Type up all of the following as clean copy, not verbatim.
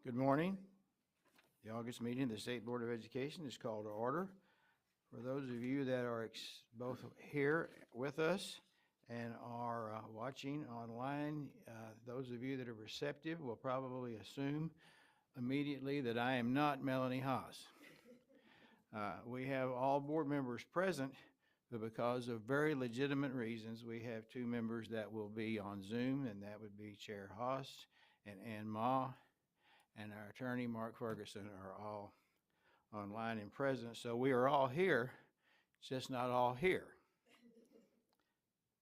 Good morning. The August meeting of the State Board of Education is called to order. For those of you that are both here with us and are watching online, those of you that are receptive will probably assume immediately that I am not Melanie Haas. We have all board members present, but because of very legitimate reasons, we have two members that will be on Zoom, and that would be Chair Haas and Ann Ma, and our attorney, Mark Ferguson, are all online and present. So we are all here, just not all here.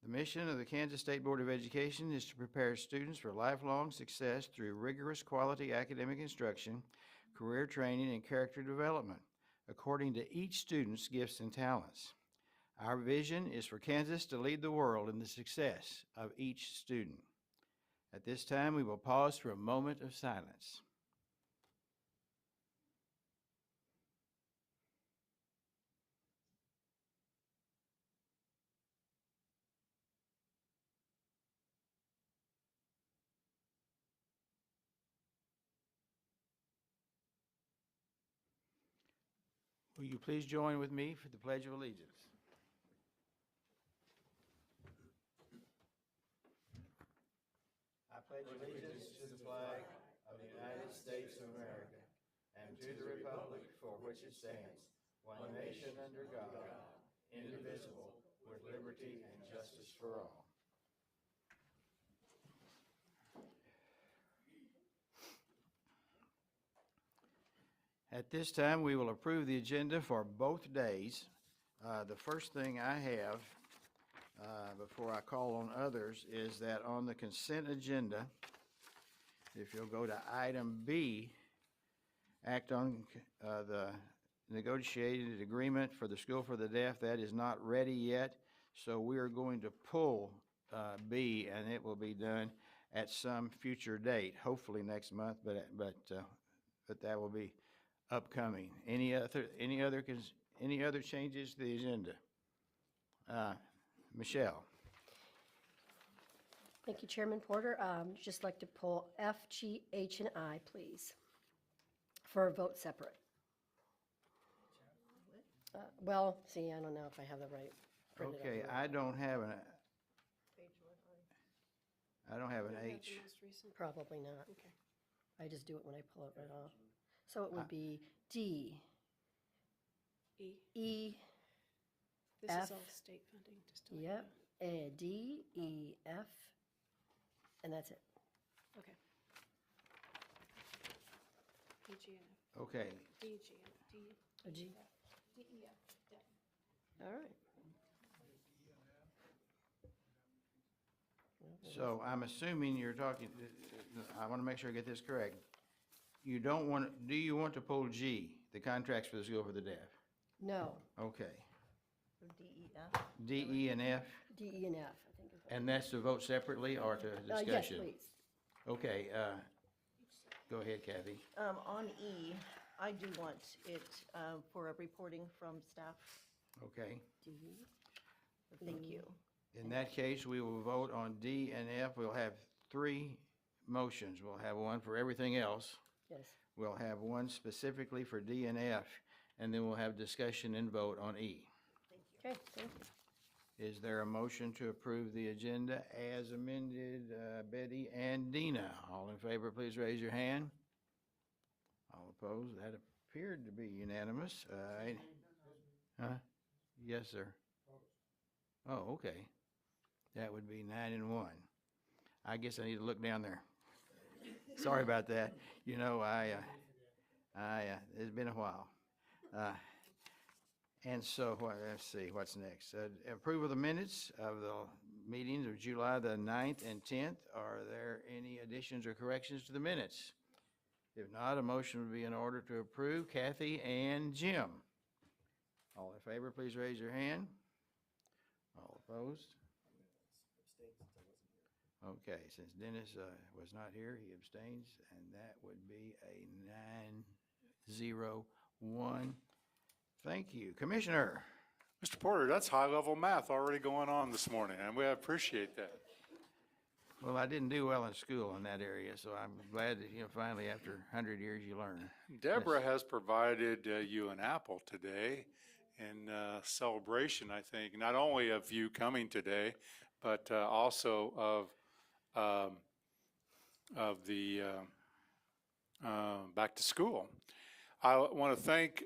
The mission of the Kansas State Board of Education is to prepare students for lifelong success through rigorous quality academic instruction, career training, and character development, according to each student's gifts and talents. Our vision is for Kansas to lead the world in the success of each student. At this time, we will pause for a moment of silence. Will you please join with me for the Pledge of Allegiance? I pledge allegiance to the flag of the United States of America and to the republic for which it stands, one nation under God, indivisible, with liberty and justice for all. At this time, we will approve the agenda for both days. The first thing I have, before I call on others, is that on the consent agenda, if you'll go to item B, act on the negotiated agreement for the School for the Deaf. That is not ready yet, so we are going to pull B, and it will be done at some future date, hopefully next month, but that will be upcoming. Any other changes to the agenda? Michelle. Thank you, Chairman Porter. Just like to pull F, G, H, and I, please, for a vote separate. Well, see, I don't know if I have the right. Okay, I don't have an H. Probably not. Okay. I just do it when I pull it right off. So it would be D, E, This F, is all state funding, just to let you yep, A, D, E, F, and that's it. know. Okay. D, G, and F. Okay, D, G, and D. A G. D, E, F. D. All right. so I'm assuming you're talking, I want to make sure I get this correct. You don't want, do you want to pull G, the contracts for the School for the Deaf? No, Okay. D, E, F. D, E, and F, D, E, and F, I think is what. and that's to vote separately or to discussion? Yes, please. Okay, go ahead, Kathy. On E, I do want it for a reporting from staff. Okay. D. Thank you. In that case, we will vote on D and F. We'll have three motions. We'll have one for everything else. Yes. We'll have one specifically for D and F, and then we'll have discussion and vote on E. Okay, thank you. Is there a motion to approve the agenda as amended, Betty and Dina? All in favor, please raise your hand. All opposed? That appeared to be unanimous. Huh? Yes, sir. Oh, okay. That would be 9-1. I guess I need to look down there. Sorry about that. You know, it's been a while. And so, let's see, what's next? Approval of the minutes of the meetings of July the 9th and 10th. Are there any additions or corrections to the minutes? If not, a motion would be in order to approve. Kathy and Jim. All in favor, please raise your hand. All opposed? Okay, since Dennis was not here, he abstains, and that would be a 9-0-1. Thank you. Commissioner. Mr. Porter, that's high-level math already going on this morning, and we appreciate that. Well, I didn't do well in school in that area, so I'm glad that, finally, after 100 years, you learn. Deborah has provided you an apple today in celebration, I think, not only of you coming today, but also of the back to school. I want to thank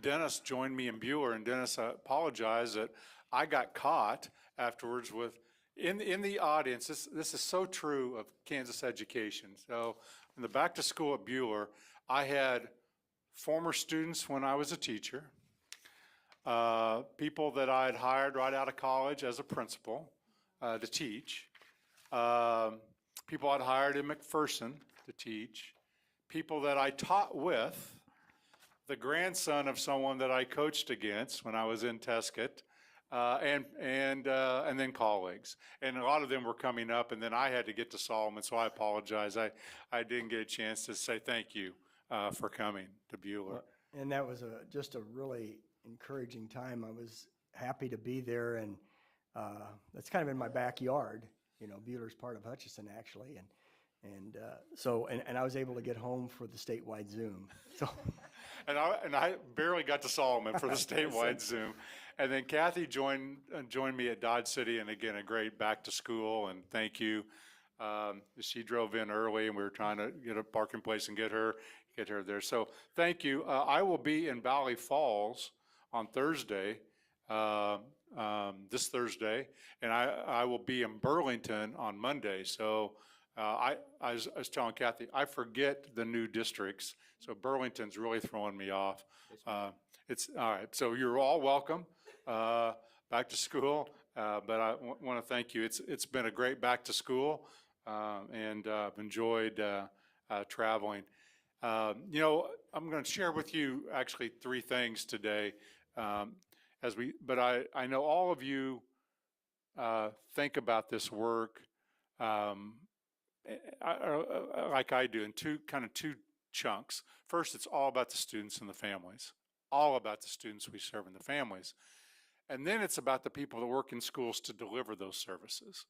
Dennis joined me in Bueller, and Dennis, I apologize that I got caught afterwards with in the audience. This is so true of Kansas education. So in the back to school at Bueller, I had former students when I was a teacher, people that I had hired right out of college as a principal to teach, people I'd hired in McPherson to teach, people that I taught with, the grandson of someone that I coached against when I was in Tesket, and then colleagues. And a lot of them were coming up, and then I had to get to Solomon, so I apologize. I didn't get a chance to say thank you for coming to Bueller. And that was just a really encouraging time. I was happy to be there, and that's kind of in my backyard. Bueller's part of Hutchinson, actually, and I was able to get home for the statewide Zoom. So. And I barely got to Solomon for the statewide Zoom. And then Kathy joined me at Dodge City, and again, a great back to school, and thank you. She drove in early, and we were trying to get a parking place and get her there. So thank you. I will be in Valley Falls on Thursday, this Thursday, and I will be in Burlington on Monday. So I was telling Kathy, I forget the new districts, so Burlington's really throwing me off. It's all right. So you're all welcome back to school, but I want to thank you. It's been a great back to school, and I've enjoyed traveling. I'm going to share with you actually 3 things today, but I know all of you think about this work like I do in two chunks. First, it's all about the students and the families, all about the students we serve and the families. And then it's about the people that work in schools to deliver those services,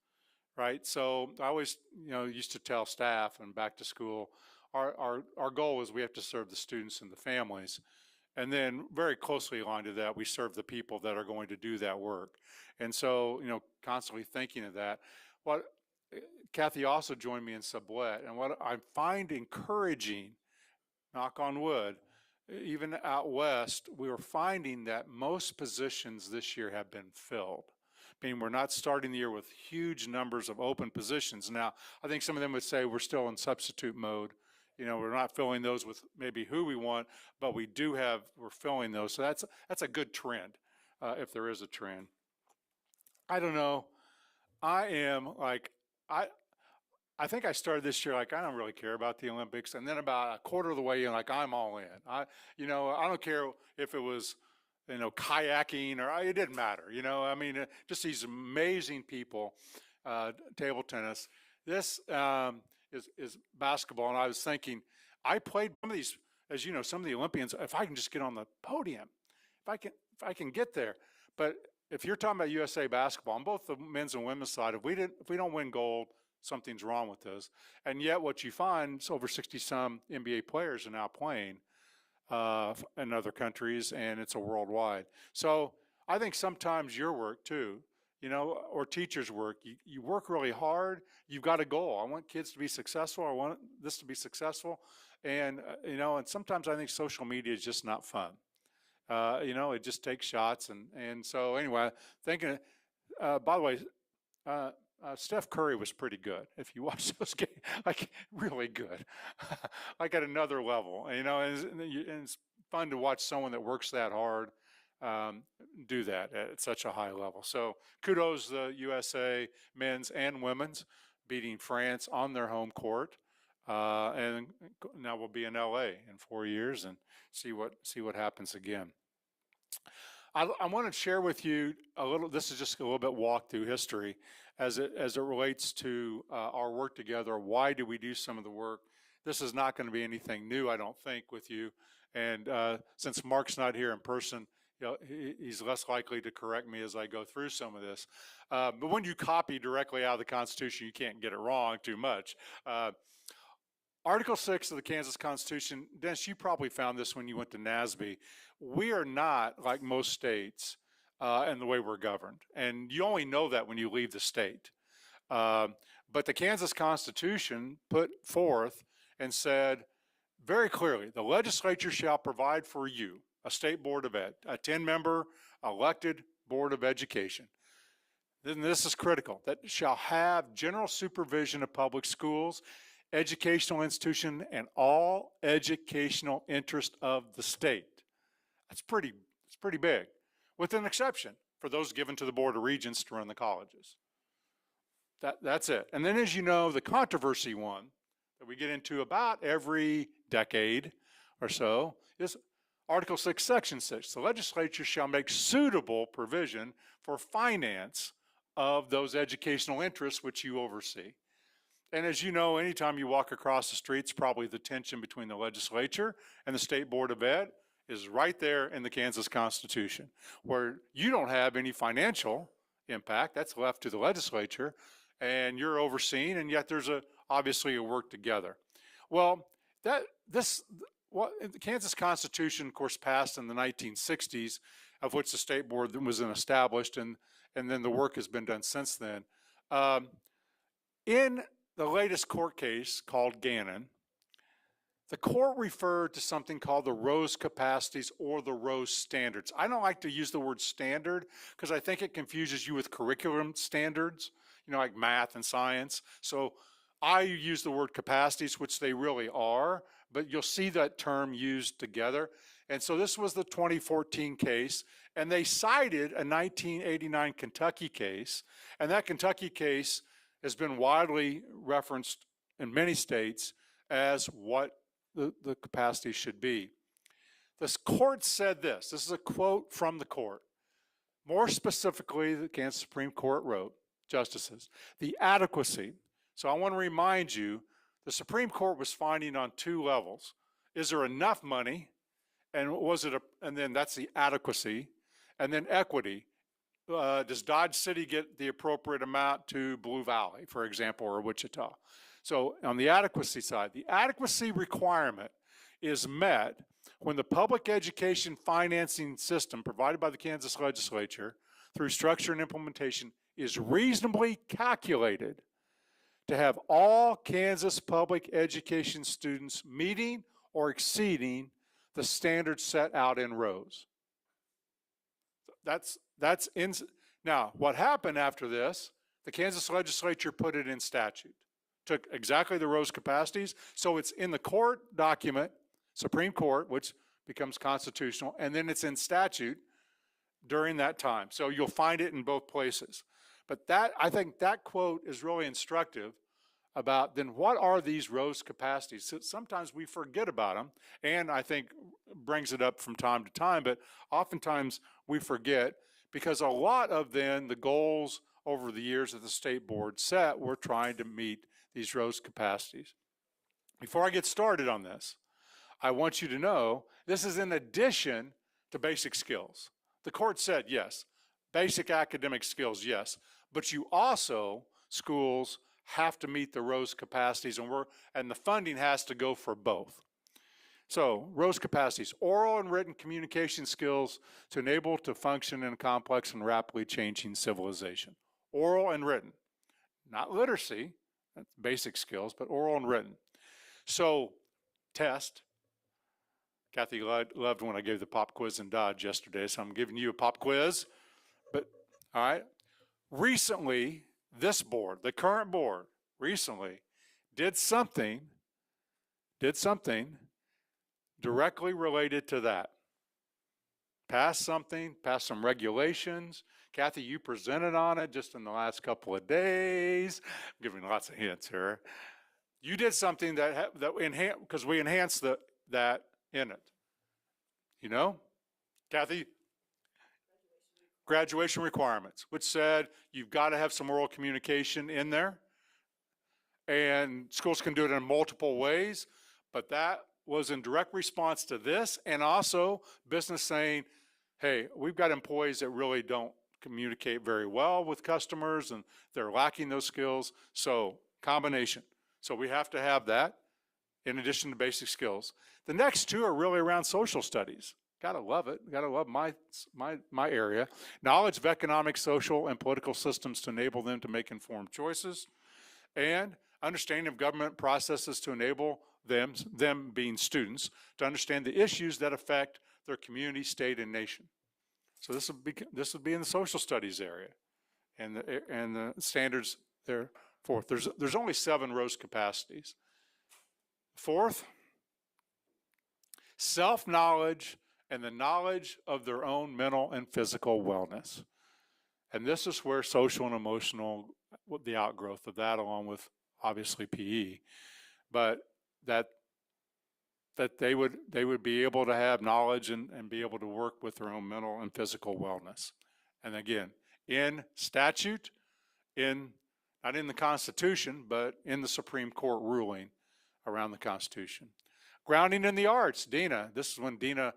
right? So I always, used to tell staff and back to school, our goal is we have to serve the students and the families. And then very closely aligned to that, we serve the people that are going to do that work. And so, constantly thinking of that. Kathy also joined me in Sublet, and what I find encouraging, knock on wood, even out west, we are finding that most positions this year have been filled. Meaning we're not starting the year with huge numbers of open positions. Now, I think some of them would say we're still in substitute mode. We're not filling those with maybe who we want, but we're filling those. So that's a good trend, if there is a trend. I don't know. I think I started this year I don't really care about the Olympics, and then about a quarter of the way in, I'm all in. I don't care if it was, kayaking or it didn't matter. Just these amazing people, table tennis. This is basketball, and I was thinking, I played some of these, as you know, some of the Olympians. If I can just get on the podium, if I can get there, but if you're talking about USA basketball on both the men's and women's side, if we don't win gold, something's wrong with us. And yet what you find is over 60-some NBA players are now playing in other countries, and it's a worldwide. So I think sometimes your work too, or teachers' work, you work really hard, you've got a goal. I want kids to be successful. I want this to be successful. And, and sometimes I think social media is just not fun. It just takes shots. And so anyway, thinking, by the way, Steph Curry was pretty good. If you watch those games, really good, at another level, and it's fun to watch someone that works that hard do that at such a high level. So kudos to the USA men's and women's beating France on their home court, and now we'll be in LA in 4 years and see what happens again. I want to share with you a little. This is just a little bit walk through history as it relates to our work together. Why do we do some of the work? This is not going to be anything new, I don't think, with you. And since Mark's not here in person, he's less likely to correct me as I go through some of this. But when you copy directly out of the Constitution, you can't get it wrong too much. Article 6 of the Kansas Constitution, Dennis, you probably found this when you went to NASB. We are not like most states in the way we're governed. And you only know that when you leave the state. But the Kansas Constitution put forth and said very clearly, the legislature shall provide for you a state board of ed, a 10-member elected board of education. Then this is critical, that shall have general supervision of public schools, educational institution, and all educational interest of the state. It's pretty big, with an exception for those given to the Board of Regents to run the colleges. That's it. And then, as you know, the controversy one that we get into about every decade or so is Article 6, Section 6. The legislature shall make suitable provision for finance of those educational interests which you oversee. And as you know, anytime you walk across the streets, probably the tension between the legislature and the State Board of Ed is right there in the Kansas Constitution, where you don't have any financial impact. That's left to the legislature, and you're overseen, and yet there's obviously a work together. Well, the Kansas Constitution, of course, passed in the 1960s, of which the State Board was established, and then the work has been done since then. In the latest court case called Gannon, the court referred to something called the Rose capacities or the Rose standards. I don't like to use the word standard because I think it confuses you with curriculum standards, like math and science. So I use the word capacities, which they really are, but you'll see that term used together. And so this was the 2014 case, and they cited a 1989 Kentucky case, and that Kentucky case has been widely referenced in many states as what the capacity should be. This court said this is a quote from the court. More specifically, the Kansas Supreme Court wrote, justices, the adequacy. So I want to remind you, the Supreme Court was finding on two levels. Is there enough money? And and then that's the adequacy. And then equity. Does Dodge City get the appropriate amount to Blue Valley, for example, or Wichita? So on the adequacy side, the adequacy requirement is met when the public education financing system provided by the Kansas legislature through structure and implementation is reasonably calculated to have all Kansas public education students meeting or exceeding the standards set out in Rose. Now, what happened after this, the Kansas legislature put it in statute, took exactly the Rose capacities, so it's in the court document, Supreme Court, which becomes constitutional, and then it's in statute during that time. So you'll find it in both places. But I think that quote is really instructive about then what are these Rose capacities? So sometimes we forget about them, and I think brings it up from time to time, but oftentimes we forget because a lot of then the goals over the years that the state board set were trying to meet these Rose capacities. Before I get started on this, I want you to know this is in addition to basic skills. The court said yes, basic academic skills, yes, but you also, schools, have to meet the Rose capacities, and the funding has to go for both. So, Rose capacities, oral and written communication skills to enable to function in a complex and rapidly changing civilization. Oral and written, not literacy, that's basic skills, but oral and written. So, test. Kathy loved when I gave the pop quiz in Dodge yesterday, so I'm giving you a pop quiz. But, all right, recently, this board, the current board, recently did something directly related to that. Passed some regulations. Kathy, you presented on it just in the last couple of days. I'm giving lots of hints here. You did something that enhanced, because we enhanced that in it. You know, Kathy? Graduation requirements, which said you've got to have some oral communication in there. And schools can do it in multiple ways, but that was in direct response to this, and also business saying, hey, we've got employees that really don't communicate very well with customers and they're lacking those skills. So combination. So we have to have that in addition to basic skills. The next two are really around social studies. Gotta love it. Gotta love my area. Knowledge of economic, social, and political systems to enable them to make informed choices, and understanding of government processes to enable them being students, to understand the issues that affect their community, state, and nation. So this would be in the social studies area, and the standards there. Fourth, there's only 7 Rose capacities. Fourth, self-knowledge and the knowledge of their own mental and physical wellness. And this is where social and emotional, the outgrowth of that, along with obviously PE, but that they would be able to have knowledge and be able to work with their own mental and physical wellness. And again, in statute, not in the Constitution, but in the Supreme Court ruling around the Constitution. Grounding in the arts, Dina. This is when Dina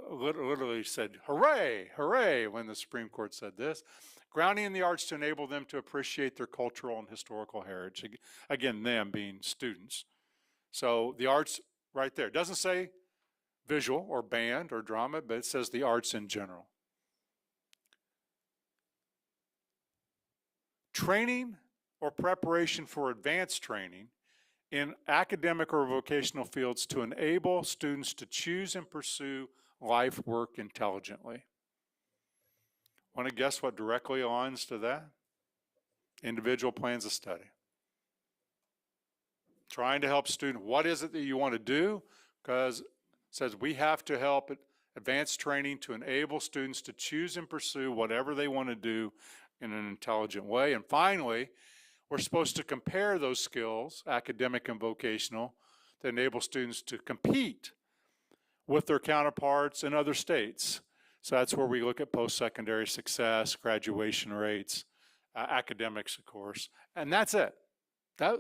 literally said, hooray, hooray, when the Supreme Court said this. Grounding in the arts to enable them to appreciate their cultural and historical heritage. Again, them being students. So the arts right there. It doesn't say visual or band or drama, but it says the arts in general. Training or preparation for advanced training in academic or vocational fields to enable students to choose and pursue life work intelligently. Want to guess what directly aligns to that? Individual plans of study. Trying to help students, what is it that you want to do? Because it says we have to help advanced training to enable students to choose and pursue whatever they want to do in an intelligent way. And finally, we're supposed to compare those skills, academic and vocational, to enable students to compete with their counterparts in other states. So that's where we look at post-secondary success, graduation rates, academics, of course, and that's it.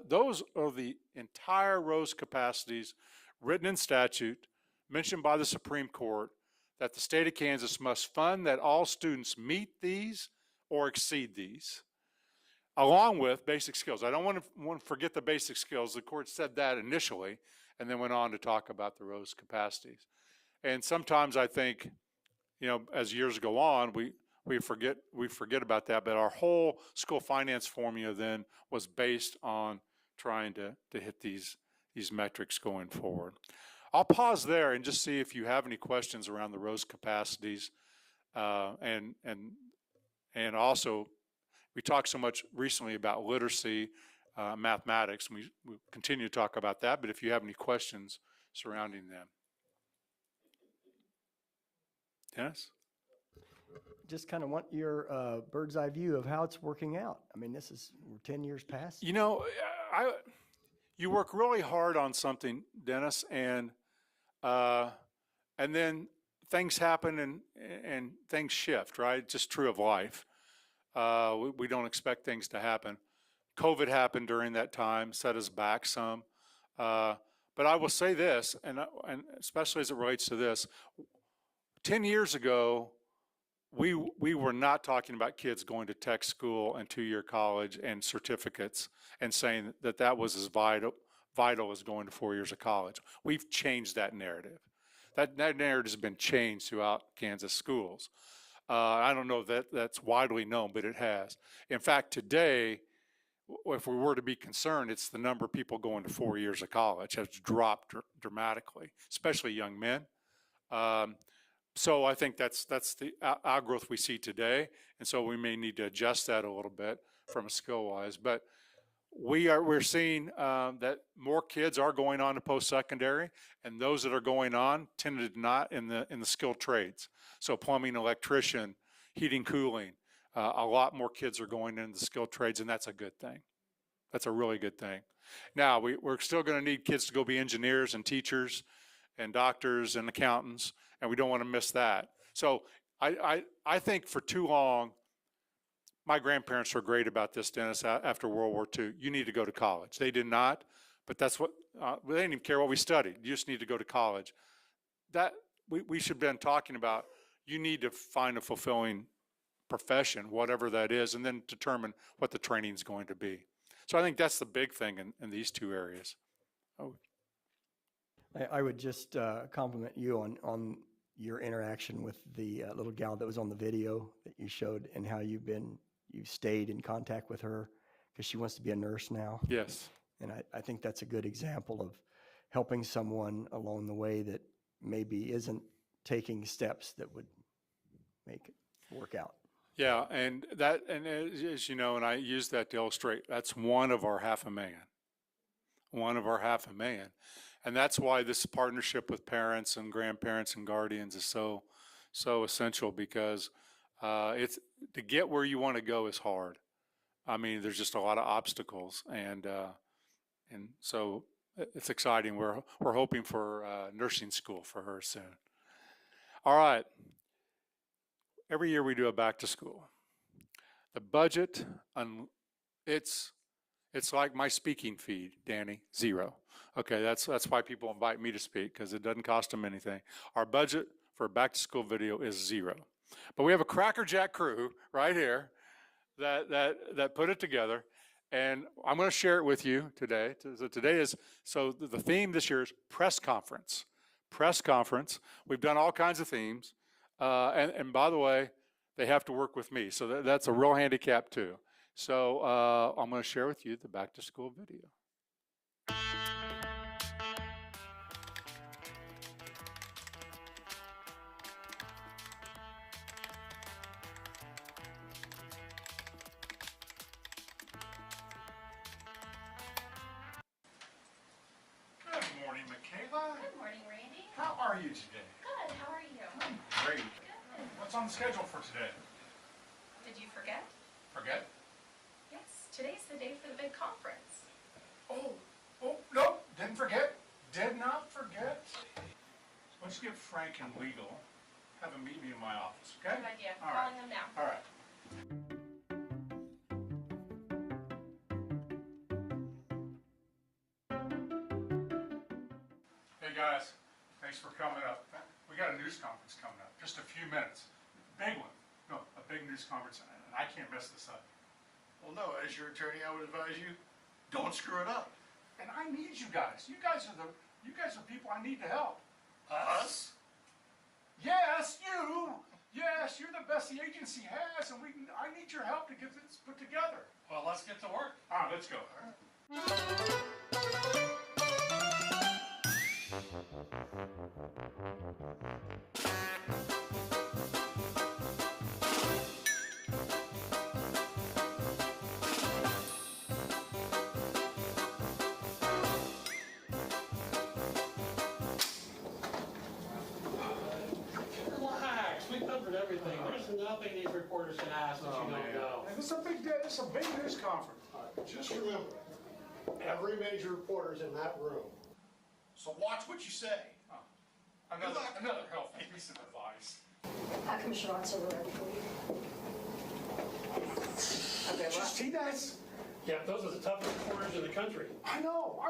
Those are the entire Rose capacities written in statute, mentioned by the Supreme Court, that the state of Kansas must fund that all students meet these or exceed these, along with basic skills. I don't want to forget the basic skills. The court said that initially and then went on to talk about the Rose capacities. And sometimes I think, as years go on, we forget about that, but our whole school finance formula then was based on trying to hit these metrics going forward. I'll pause there and just see if you have any questions around the Rose capacities, and also we talked so much recently about literacy, mathematics, and we continue to talk about that, but if you have any questions surrounding them. Dennis? Just kind of want your bird's eye view of how it's working out. I mean, we're 10 years past. You work really hard on something, Dennis, and then things happen and things shift, right? It's just true of life. We don't expect things to happen. COVID happened during that time, set us back some. But I will say this, and especially as it relates to this, 10 years ago, we were not talking about kids going to tech school and 2-year college and certificates and saying that was as vital as going to 4 years of college. We've changed that narrative. That narrative has been changed throughout Kansas schools. I don't know that that's widely known, but it has. In fact, today, if we were to be concerned, it's the number of people going to 4 years of college has dropped dramatically, especially young men. So I think that's the outgrowth we see today, and so we may need to adjust that a little bit from a skill-wise. But we're seeing that more kids are going on to post-secondary, and those that are going on tended not in the skilled trades. So plumbing, electrician, heating, cooling. A lot more kids are going into the skilled trades, and that's a good thing. That's a really good thing. Now we're still going to need kids to go be engineers and teachers and doctors and accountants, and we don't want to miss that. So I think for too long, my grandparents were great about this, Dennis, after World War II. You need to go to college. They did not, but that's what, they didn't even care what we studied. You just need to go to college. That we should have been talking about, you need to find a fulfilling profession, whatever that is, and then determine what the training is going to be. So I think that's the big thing in these two areas. Oh, I would just compliment you on your interaction with the little gal that was on the video that you showed, and how you've stayed in contact with her because she wants to be a nurse now. yes. And I think that's a good example of helping someone along the way that maybe isn't taking steps that would make it work out. Yeah, and as you know, and I use that to illustrate, that's one of our 500,000. One of our 500,000. And that's why this partnership with parents and grandparents and guardians is so essential, because it's to get where you want to go is hard. I mean, there's just a lot of obstacles, and so it's exciting. We're hoping for nursing school for her soon. All right. Every year we do a back to school. The budget, it's like my speaking fee, Danny, $0. Okay, that's why people invite me to speak, because it doesn't cost them anything. Our budget for a back to school video is $0. But we have a crackerjack crew right here that put it together, and I'm going to share it with you today. So the theme this year is press conference. Press conference. We've done all kinds of themes. And by the way, they have to work with me. So that's a real handicap too. So I'm going to share with you the back to school video. Good morning, Michaela. Good morning, Randy. How are you today? Good, how are you? Great. Good. What's on the schedule for today? Did you forget? Forget? Yes, today's the day for the big conference. Oh, no, didn't forget. Did not forget. Let's get Frank and legal. Have him meet me in my office, okay? Good idea. All right. Calling them now. All right. Hey guys, thanks for coming up. We got a news conference coming up, just a few minutes. Big one. No, a big news conference, and I can't mess this up. Well, no, as your attorney, I would advise you, don't screw it up. And I need you guys. You guys are people I need to help. Us? Yes, you. Yes, you're the best the agency has, and I need your help to get this put together. Well, let's get to work. All right, let's go. Relax, we covered everything. There's nothing these reporters can ask that you don't know. This is a big day. This is a big news conference. Just remember, every major reporter's in that room. So watch what you say. Another helpful piece of advice. Commissioner Watson, we're ready for you. Just he does. Yeah, those are the toughest reporters in the country. I know.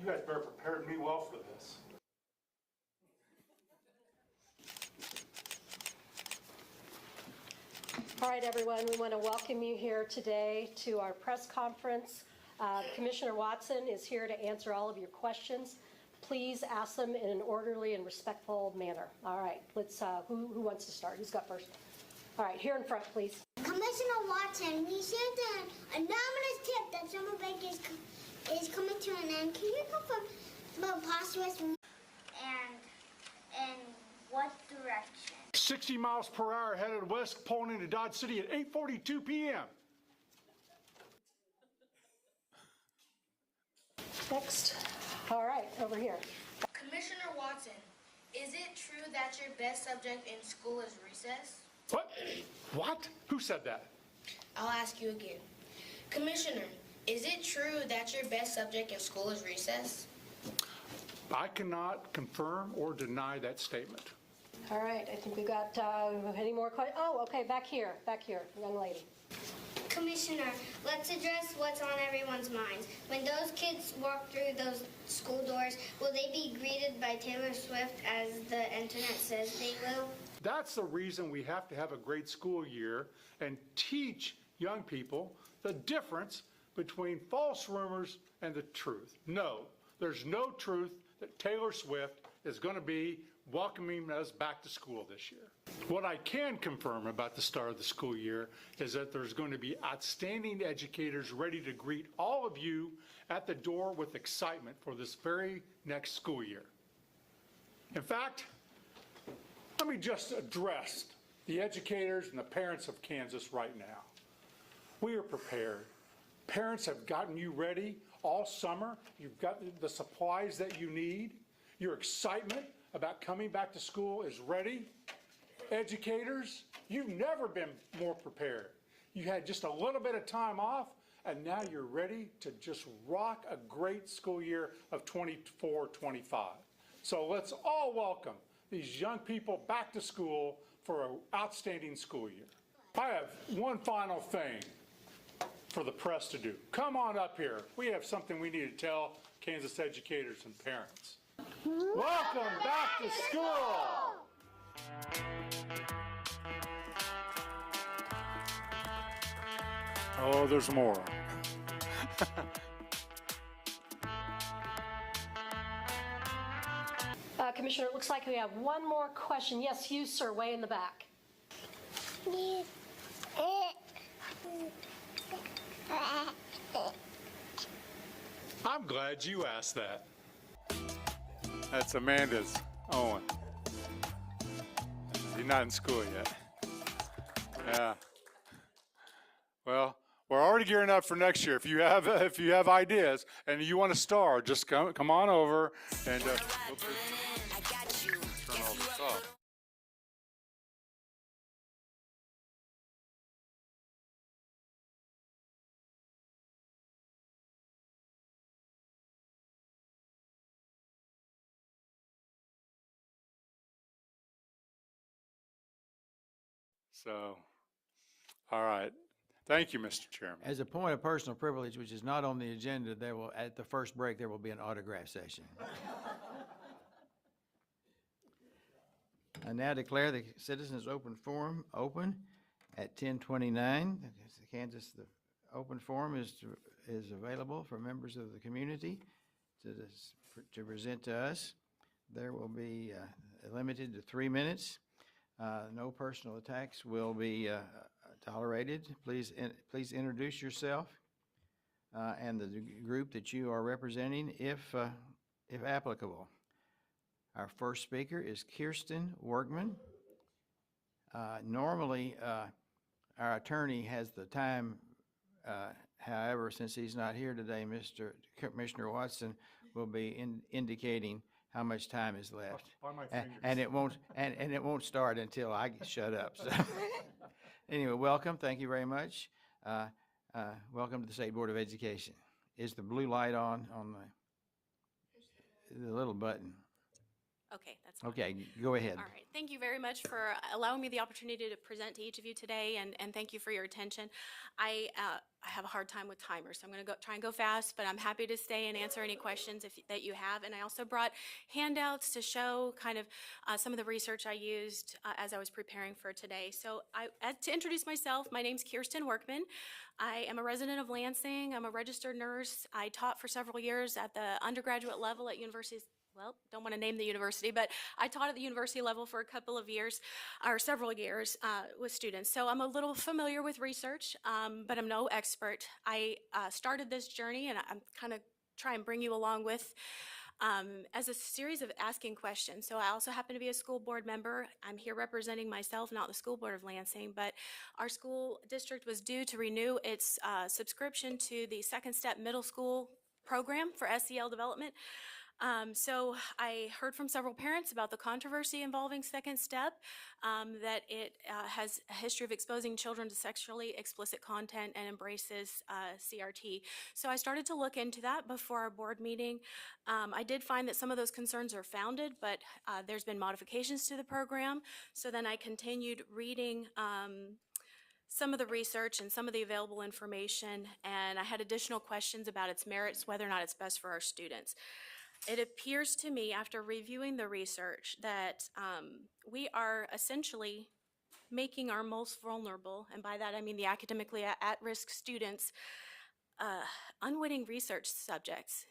You guys better prepared me well for this. All right, everyone, we want to welcome you here today to our press conference. Commissioner Watson is here to answer all of your questions. Please ask them in an orderly and respectful manner. All right, let's, who wants to start? Who's got first? All right, here in front, please. Commissioner Watson, we sent an anonymous tip that summer break is coming to an end. Can you confirm about phosphorus and in what direction? 60 miles per hour headed west, pulling into Dodge City at 8:42 p.m. Next. All right, over here. Commissioner Watson, is it true that your best subject in school is recess? What? What? Who said that? I'll ask you again. Commissioner, is it true that your best subject in school is recess? I cannot confirm or deny that statement. All right, I think we got any more questions? Oh, okay, back here, young lady. Commissioner, let's address what's on everyone's minds. When those kids walk through those school doors, will they be greeted by Taylor Swift as the internet says they will? That's the reason we have to have a great school year and teach young people the difference between false rumors and the truth. No, there's no truth that Taylor Swift is going to be welcoming us back to school this year. What I can confirm about the start of the school year is that there's going to be outstanding educators ready to greet all of you at the door with excitement for this very next school year. In fact, let me just address the educators and the parents of Kansas right now. We are prepared. Parents have gotten you ready all summer. You've got the supplies that you need. Your excitement about coming back to school is ready. Educators, you've never been more prepared. You had just a little bit of time off, and now you're ready to just rock a great school year of 24-25. So let's all welcome these young people back to school for an outstanding school year. I have one final thing for the press to do. Come on up here. We have something we need to tell Kansas educators and parents. Welcome back to school! Oh, there's more. Commissioner, it looks like we have one more question. Yes, you, sir, way in the back. I'm glad you asked that. That's Amanda's Owen. He's not in school yet. Yeah. Well, we're already gearing up for next year. If you have ideas and you want to star, just come on over and turn all this off. So, all right. Thank you, Mr. Chairman. As a point of personal privilege, which is not on the agenda, at the first break, there will be an autograph session. I now declare the Citizens Open Forum open at 10:29. The open forum is available for members of the community to present to us. There will be limited to 3 minutes. No personal attacks will be tolerated. Please introduce yourself and the group that you are representing, if applicable. Our first speaker is Kirsten Workman. Normally, our attorney has the time. However, since he's not here today, Commissioner Watson will be indicating how much time is left. On my And it won't start until I shut up. So. Anyway, welcome. Thank you very much. Welcome to the State Board of Education. Is the blue light on the little button? Okay, that's fine. Okay, go ahead. All right. Thank you very much for allowing me the opportunity to present to each of you today, and thank you for your attention. I have a hard time with timers, so I'm going to try and go fast, but I'm happy to stay and answer any questions that you have. And I also brought handouts to show kind of some of the research I used as I was preparing for today. So to introduce myself, my name's Kirsten Workman. I am a resident of Lansing. I'm a registered nurse. I taught for several years at the undergraduate level at universities. Well, don't want to name the university, but I taught at the university level for a couple of years, or several years, with students. So I'm a little familiar with research, but I'm no expert. I started this journey, and I'm kind of try and bring you along with as a series of asking questions. So I also happen to be a school board member. I'm here representing myself, not the school board of Lansing, but our school district was due to renew its subscription to the Second Step Middle School program for SEL development. So I heard from several parents about the controversy involving Second Step, that it has a history of exposing children to sexually explicit content and embraces CRT. So I started to look into that before our board meeting. I did find that some of those concerns are founded, but there's been modifications to the program. So then I continued reading some of the research and some of the available information, and I had additional questions about its merits, whether or not it's best for our students. It appears to me, after reviewing the research, that we are essentially making our most vulnerable, and by that I mean the academically at-risk students, unwitting research subjects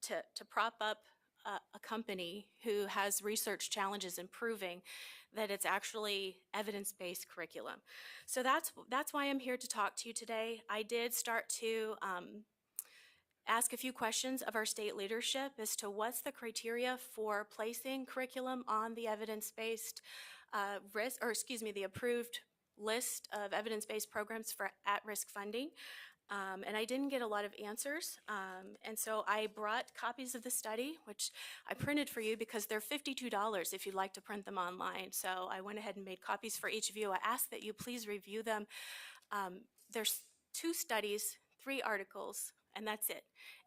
to prop up a company who has research challenges in proving that it's actually evidence-based curriculum. So that's why I'm here to talk to you today. I did start to ask a few questions of our state leadership as to what's the criteria for placing curriculum on the evidence-based the approved list of evidence-based programs for at-risk funding. And I didn't get a lot of answers. And so I brought copies of the study, which I printed for you because they're $52 if you'd like to print them online. So I went ahead and made copies for each of you. I ask that you please review them. There's 2 studies, 3 articles, and that's it.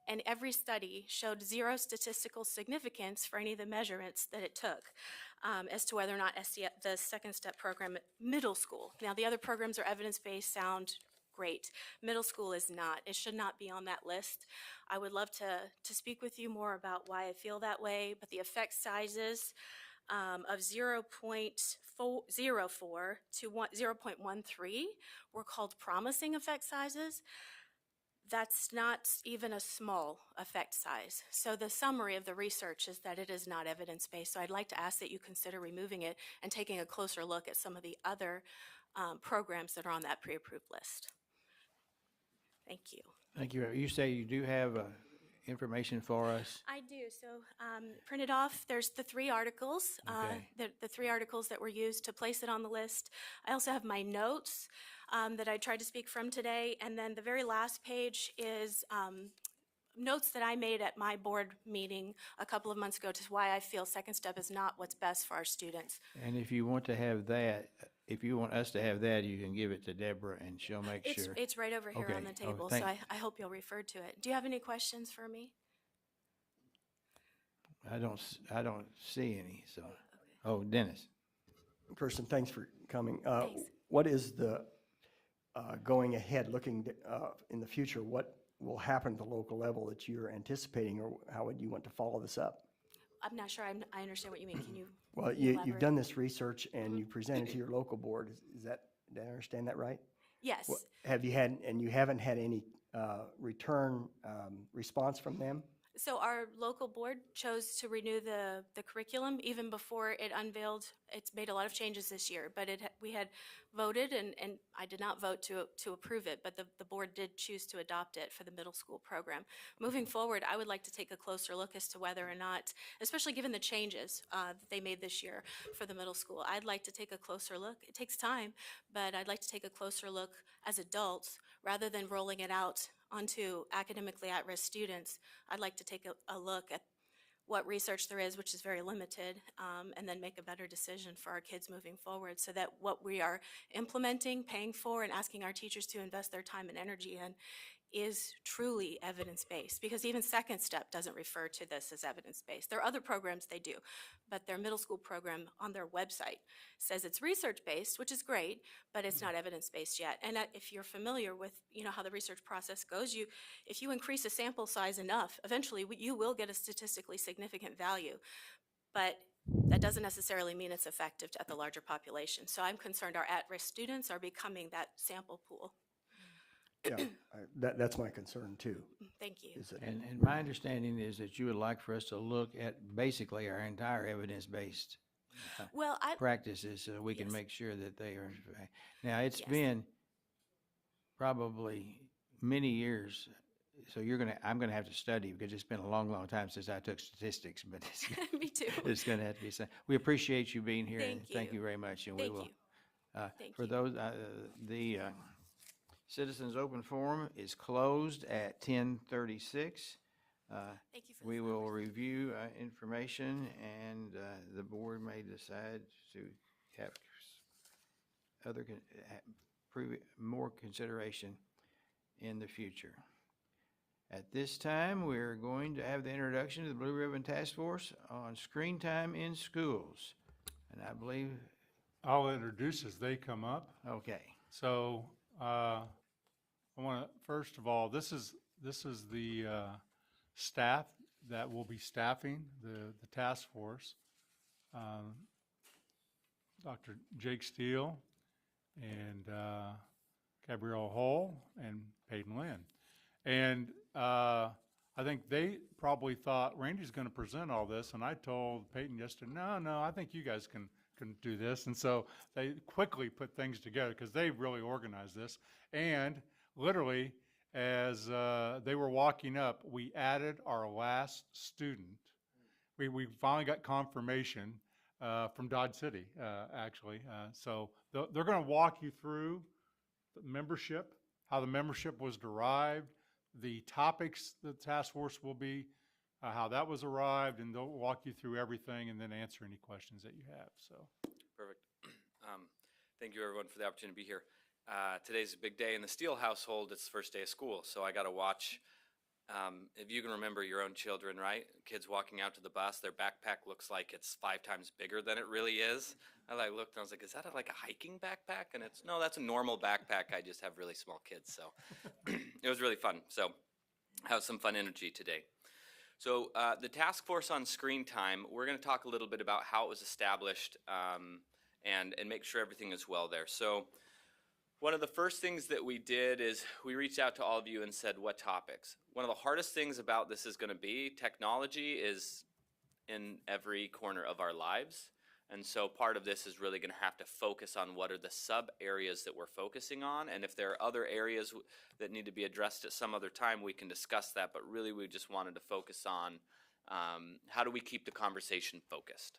And every study showed 0 statistical significance for any of the measurements that it took as to whether or not the second step program at middle school. Now, the other programs are evidence-based, sound great. Middle school is not. It should not be on that list. I would love to speak with you more about why I feel that way, but the effect sizes of 0.04 to 0.13 were called promising effect sizes. That's not even a small effect size. So the summary of the research is that it is not evidence-based. So I'd like to ask that you consider removing it and taking a closer look at some of the other programs that are on that pre-approved list. Thank you. Thank you. You say you do have information for us? I do. So printed off, there's the 3 articles, Okay. the 3 articles that were used to place it on the list. I also have my notes that I tried to speak from today. And then the very last page is notes that I made at my board meeting a couple of months ago to why I feel second step is not what's best for our students. And if you want to have that, if you want us to have that, you can give it to Deborah and she'll make sure. It's right over here Okay. on the Oh, table, so I hope you'll refer to it. Do you have any questions for me? I don't see any, so. Oh, Dennis. Kirsten, thanks for coming. Thanks. What is the going ahead, looking in the future, what will happen at the local level that you're anticipating, or how would you want to follow this up? I'm not sure I understand what you mean. Can you Well, you've done this research and you presented to your local board. Did I understand that right? Yes. Have you had, and you haven't had any return response from them? So our local board chose to renew the curriculum even before it unveiled. It's made a lot of changes this year, but we had voted, and I did not vote to approve it, but the board did choose to adopt it for the middle school program. Moving forward, I would like to take a closer look as to whether or not, especially given the changes that they made this year for the middle school, I'd like to take a closer look. It takes time, but I'd like to take a closer look as adults rather than rolling it out onto academically at-risk students. I'd like to take a look at what research there is, which is very limited, and then make a better decision for our kids moving forward so that what we are implementing, paying for, and asking our teachers to invest their time and energy in is truly evidence-based, because even Second Step doesn't refer to this as evidence-based. There are other programs they do, but their middle school program on their website says it's research-based, which is great, but it's not evidence-based yet. And if you're familiar with how the research process goes, if you increase a sample size enough, eventually you will get a statistically significant value, but that doesn't necessarily mean it's effective at the larger population. So I'm concerned our at-risk students are becoming that sample pool. Yeah, that's my concern too. Thank you. And my understanding is that you would like for us to look at basically our entire evidence-based practices so we can make sure that they are. Now, it's been probably many years, so I'm gonna have to study because it's been a long, long time since I took statistics, but Me too. it's gonna have to be said. We appreciate you being here, and Thank thank you. you very much, and Thank we will. you. Thank For you. those, the Citizens Open Forum is closed at 10:36. Thank you for We this will review information, and the board may decide to have more consideration in the future. At this time, we're going to have the introduction to the Blue Ribbon Task Force on screen time in schools. And I believe, I'll introduce as they come up. okay. So I want to, first of all, this is the staff that will be staffing the task force. Dr. Jake Steele and Gabrielle Hull and Peyton Lynn. And I think they probably thought Randy's going to present all this, and I told Peyton yesterday, no, I think you guys can do this. And so they quickly put things together because they really organized this. And literally, as they were walking up, we added our last student. We finally got confirmation from Dodge City, actually. So they're going to walk you through the membership, how the membership was derived, the topics the task force will be, how that was arrived, and they'll walk you through everything and then answer any questions that you have. So perfect. Thank you, everyone, for the opportunity to be here. Today's a big day in the Steele household. It's the first day of school, so I got to watch. If you can remember your own children, right? Kids walking out to the bus, their backpack looks like it's 5 times bigger than it really is. I looked and I was like, is that like a hiking backpack? And no, that's a normal backpack. I just have really small kids. So it was really fun. So have some fun energy today. So the task force on screen time, we're going to talk a little bit about how it was established and make sure everything is well there. So one of the first things that we did is we reached out to all of you and said, what topics? One of the hardest things about this is going to be technology is in every corner of our lives. And so part of this is really going to have to focus on what are the sub areas that we're focusing on. And if there are other areas that need to be addressed at some other time, we can discuss that. But really, we just wanted to focus on how do we keep the conversation focused.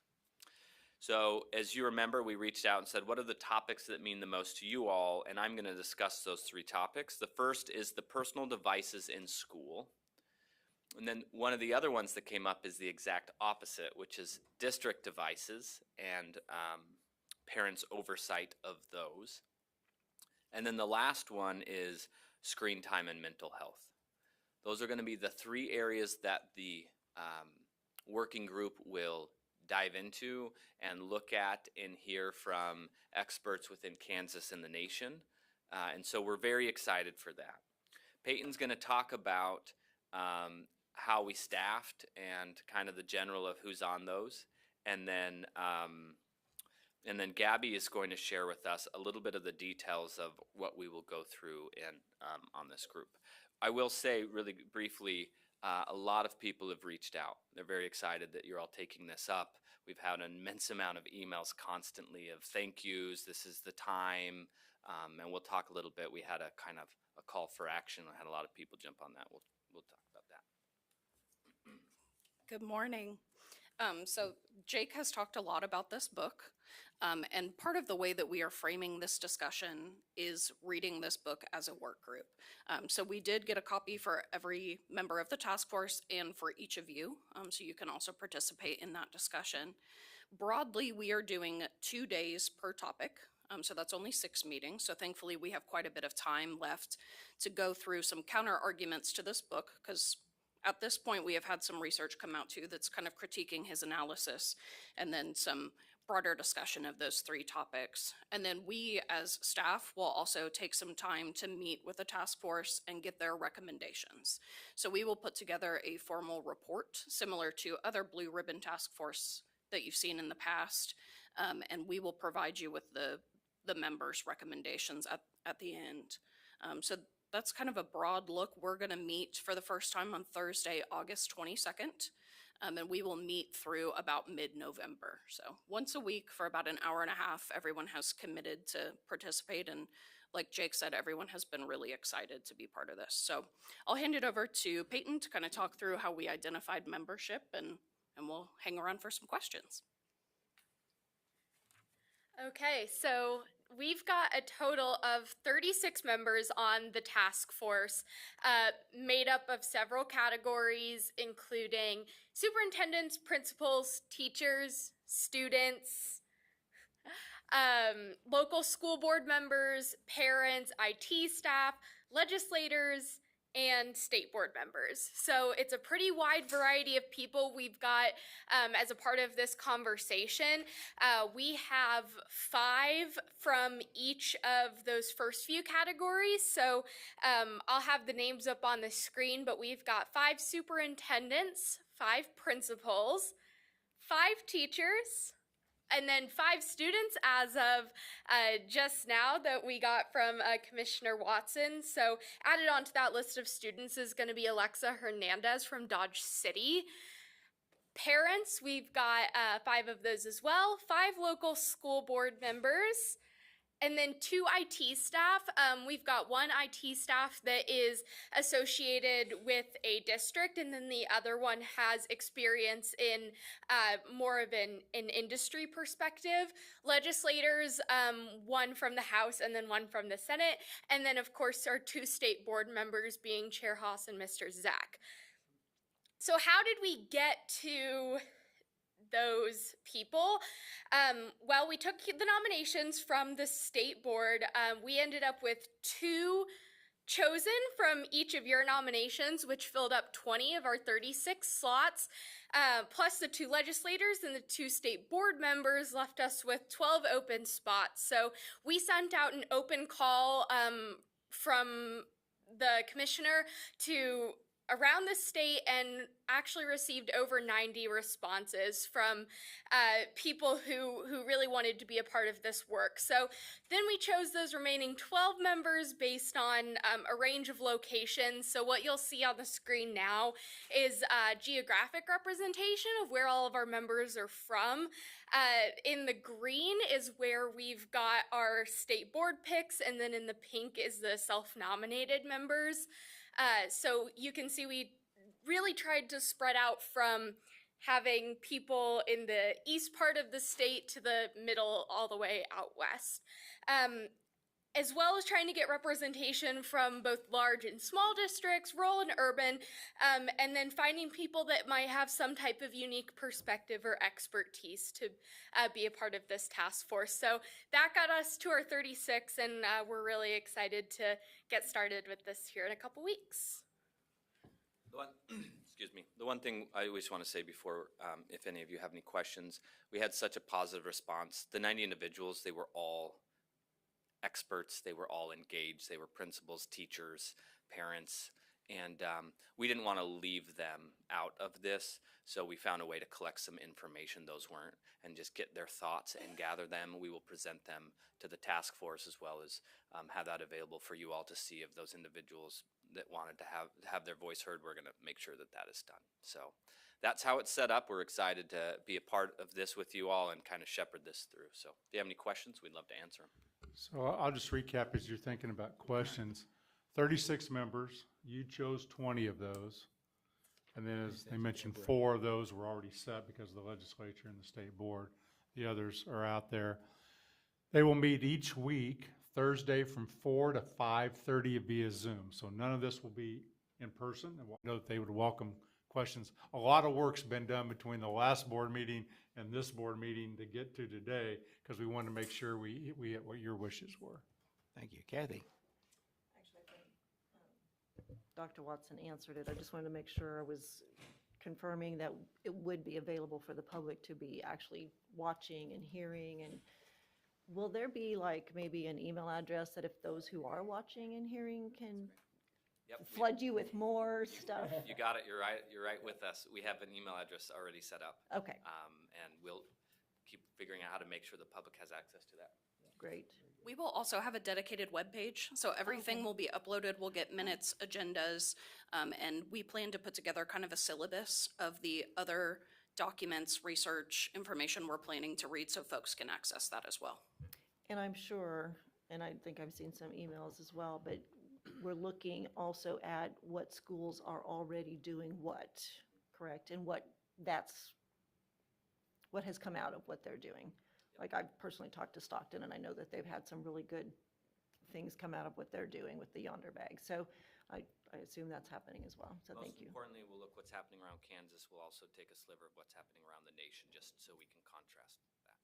So as you remember, we reached out and said, what are the topics that mean the most to you all? And I'm going to discuss those 3 topics. The first is the personal devices in school. And then one of the other ones that came up is the exact opposite, which is district devices and parents' oversight of those. And then the last one is screen time and mental health. Those are going to be the 3 areas that the working group will dive into and look at and hear from experts within Kansas and the nation. And so we're very excited for that. Peyton's going to talk about how we staffed and kind of the general of who's on those. And then Gabby is going to share with us a little bit of the details of what we will go through in, on this group. I will say really briefly, a lot of people have reached out. They're very excited that you're all taking this up. We've had an immense amount of emails constantly of thank yous, this is the time, and we'll talk a little bit. We had a kind of a call for action. I had a lot of people jump on that. We'll talk about that. Good morning. So Jake has talked a lot about this book, and part of the way that we are framing this discussion is reading this book as a work group. So we did get a copy for every member of the task force and for each of you, so you can also participate in that discussion. Broadly, we are doing 2 days per topic. So that's only 6 meetings. So thankfully we have quite a bit of time left to go through some counter arguments to this book, because at this point we have had some research come out too that's kind of critiquing his analysis, and then some broader discussion of those 3 topics. And then we as staff will also take some time to meet with the task force and get their recommendations. So we will put together a formal report similar to other blue ribbon task force that you've seen in the past, and we will provide you with the members' recommendations at the end. So that's kind of a broad look. We're going to meet for the first time on Thursday, August 22nd, and we will meet through about mid-November. So once a week for about an hour and a half, everyone has committed to participate, and like Jake said, everyone has been really excited to be part of this. So I'll hand it over to Peyton to kind of talk through how we identified membership, and we'll hang around for some questions. Okay, so we've got a total of 36 members on the task force, made up of several categories, including superintendents, principals, teachers, students, local school board members, parents, IT staff, legislators, and state board members. So it's a pretty wide variety of people we've got as a part of this conversation. We have 5 from each of those first few categories. So I'll have the names up on the screen, but we've got 5 superintendents, 5 principals, 5 teachers, and then 5 students as of just now that we got from Commissioner Watson. So added onto that list of students is going to be Alexa Hernandez from Dodge City. Parents, we've got 5 of those as well, 5 local school board members, and then 2 IT staff. We've got 1 IT staff that is associated with a district, and then the other one has experience in more of an industry perspective. Legislators, 1 from the House and then 1 from the Senate, and then of course our 2 state board members being Chair Haas and Mr. Zach. So how did we get to those people? Well, we took the nominations from the state board. We ended up with 2 chosen from each of your nominations, which filled up 20 of our 36 slots, plus the 2 legislators and the 2 state board members left us with 12 open spots. So we sent out an open call from the commissioner to around the state and actually received over 90 responses from people who really wanted to be a part of this work. So then we chose those remaining 12 members based on a range of locations. So what you'll see on the screen now is geographic representation of where all of our members are from. In the green is where we've got our state board picks, and then in the pink is the self-nominated members. So you can see we really tried to spread out from having people in the east part of the state to the middle all the way out west. As well as trying to get representation from both large and small districts, rural and urban, and then finding people that might have some type of unique perspective or expertise to be a part of this task force. So that got us to our 36, and we're really excited to get started with this here in a couple weeks. Excuse me. The one thing I always want to say before, if any of you have any questions, we had such a positive response. The 90 individuals, they were all experts, they were all engaged, they were principals, teachers, parents, and we didn't want to leave them out of this, so we found a way to collect some information those weren't and just get their thoughts and gather them. We will present them to the task force as well as have that available for you all to see. Of those individuals that wanted to have their voice heard, we're going to make sure that that is done. So that's how it's set up. We're excited to be a part of this with you all and kind of shepherd this through. So if you have any questions, we'd love to answer them. So I'll just recap as you're thinking about questions. 36 members, you chose 20 of those. And then as they mentioned, 4 of those were already set because of the legislature and the state board. The others are out there. They will meet each week, Thursday from 4 to 5:30 via Zoom. So none of this will be in person. And I know that they would welcome questions. A lot of work's been done between the last board meeting and this board meeting to get to today because we wanted to make sure we hit what your wishes were. Thank you. Kathy? Actually, I think Dr. Watson answered it. I just wanted to make sure I was confirming that it would be available for the public to be actually watching and hearing. And will there be like maybe an email address that if those who are watching and hearing can flood you with more stuff? You got it. You're right. You're right with us. We have an email address already set up. Okay. And we'll keep figuring out how to make sure the public has access to that. Great. We will also have a dedicated webpage, so everything will be uploaded. We'll get minutes, agendas, and we plan to put together kind of a syllabus of the other documents, research, information we're planning to read so folks can access that as well. And I'm sure, and I think I've seen some emails as well, but we're looking also at what schools are already doing what, correct? And what has come out of what they're doing. Like I've personally talked to Stockton, and I know that they've had some really good things come out of what they're doing with the Yonder Bag. So I assume that's happening as well. So thank you. Most importantly, we'll look what's happening around Kansas. We'll also take a sliver of what's happening around the nation just so we can contrast that.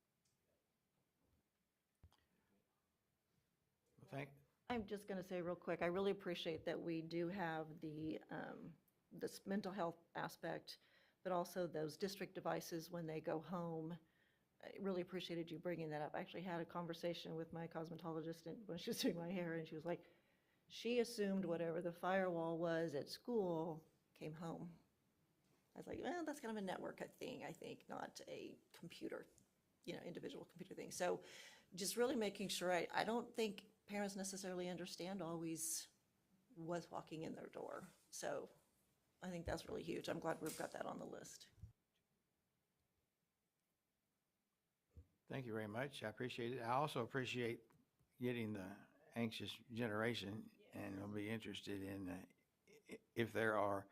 Well, I'm just going to say real quick, I really appreciate that we do have this mental health aspect, but also those district devices when they go home. I really appreciated you bringing that up. I actually had a conversation with my cosmetologist when she was doing my hair, and she was like, she assumed whatever the firewall was at school came home. I was like, well, that's kind of a network thing, I think, not a computer, individual computer thing. So just really making sure, I don't think parents necessarily understand always what's walking in their door. So I think that's really huge. I'm glad we've got that on the list. Thank you very much. I appreciate it. I also appreciate getting the anxious generation, and I'll be interested in if there are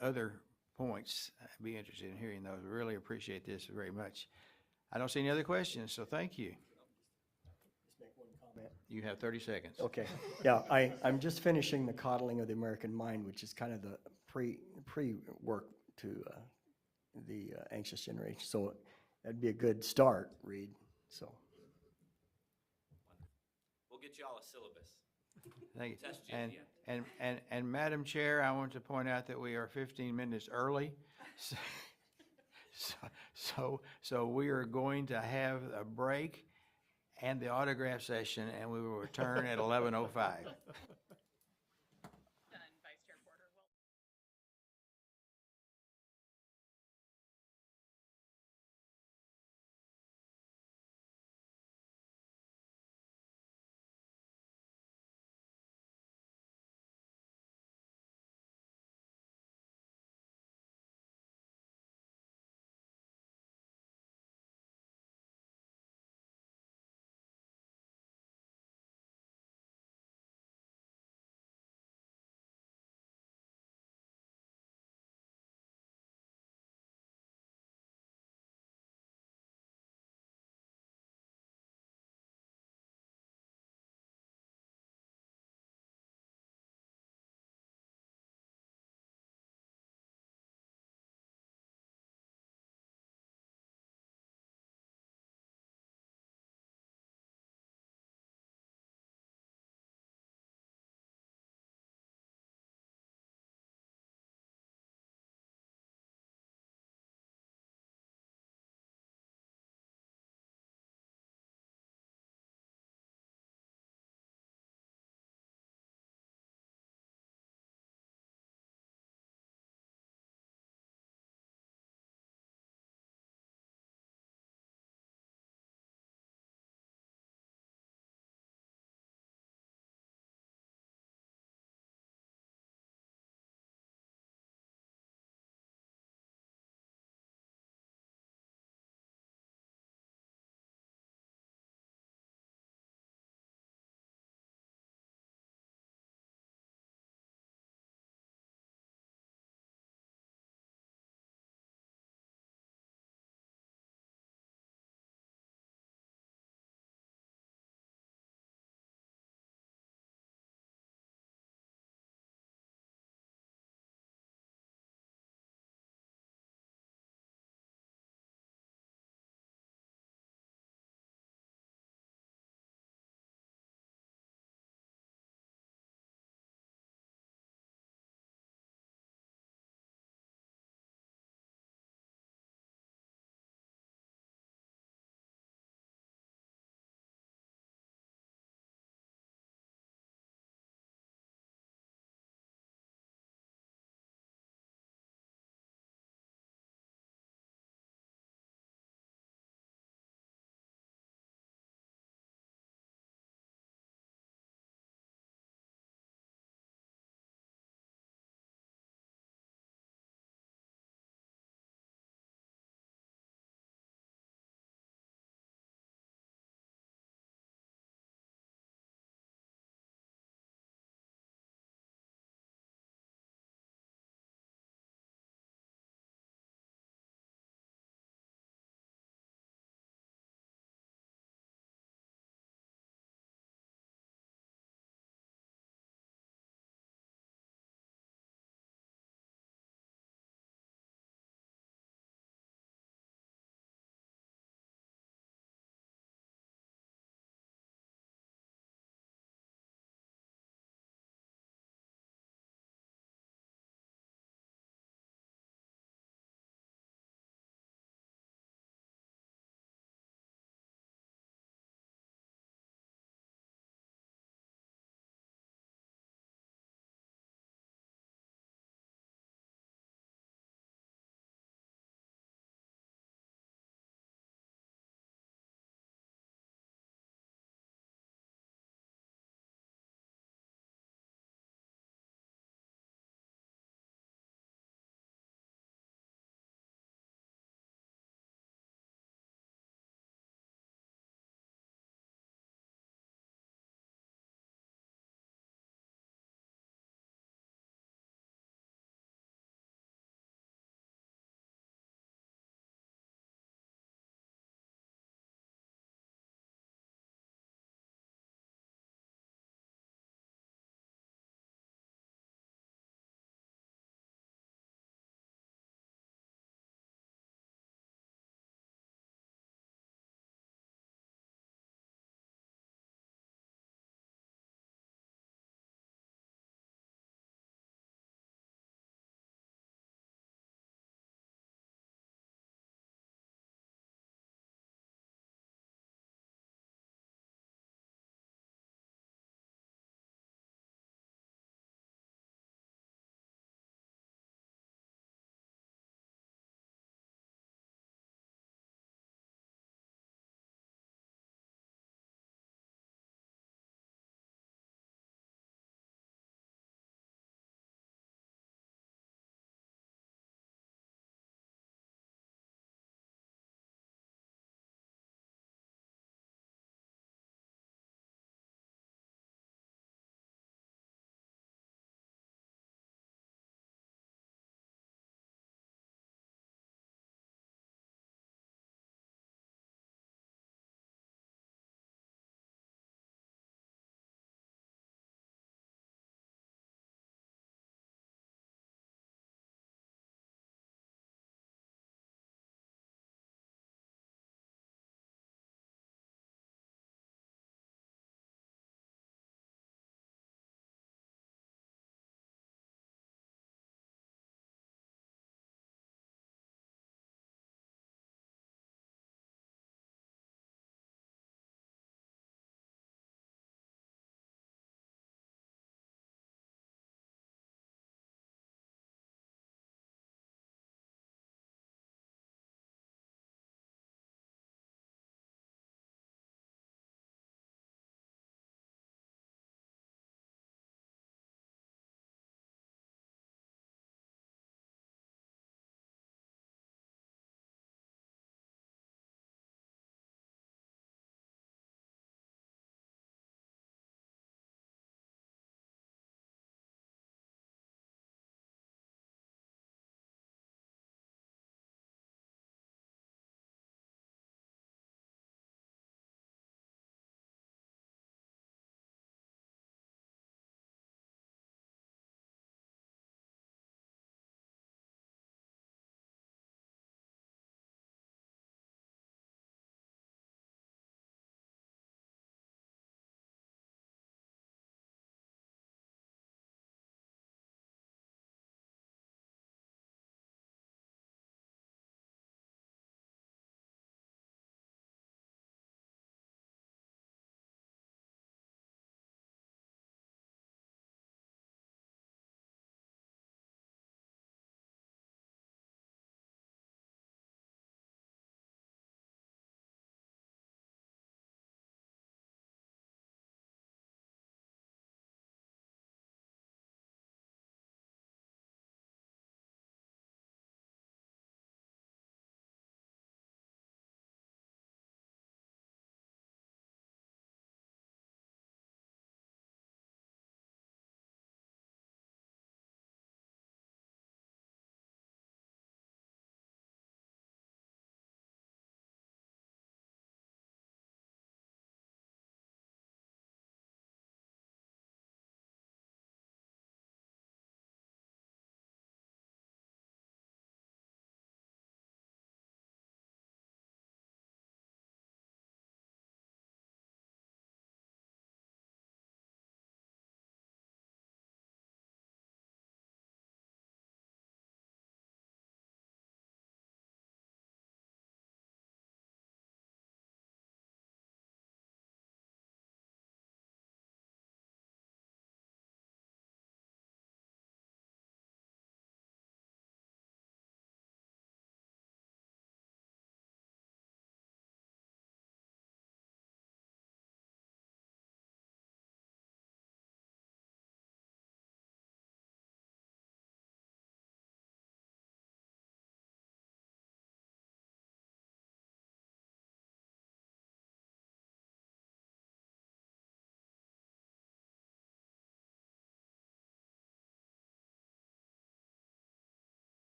other points. I'd be interested in hearing those. Really appreciate this very much. I don't see any other questions, so thank you. Just make one comment. You have 30 seconds. Okay, yeah, I'm just finishing the coddling of the American mind, which is kind of the pre-work to the anxious generation. So that'd be a good start, Reed, so. We'll get you all a syllabus. Thank you. Test you at the end. And Madam Chair, I want to point out that we are 15 minutes early. So we are going to have a break and the autograph session, and we will return at 11:05.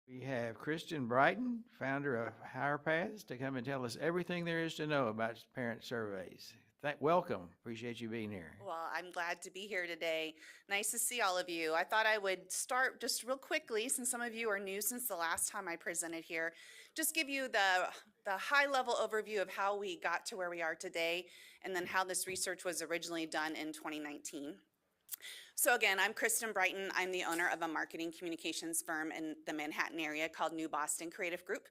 We have Kristen Brighton, founder of Higher Paths, to come and tell us everything there is to know about parent surveys. Welcome. Appreciate you being here. Well, I'm glad to be here today. Nice to see all of you. I thought I would start just real quickly, since some of you are new since the last time I presented here, just give you the high-level overview of how we got to where we are today, and then how this research was originally done in 2019. So again, I'm Kristen Brighton. I'm the owner of a marketing communications firm in the Manhattan area called New Boston Creative Group.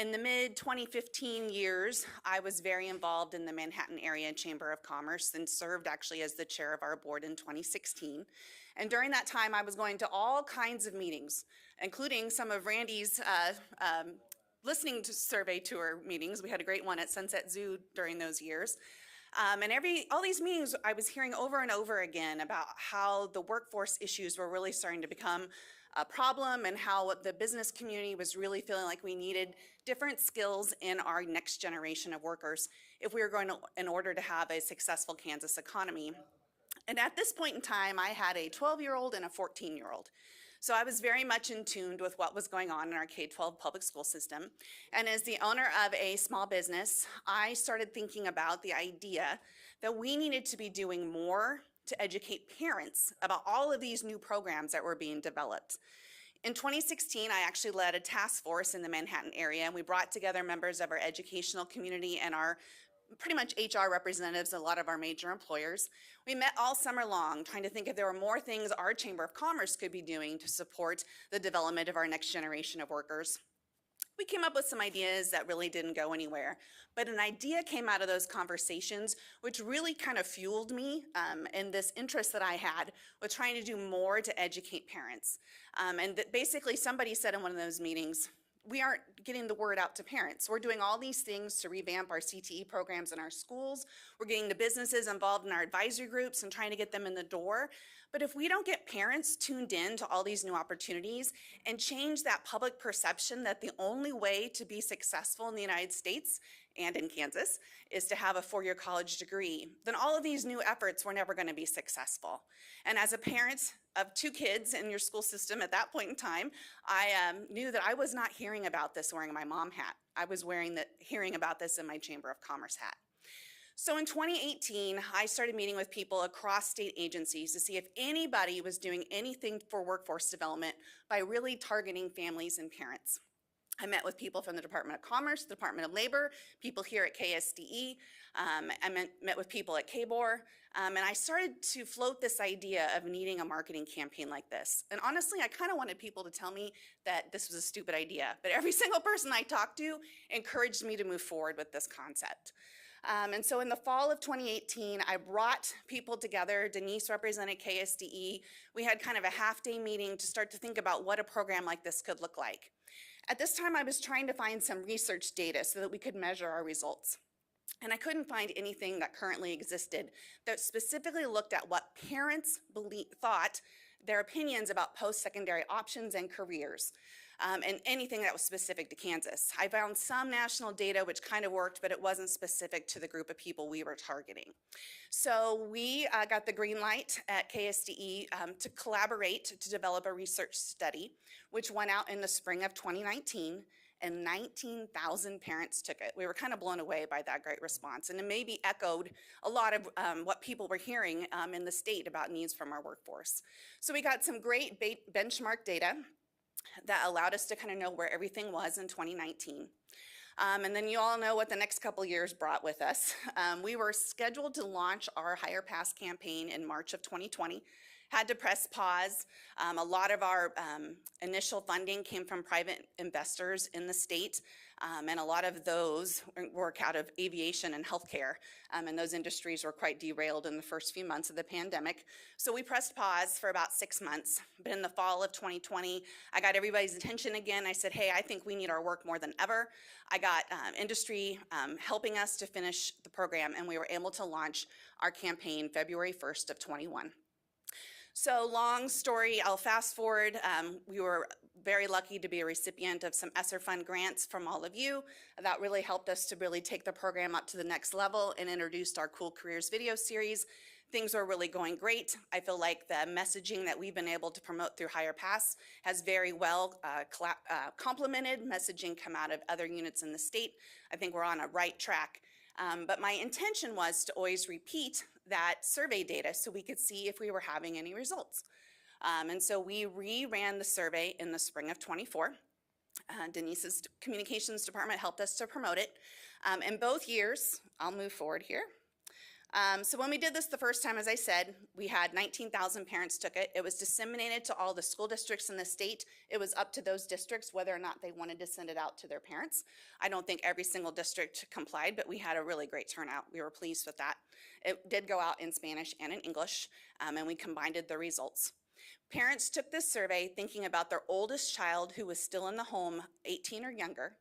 In the mid-2015 years, I was very involved in the Manhattan Area Chamber of Commerce and served actually as the chair of our board in 2016. And during that time, I was going to all kinds of meetings, including some of Randy's listening to survey tour meetings. We had a great one at Sunset Zoo during those years. And all these meetings, I was hearing over and over again about how the workforce issues were really starting to become a problem, and how the business community was really feeling like we needed different skills in our next generation of workers if we were going to, in order to have a successful Kansas economy. And at this point in time, I had a 12-year-old and a 14-year-old. So I was very much in tune with what was going on in our K-12 public school system. And as the owner of a small business, I started thinking about the idea that we needed to be doing more to educate parents about all of these new programs that were being developed. In 2016, I actually led a task force in the Manhattan area, and we brought together members of our educational community and our pretty much HR representatives, a lot of our major employers. We met all summer long trying to think if there were more things our Chamber of Commerce could be doing to support the development of our next generation of workers. We came up with some ideas that really didn't go anywhere, but an idea came out of those conversations which really kind of fueled me in this interest that I had with trying to do more to educate parents. Basically somebody said in one of those meetings, we aren't getting the word out to parents. We're doing all these things to revamp our CTE programs in our schools. We're getting the businesses involved in our advisory groups and trying to get them in the door. But if we don't get parents tuned in to all these new opportunities and change that public perception that the only way to be successful in the United States and in Kansas is to have a four-year college degree, then all of these new efforts were never going to be successful. And as a parent of two kids in your school system at that point in time, I knew that I was not hearing about this wearing my mom hat. I was hearing about this in my Chamber of Commerce hat. So in 2018, I started meeting with people across state agencies to see if anybody was doing anything for workforce development by really targeting families and parents. I met with people from the Department of Commerce, the Department of Labor, people here at KSDE. I met with people at KBOR, and I started to float this idea of needing a marketing campaign like this. And honestly, I kind of wanted people to tell me that this was a stupid idea, but every single person I talked to encouraged me to move forward with this concept. And so in the fall of 2018, I brought people together. Denise represented KSDE. We had kind of a half-day meeting to start to think about what a program like this could look like. At this time, I was trying to find some research data so that we could measure our results. And I couldn't find anything that currently existed that specifically looked at what parents thought their opinions about post-secondary options and careers, and anything that was specific to Kansas. I found some national data which kind of worked, but it wasn't specific to the group of people we were targeting. So we got the green light at KSDE to collaborate to develop a research study, which went out in the spring of 2019, and 19,000 parents took it. We were kind of blown away by that great response, and it maybe echoed a lot of what people were hearing in the state about needs from our workforce. So we got some great benchmark data that allowed us to kind of know where everything was in 2019. And then you all know what the next couple years brought with us. We were scheduled to launch our Higher Pass campaign in March of 2020. Had to press pause. A lot of our initial funding came from private investors in the state, and a lot of those work out of aviation and healthcare, and those industries were quite derailed in the first few months of the pandemic. So we pressed pause for about 6 months, but in the fall of 2020, I got everybody's attention again. I said, hey, I think we need our work more than ever. I got industry helping us to finish the program, and we were able to launch our campaign February 1st of 21. So long story, I'll fast forward. We were very lucky to be a recipient of some ESSER fund grants from all of you. That really helped us to really take the program up to the next level and introduced our Cool Careers video series things are really going great. I feel like the messaging that we've been able to promote through Higher Pass has very well complemented messaging come out of other units in the state. I think we're on a right track. But my intention was to always repeat that survey data so we could see if we were having any results. And so we re-ran the survey in the spring of 24. Denise's communications department helped us to promote it. In both years, I'll move forward here. So when we did this the first time, as I said, we had 19,000 parents took it. It was disseminated to all the school districts in the state. It was up to those districts whether or not they wanted to send it out to their parents. I don't think every single district complied, but we had a really great turnout. We were pleased with that. It did go out in Spanish and in English, and we combined the results. Parents took this survey thinking about their oldest child who was still in the home, 18 or younger,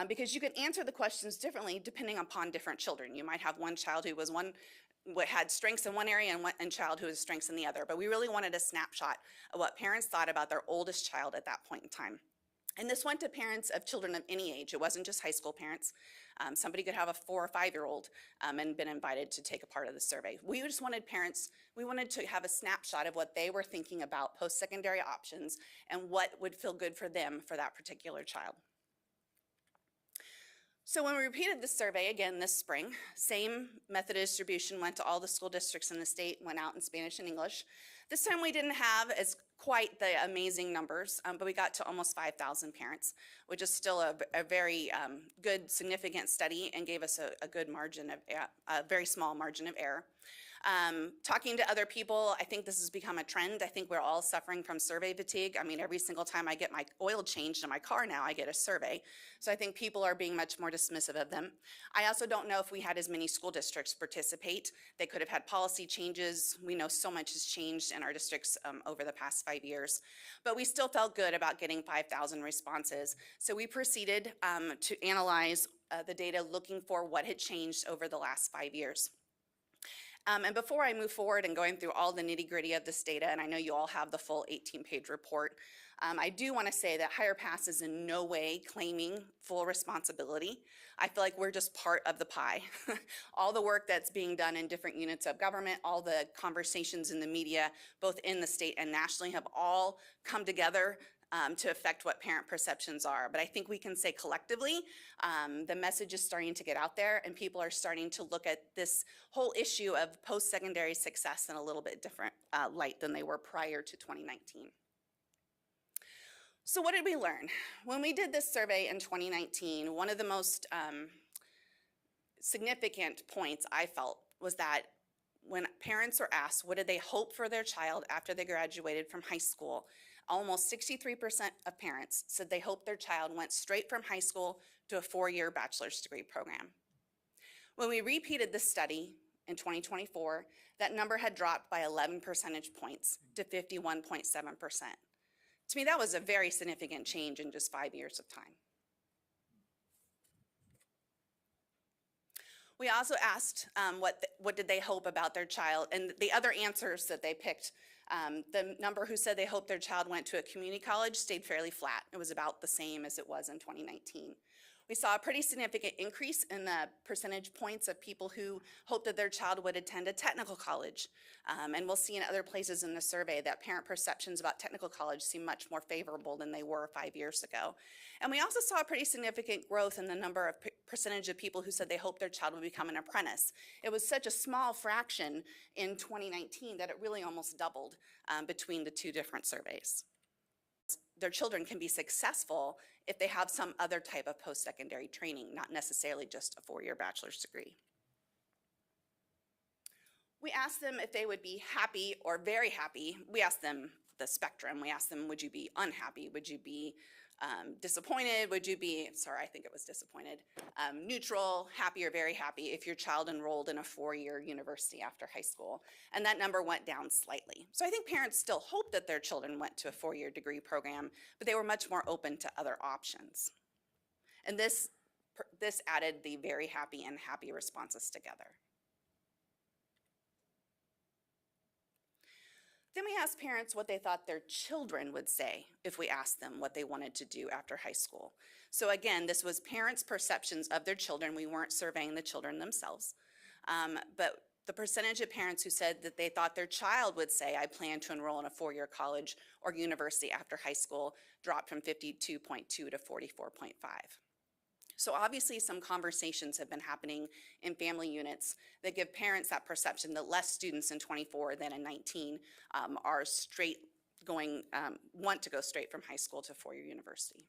because you can answer the questions differently depending upon different children. You might have one child who was had strengths in one area and one child who has strengths in the other, but we really wanted a snapshot of what parents thought about their oldest child at that point in time. And this went to parents of children of any age. It wasn't just high school parents. Somebody could have a 4 or 5-year-old and been invited to take a part of the survey. We just wanted parents, we wanted to have a snapshot of what they were thinking about post-secondary options and what would feel good for them for that particular child. So when we repeated the survey again this spring, same method of distribution went to all the school districts in the state, went out in Spanish and English. This time we didn't have as quite the amazing numbers, but we got to almost 5,000 parents, which is still a very good, significant study and gave us a good margin of, a very small margin of error. Talking to other people, I think this has become a trend. I think we're all suffering from survey fatigue. I mean, every single time I get my oil changed in my car now, I get a survey. So I think people are being much more dismissive of them. I also don't know if we had as many school districts participate. They could have had policy changes. We know so much has changed in our districts over the past 5 years. But we still felt good about getting 5,000 responses. So we proceeded to analyze the data looking for what had changed over the last 5 years. And before I move forward and going through all the nitty-gritty of this data, and I know you all have the full 18-page report, I do want to say that Higher Pass is in no way claiming full responsibility. I feel like we're just part of the pie. All the work that's being done in different units of government, all the conversations in the media, both in the state and nationally, have all come together to affect what parent perceptions are. But I think we can say collectively, the message is starting to get out there and people are starting to look at this whole issue of post-secondary success in a little bit different light than they were prior to 2019. So what did we learn? When we did this survey in 2019, one of the most significant points I felt was that when parents were asked what did they hope for their child after they graduated from high school, almost 63% of parents said they hoped their child went straight from high school to a 4-year bachelor's degree program. When we repeated this study in 2024, that number had dropped by 11 percentage points to 51.7%. To me, that was a very significant change in just 5 years of time. We also asked what did they hope about their child, and the other answers that they picked, the number who said they hoped their child went to a community college stayed fairly flat. It was about the same as it was in 2019. We saw a pretty significant increase in the percentage points of people who hoped that their child would attend a technical college. And we'll see in other places in the survey that parent perceptions about technical college seem much more favorable than they were 5 years ago. And we also saw a pretty significant growth in the number of percentage of people who said they hoped their child would become an apprentice. It was such a small fraction in 2019 that it really almost doubled between the two different surveys. Their children can be successful if they have some other type of post-secondary training, not necessarily just a 4-year bachelor's degree. We asked them if they would be happy or very happy. We asked them the spectrum. We asked them, would you be unhappy? Would you be disappointed? Would you be, sorry, I think it was disappointed, neutral, happy or very happy if your child enrolled in a 4-year university after high school? And that number went down slightly. So I think parents still hope that their children went to a 4-year degree program, but they were much more open to other options. And this added the very happy and happy responses together. Then we asked parents what they thought their children would say if we asked them what they wanted to do after high school. So again, this was parents' perceptions of their children. We weren't surveying the children themselves. But The percentage of parents who said that they thought their child would say, I plan to enroll in a four-year college or university after high school, dropped from 52.2 to 44.5. So obviously some conversations have been happening in family units that give parents that perception that less students in 24 than in 19 are straight going, want to go straight from high school to four-year university.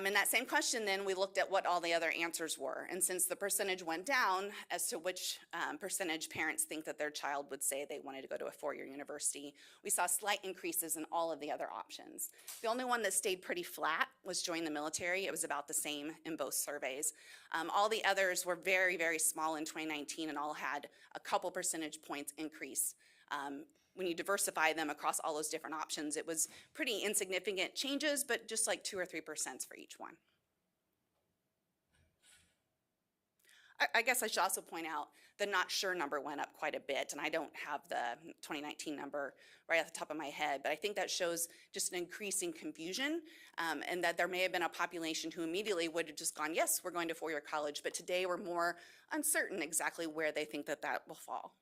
In that same question, then, we looked at what all the other answers were. And since the percentage went down as to which percentage parents think that their child would say they wanted to go to a four-year university, we saw slight increases in all of the other options. The only one that stayed pretty flat was join the military. It was about the same in both surveys. All the others were very, very small in 2019 and all had a couple percentage points increase. When you diversify them across all those different options, it was pretty insignificant changes, but just like 2 or 3% for each one. I guess I should also point out the not sure number went up quite a bit, and I don't have the 2019 number right off the top of my head, but I think that shows just an increasing confusion, and that there may have been a population who immediately would have just gone, yes, we're going to four-year college, but today we're more uncertain exactly where they think that that will fall.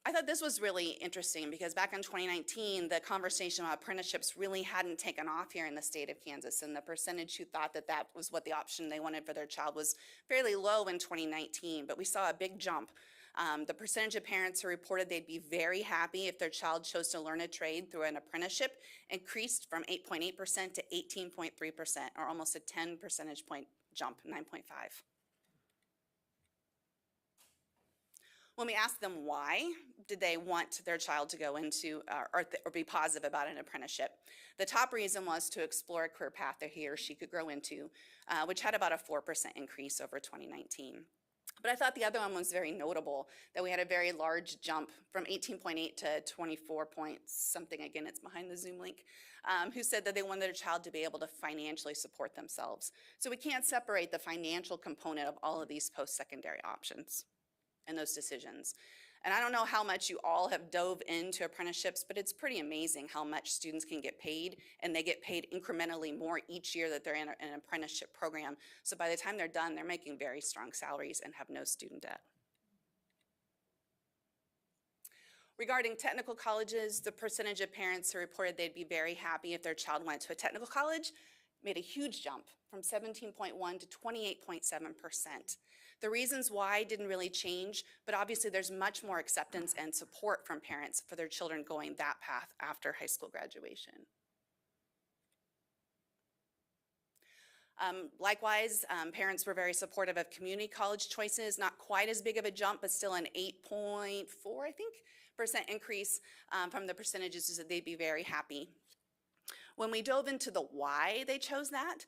I thought this was really interesting because back in 2019, the conversation about apprenticeships really hadn't taken off here in the state of Kansas, and the percentage who thought that that was what the option they wanted for their child was fairly low in 2019, but we saw a big jump. The percentage of parents who reported they'd be very happy if their child chose to learn a trade through an apprenticeship increased from 8.8% to 18.3%, or almost a 10 percentage point jump, 9.5. When we asked them why did they want their child to go into or be positive about an apprenticeship, the top reason was to explore a career path that he or she could grow into, which had about a 4% increase over 2019. But I thought the other one was very notable, that we had a very large jump from 18.8 to 24 point something, again, it's behind the Zoom link, who said that they wanted their child to be able to financially support themselves. So we can't separate the financial component of all of these post-secondary options and those decisions. And I don't know how much you all have dove into apprenticeships, but it's pretty amazing how much students can get paid, and they get paid incrementally more each year that they're in an apprenticeship program. So by the time they're done, they're making very strong salaries and have no student debt. Regarding technical colleges, the percentage of parents who reported they'd be very happy if their child went to a technical college made a huge jump from 17.1 to 28.7%. The reasons why didn't really change, but obviously there's much more acceptance and support from parents for their children going that path after high school graduation. Likewise, parents were very supportive of community college choices, not quite as big of a jump, but still an 8.4, I think, % increase from the percentages that they'd be very happy. When we dove into the why they chose that,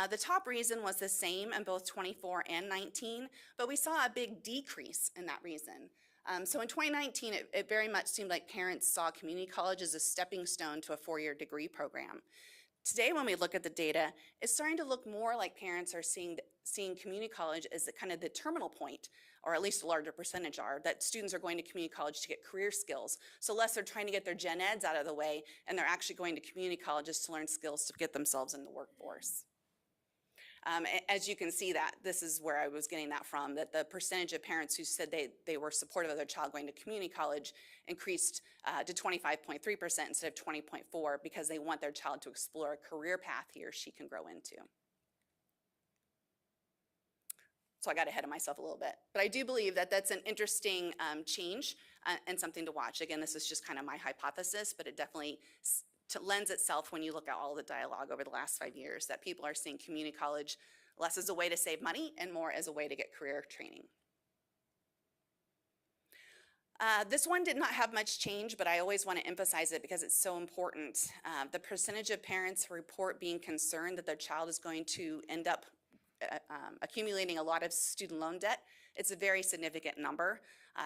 the top reason was the same in both 24 and 19, but we saw a big decrease in that reason. So in 2019, it very much seemed like parents saw community college as a stepping stone to a four-year degree program. Today, when we look at the data, it's starting to look more like parents are seeing community college as kind of the terminal point, or at least a larger percentage are, that students are going to community college to get career skills. So less they're trying to get their gen eds out of the way, and they're actually going to community colleges to learn skills to get themselves in the workforce. As you can see, that this is where I was getting that from, that the percentage of parents who said they were supportive of their child going to community college increased to 25.3% instead of 20.4% because they want their child to explore a career path he or she can grow into. So I got ahead of myself a little bit. But I do believe that that's an interesting change and something to watch. Again, this is just kind of my hypothesis, but it definitely lends itself when you look at all the dialogue over the last 5 years, that people are seeing community college less as a way to save money and more as a way to get career training. This one did not have much change, but I always want to emphasize it because it's so important. The percentage of parents who report being concerned that their child is going to end up accumulating a lot of student loan debt, it's a very significant number.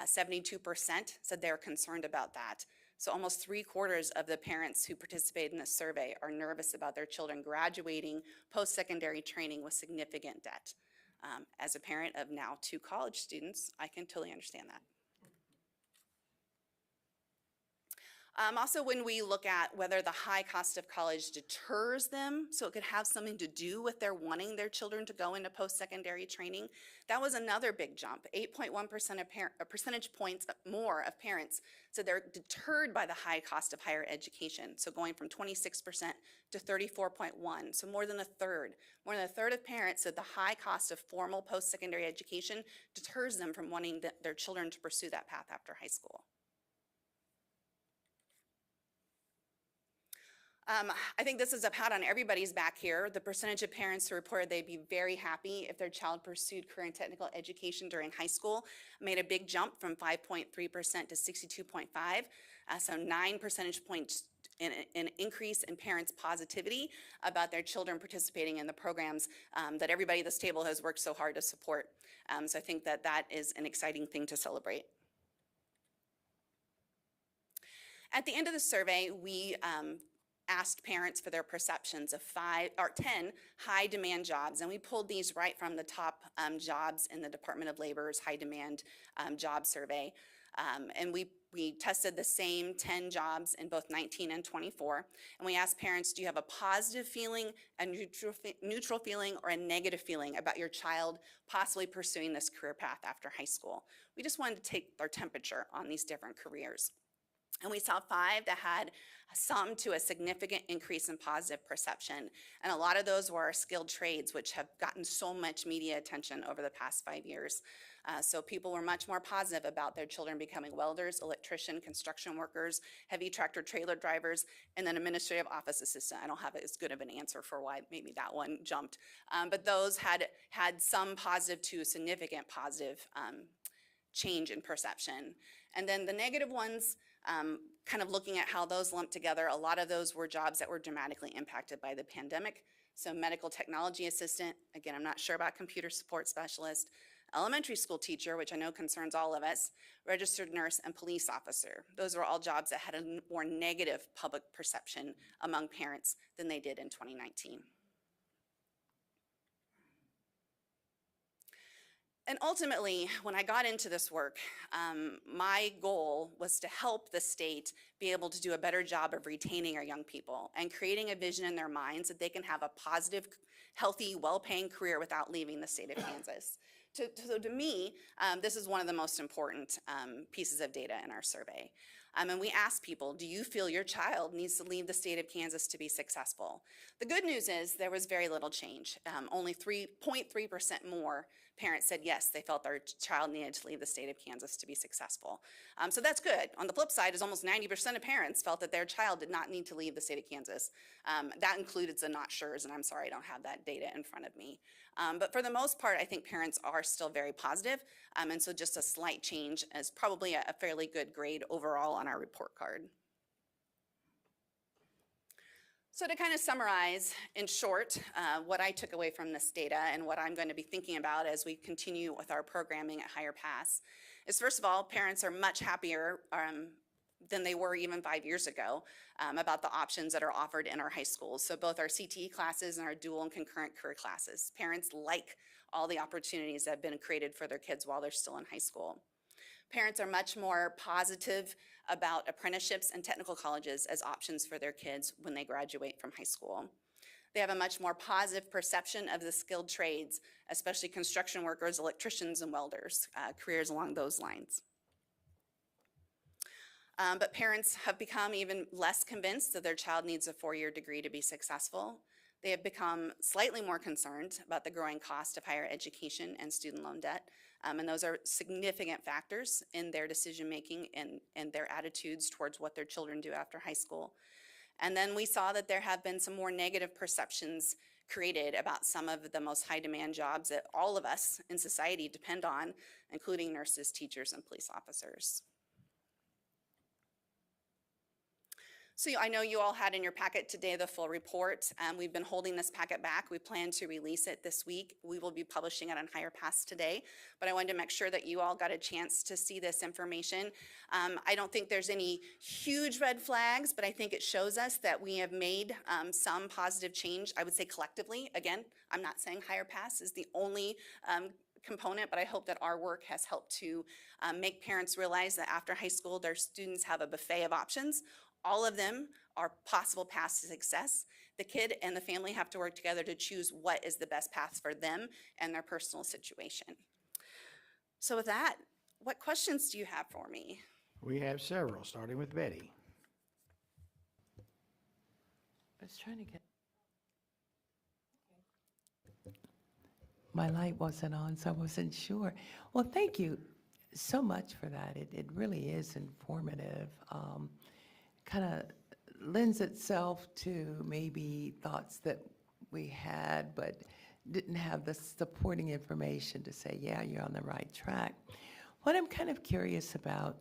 72% said they're concerned about that. So almost 3/4 of the parents who participated in this survey are nervous about their children graduating post-secondary training with significant debt. As a parent of now 2 college students, I can totally understand that. Also, when we look at whether the high cost of college deters them, so it could have something to do with their wanting their children to go into post-secondary training, that was another big jump. 8.1% of percentage points more of parents said they're deterred by the high cost of higher education. So going from 26% to 34.1, so more than a third. More than a third of parents said the high cost of formal post-secondary education deters them from wanting their children to pursue that path after high school. I think this is a pat on everybody's back here. The percentage of parents who reported they'd be very happy if their child pursued career and technical education during high school made a big jump from 5.3% to 62.5%. So 9 percentage points in an increase in parents' positivity about their children participating in the programs that everybody at this table has worked so hard to support. So I think that that is an exciting thing to celebrate. At the end of the survey, we asked parents for their perceptions of 10 high demand jobs, and we pulled these right from the top jobs in the Department of Labor's high demand job survey. And we tested the same 10 jobs in both 19 and 24, and we asked parents, do you have a positive feeling, a neutral feeling, or a negative feeling about your child possibly pursuing this career path after high school? We just wanted to take their temperature on these different careers. And we saw 5 that had some to a significant increase in positive perception. And a lot of those were our skilled trades, which have gotten so much media attention over the past 5 years. So people were much more positive about their children becoming welders, electrician, construction workers, heavy tractor trailer drivers, and then administrative office assistant. I don't have as good of an answer for why maybe that one jumped. But those had some positive to significant positive change in perception. And then the negative ones, kind of looking at how those lumped together, a lot of those were jobs that were dramatically impacted by the pandemic. So medical technology assistant, again, I'm not sure about computer support specialist, elementary school teacher, which I know concerns all of us, registered nurse, and police officer. Those were all jobs that had a more negative public perception among parents than they did in 2019. And ultimately, when I got into this work, my goal was to help the state be able to do a better job of retaining our young people and creating a vision in their minds that they can have a positive, healthy, well-paying career without leaving the state of Kansas. So to me, this is one of the most important pieces of data in our survey. And we asked people, do you feel your child needs to leave the state of Kansas to be successful? The good news is there was very little change. Only 3.3% more parents said yes, they felt their child needed to leave the state of Kansas to be successful. So that's good. On the flip side is almost 90% of parents felt that their child did not need to leave the state of Kansas. That included the not sures, and I'm sorry I don't have that data in front of me. But for the most part, I think parents are still very positive, and so just a slight change is probably a fairly good grade overall on our report card. So to kind of summarize in short what I took away from this data and what I'm going to be thinking about as we continue with our programming at Higher Pass is, first of all, parents are much happier than they were even 5 years ago about the options that are offered in our high schools. So both our CTE classes and our dual and concurrent career classes. Parents like all the opportunities that have been created for their kids while they're still in high school. Parents are much more positive about apprenticeships and technical colleges as options for their kids when they graduate from high school. They have a much more positive perception of the skilled trades, especially construction workers, electricians, and welders, careers along those lines. But parents have become even less convinced that their child needs a 4-year degree to be successful. They have become slightly more concerned about the growing cost of higher education and student loan debt. And those are significant factors in their decision-making and their attitudes towards what their children do after high school. And then we saw that there have been some more negative perceptions created about some of the most high-demand jobs that all of us in society depend on, including nurses, teachers, and police officers. So I know you all had in your packet today the full report. We've been holding this packet back. We plan to release it this week. We will be publishing it on Higher Pass today, but I wanted to make sure that you all got a chance to see this information. I don't think there's any huge red flags, but I think it shows us that we have made some positive change, I would say collectively. Again, I'm not saying Higher Pass is the only component, but I hope that our work has helped to make parents realize that after high school, their students have a buffet of options. All of them are possible paths to success. The kid and the family have to work together to choose what is the best path for them and their personal situation. So with that, what questions do you have for me? We have several, starting with Betty. I was trying to get. My light wasn't on, so I wasn't sure. Well, thank you so much for that. It really is informative. Kind of lends itself to maybe thoughts that we had, but didn't have the supporting information to say, yeah, you're on the right track. What I'm kind of curious about,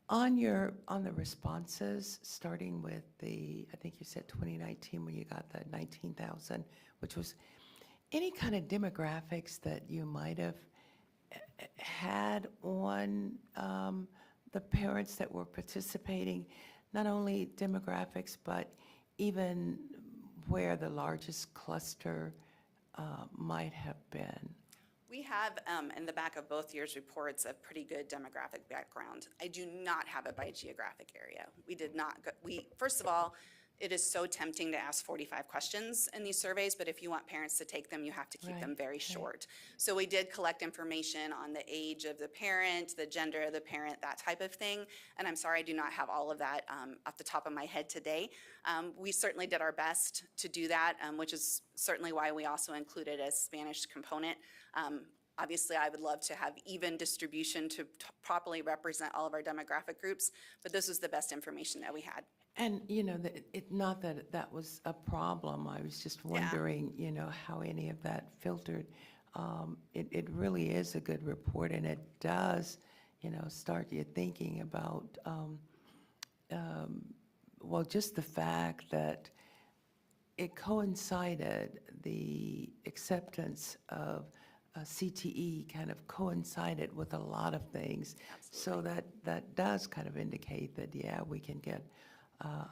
on the responses, starting with I think you said 2019 when you got the 19,000, which was any kind of demographics that you might have had on the parents that were participating, not only demographics, but even where the largest cluster might have been? We have in the back of both years' reports a pretty good demographic background. I do not have it by geographic area. We did not go, first of all, it is so tempting to ask 45 questions in these surveys, but if you want parents to take them, you have to keep them very short. So we did collect information on the age of the parent, the gender of the parent, that type of thing. And I'm sorry, I do not have all of that off the top of my head today. We certainly did our best to do that, which is certainly why we also included a Spanish component. Obviously, I would love to have even distribution to properly represent all of our demographic groups, but this was the best information that we had. And, not that that was a problem. I was just wondering, how any of that filtered. It really is a good report, and it does, start you thinking about, just the fact that it coincided, the acceptance of CTE kind of coincided with a lot of things. Absolutely. So that does kind of indicate that, we can get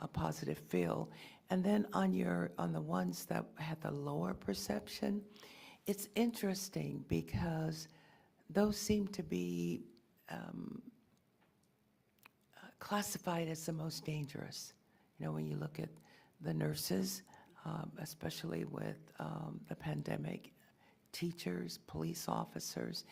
a positive feel. And then on the ones that had the lower perception, it's interesting because those seem to be classified as the most dangerous. When you look at the nurses, especially with the pandemic, teachers, police officers,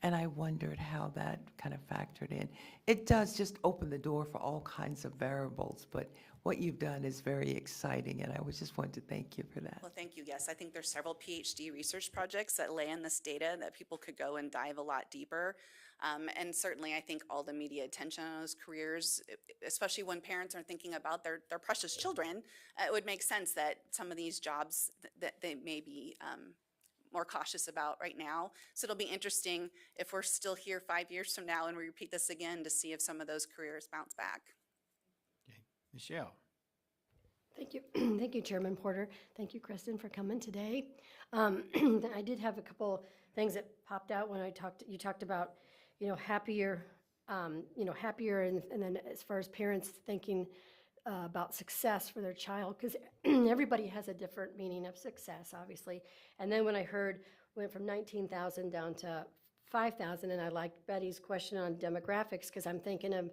and I wondered how that kind of factored in. It does just open the door for all kinds of variables, but what you've done is very exciting, and I just wanted to thank you for that. Well, thank you. Yes, I think there's several PhD research projects that lay in this data that people could go and dive a lot deeper. And certainly, I think all the media attention on those careers, especially when parents are thinking about their precious children, it would make sense that some of these jobs that they may be more cautious about right now. So it'll be interesting if we're still here 5 years from now and we repeat this again to see if some of those careers bounce back. Okay. Michelle. Thank you. Thank you, Chairman Porter. Thank you, Kristen, for coming today. I did have a couple things that popped out when you talked about, happier, happier, and then as far as parents thinking about success for their child, because everybody has a different meaning of success, obviously. And then when I went from 19,000 down to 5,000, and I liked Betty's question on demographics, because I'm thinking of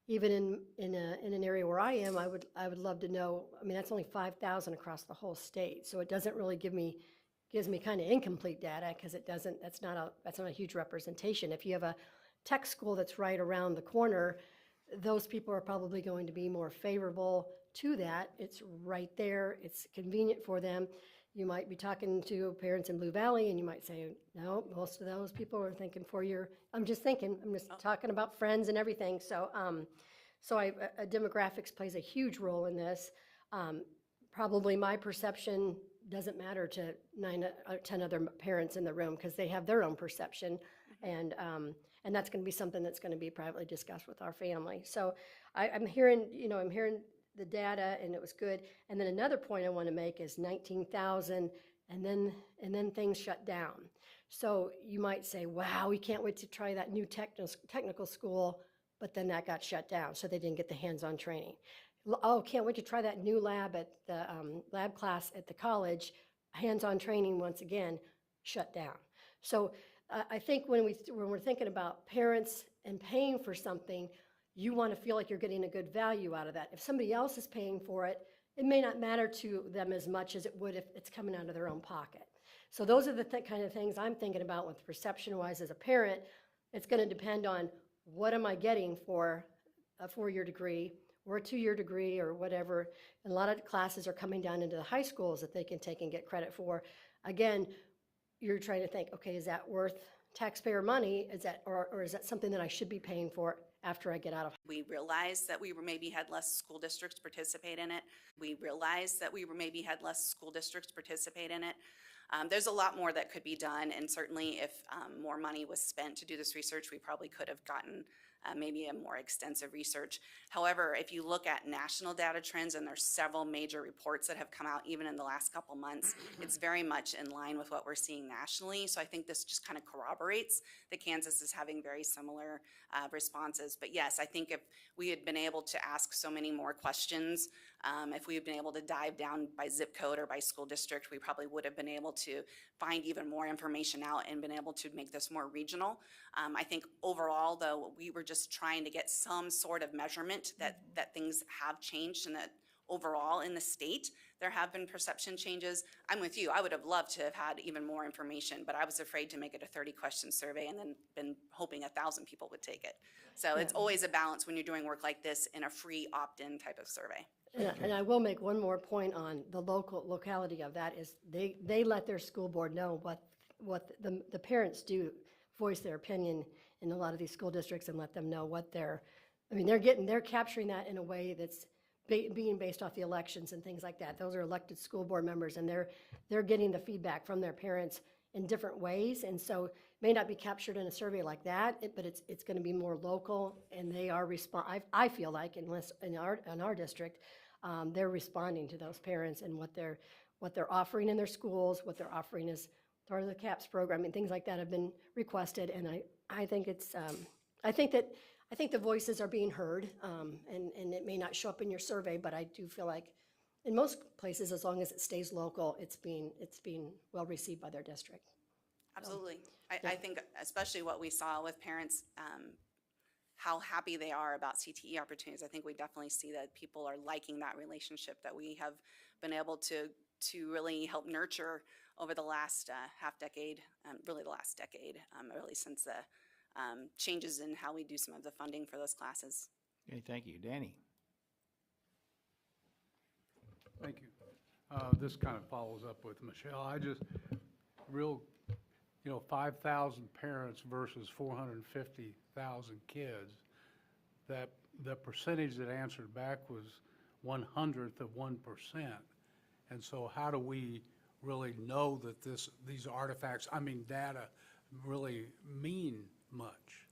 even in an area where I am, I would love to know. I mean, that's only 5,000 across the whole state, so it doesn't really gives me kind of incomplete data, because that's not a huge representation. If you have a tech school that's right around the corner, those people are probably going to be more favorable to that. It's right there. It's convenient for them. You might be talking to parents in Blue Valley, and you might say, no, most of those people are thinking I'm just talking about friends and everything. So, demographics plays a huge role in this. Probably my perception doesn't matter to 9 or 10 other parents in the room, because they have their own perception. And that's going to be something that's going to be privately discussed with our family. So I'm hearing the data, and it was good. And then another point I want to make is 19,000, and then things shut down. So you might say, wow, we can't wait to try that new technical school, but then that got shut down, so they didn't get the hands-on training. Oh, can't wait to try that new lab at the lab class at the college. Hands-on training, once again, shut down. So I think when we're thinking about parents and paying for something, you want to feel like you're getting a good value out of that. If somebody else is paying for it, it may not matter to them as much as it would if it's coming out of their own pocket. So those are the kind of things I'm thinking about with perception-wise as a parent. It's going to depend on what am I getting for a 4-year degree or a 2-year degree or whatever. And a lot of classes are coming down into the high schools that they can take and get credit for. Again, you're trying to think, okay, is that worth taxpayer money? Is that, or is that something that I should be paying for after I get out of? We realized that we maybe had less school districts participate in it. There's a lot more that could be done, and certainly if more money was spent to do this research, we probably could have gotten maybe a more extensive research. However, if you look at national data trends, and there's several major reports that have come out even in the last couple months, it's very much in line with what we're seeing nationally. So I think this just kind of corroborates that Kansas is having very similar responses. But yes, I think if we had been able to ask so many more questions, if we had been able to dive down by zip code or by school district, we probably would have been able to find even more information out and been able to make this more regional. I think overall, though, we were just trying to get some sort of measurement that things have changed and that overall in the state, there have been perception changes. I'm with you. I would have loved to have had even more information, but I was afraid to make it a 30-question survey and then been hoping 1,000 people would take it. So it's always a balance when you're doing work like this in a free opt-in type of survey. And I will make one more point on the locality of that is they let their school board know what the parents do voice their opinion in a lot of these school districts and let them know what they're capturing that in a way that's being based off the elections and things like that. Those are elected school board members, and they're getting the feedback from their parents in different ways, and so it may not be captured in a survey like that, but it's going to be more local, and they are I feel like, unless in our district, they're responding to those parents and what they're offering in their schools, what they're offering as part of the CAPS program, and things like that have been requested, and I think it's I think the voices are being heard, and it may not show up in your survey, but I do feel like in most places, as long as it stays local, it's being well received by their district. Absolutely. I think especially what we saw with parents, how happy they are about CTE opportunities. I think we definitely see that people are liking that relationship that we have been able to really help nurture over the last half decade, really the last decade, really since the changes in how we do some of the funding for those classes. Okay, thank you. Danny? Thank you. This kind of follows up with Michelle. I just, 5,000 parents versus 450,000 kids, that the percentage that answered back was 1/100th of 1%. And so how do we really know that these artifacts, data, really mean much?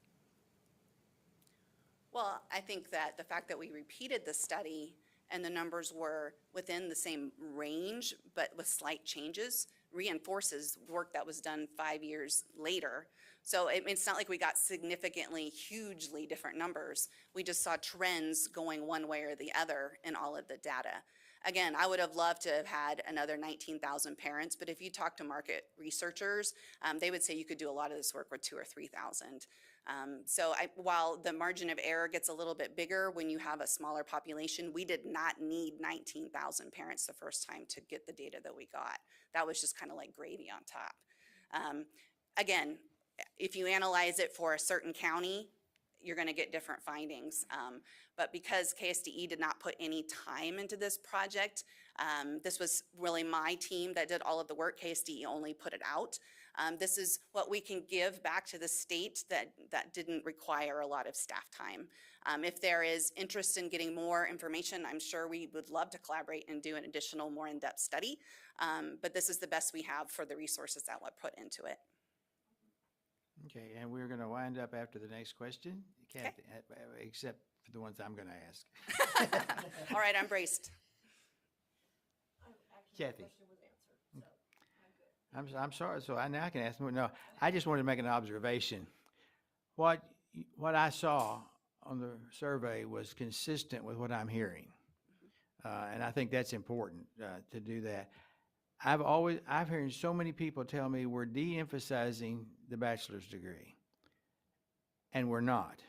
Well, I think that the fact that we repeated the study and the numbers were within the same range, but with slight changes, reinforces work that was done 5 years later. So it's not like we got significantly, hugely different numbers. We just saw trends going one way or the other in all of the data. Again, I would have loved to have had another 19,000 parents, but if you talk to market researchers, they would say you could do a lot of this work with 2,000 or 3,000. While the margin of error gets a little bit bigger when you have a smaller population, we did not need 19,000 parents the first time to get the data that we got. That was just kind of like gravy on top. Again, if you analyze it for a certain county, you're going to get different findings. But because KSDE did not put any time into this project, this was really my team that did all of the work. KSDE only put it out. This is what we can give back to the state that didn't require a lot of staff time. If there is interest in getting more information, I'm sure we would love to collaborate and do an additional, more in-depth study. But this is the best we have for the resources that were put into it. Okay, and we're going to wind up after the next question, Kathy, except for the ones I'm going to ask. All right, I'm braced. Kathy. I'm sorry, so now I can ask more. No, I just wanted to make an observation. What I saw on the survey was consistent with what I'm hearing. And I think that's important to do that. I've heard so many people tell me we're de-emphasizing the bachelor's degree. And we're not.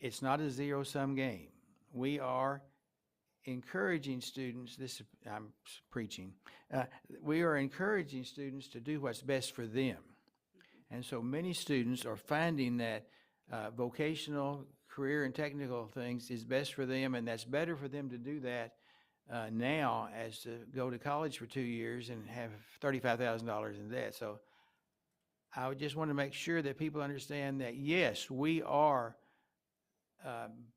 It's not a zero-sum game. We are encouraging students, I'm preaching, we are encouraging students to do what's best for them. And so many students are finding that vocational, career, and technical things is best for them, and that's better for them to do that now as to go to college for 2 years and have $35,000 in debt. So I would just want to make sure that people understand that, yes, we are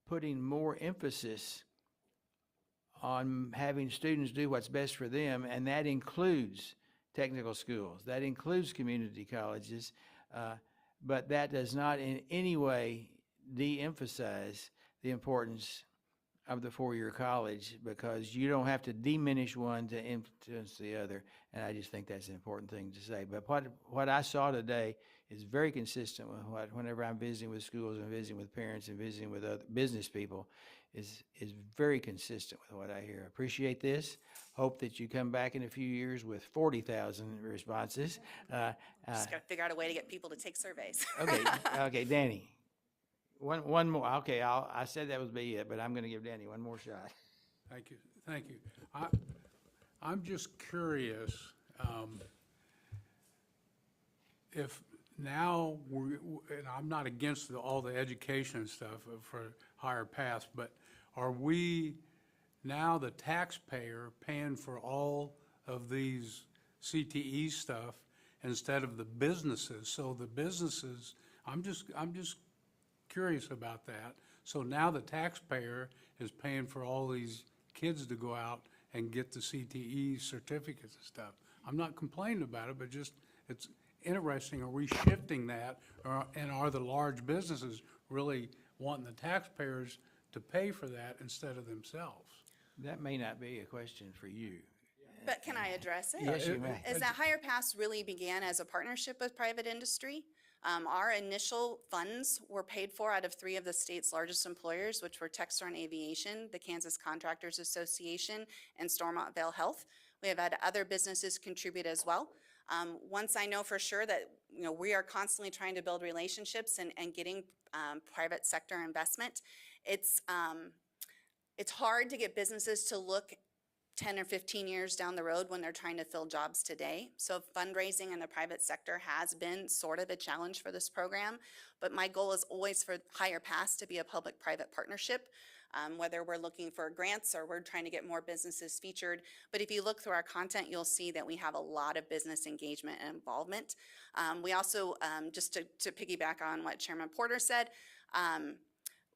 putting more emphasis on having students do what's best for them, and that includes technical schools. That includes community colleges, but that does not in any way de-emphasize the importance of the four-year college, because you don't have to diminish one to influence the other, and I just think that's an important thing to say. But what I saw today is very consistent with what, whenever I'm visiting with schools and visiting with parents and visiting with other business people, is very consistent with what I hear. Appreciate this. Hope that you come back in a few years with 40,000 responses. Just got to figure out a way to get people to take surveys. Okay, Danny. One more. Okay, I said that would be it, but I'm going to give Danny one more shot. Thank you. I'm just curious, if now and I'm not against all the education stuff for higher paths, but are we now the taxpayer paying for all of these CTE stuff instead of the businesses? So the businesses, I'm just curious about that. So now the taxpayer is paying for all these kids to go out and get the CTE certificates and stuff. I'm not complaining about it, but just it's interesting. Are we shifting that, and are the large businesses really wanting the taxpayers to pay for that instead of themselves? That may not be a question for you. But can I address it? Yes, you may. Is that Higher Paths really began as a partnership with private industry? Our initial funds were paid for out of 3 of the state's largest employers, which were Textron Aviation, the Kansas Contractors Association, and Stormont Vale Health. We have had other businesses contribute as well. Once I know for sure that we are constantly trying to build relationships and getting private sector investment, it's hard to get businesses to look 10 or 15 years down the road when they're trying to fill jobs today. So fundraising in the private sector has been sort of a challenge for this program, but my goal is always for Higher Paths to be a public-private partnership, whether we're looking for grants or we're trying to get more businesses featured. But if you look through our content, you'll see that we have a lot of business engagement and involvement. We also, just to piggyback on what Chairman Porter said,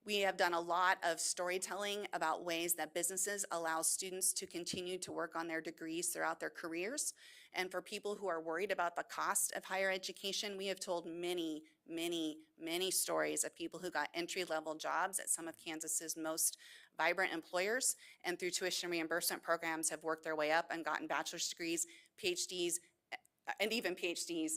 we have done a lot of storytelling about ways that businesses allow students to continue to work on their degrees throughout their careers. And for people who are worried about the cost of higher education, we have told many, many, many stories of people who got entry-level jobs at some of Kansas's most vibrant employers, and through tuition reimbursement programs have worked their way up and gotten bachelor's degrees, PhDs, and even PhDs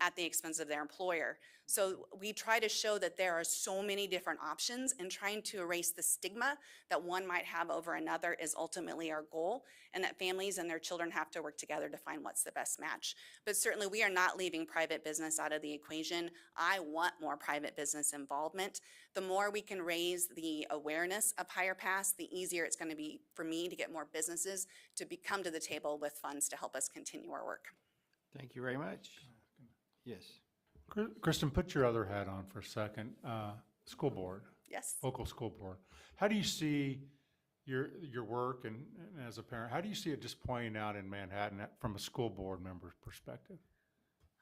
at the expense of their employer. So we try to show that there are so many different options, and trying to erase the stigma that one might have over another is ultimately our goal, and that families and their children have to work together to find what's the best match. But certainly we are not leaving private business out of the equation. I want more private business involvement. The more we can raise the awareness of Higher Paths, the easier it's going to be for me to get more businesses to come to the table with funds to help us continue our work. Thank you very much. Yes. Kristen, put your other hat on for a second. School board. Yes. Local school board. How do you see your work and as a parent, how do you see it just playing out in Manhattan from a school board member's perspective?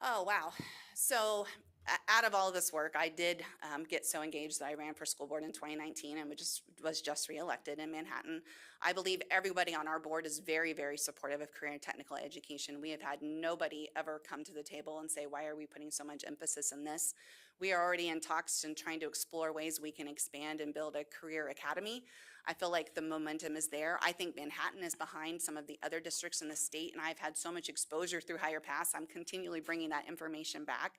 Oh, wow. So out of all of this work, I did get so engaged that I ran for school board in 2019 and was just reelected in Manhattan. I believe everybody on our board is very, very supportive of career and technical education. We have had nobody ever come to the table and say, why are we putting so much emphasis in this? We are already in talks and trying to explore ways we can expand and build a career academy. I feel like the momentum is there. I think Manhattan is behind some of the other districts in the state, and I've had so much exposure through Higher Paths. I'm continually bringing that information back.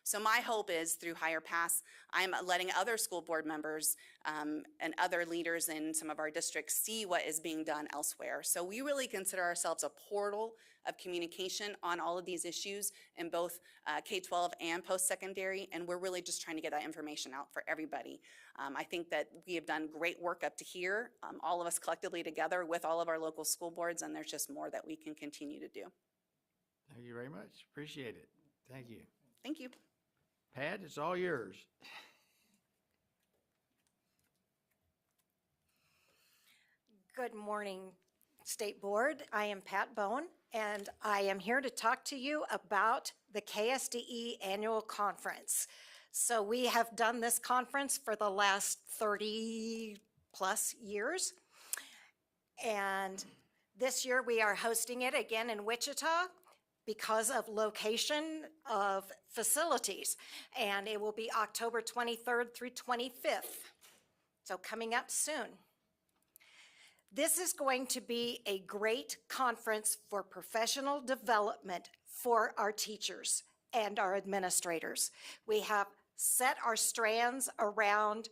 So my hope is through Higher Pass, I'm letting other school board members and other leaders in some of our districts see what is being done elsewhere. So we really consider ourselves a portal of communication on all of these issues in both K-12 and post-secondary, and we're really just trying to get that information out for everybody. I think that we have done great work up to here, all of us collectively together with all of our local school boards, and there's just more that we can continue to do. Thank you very much. Appreciate it. Thank you. Thank you. Pat, it's all yours. Good morning, State Board. I am Pat Bone, and I am here to talk to you about the KSDE Annual Conference. So we have done this conference for the last 30-plus years, and this year we are hosting it again in Wichita because of location of facilities, and it will be October 23rd through 25th, so coming up soon. This is going to be a great conference for professional development for our teachers and our administrators. We have set our strands around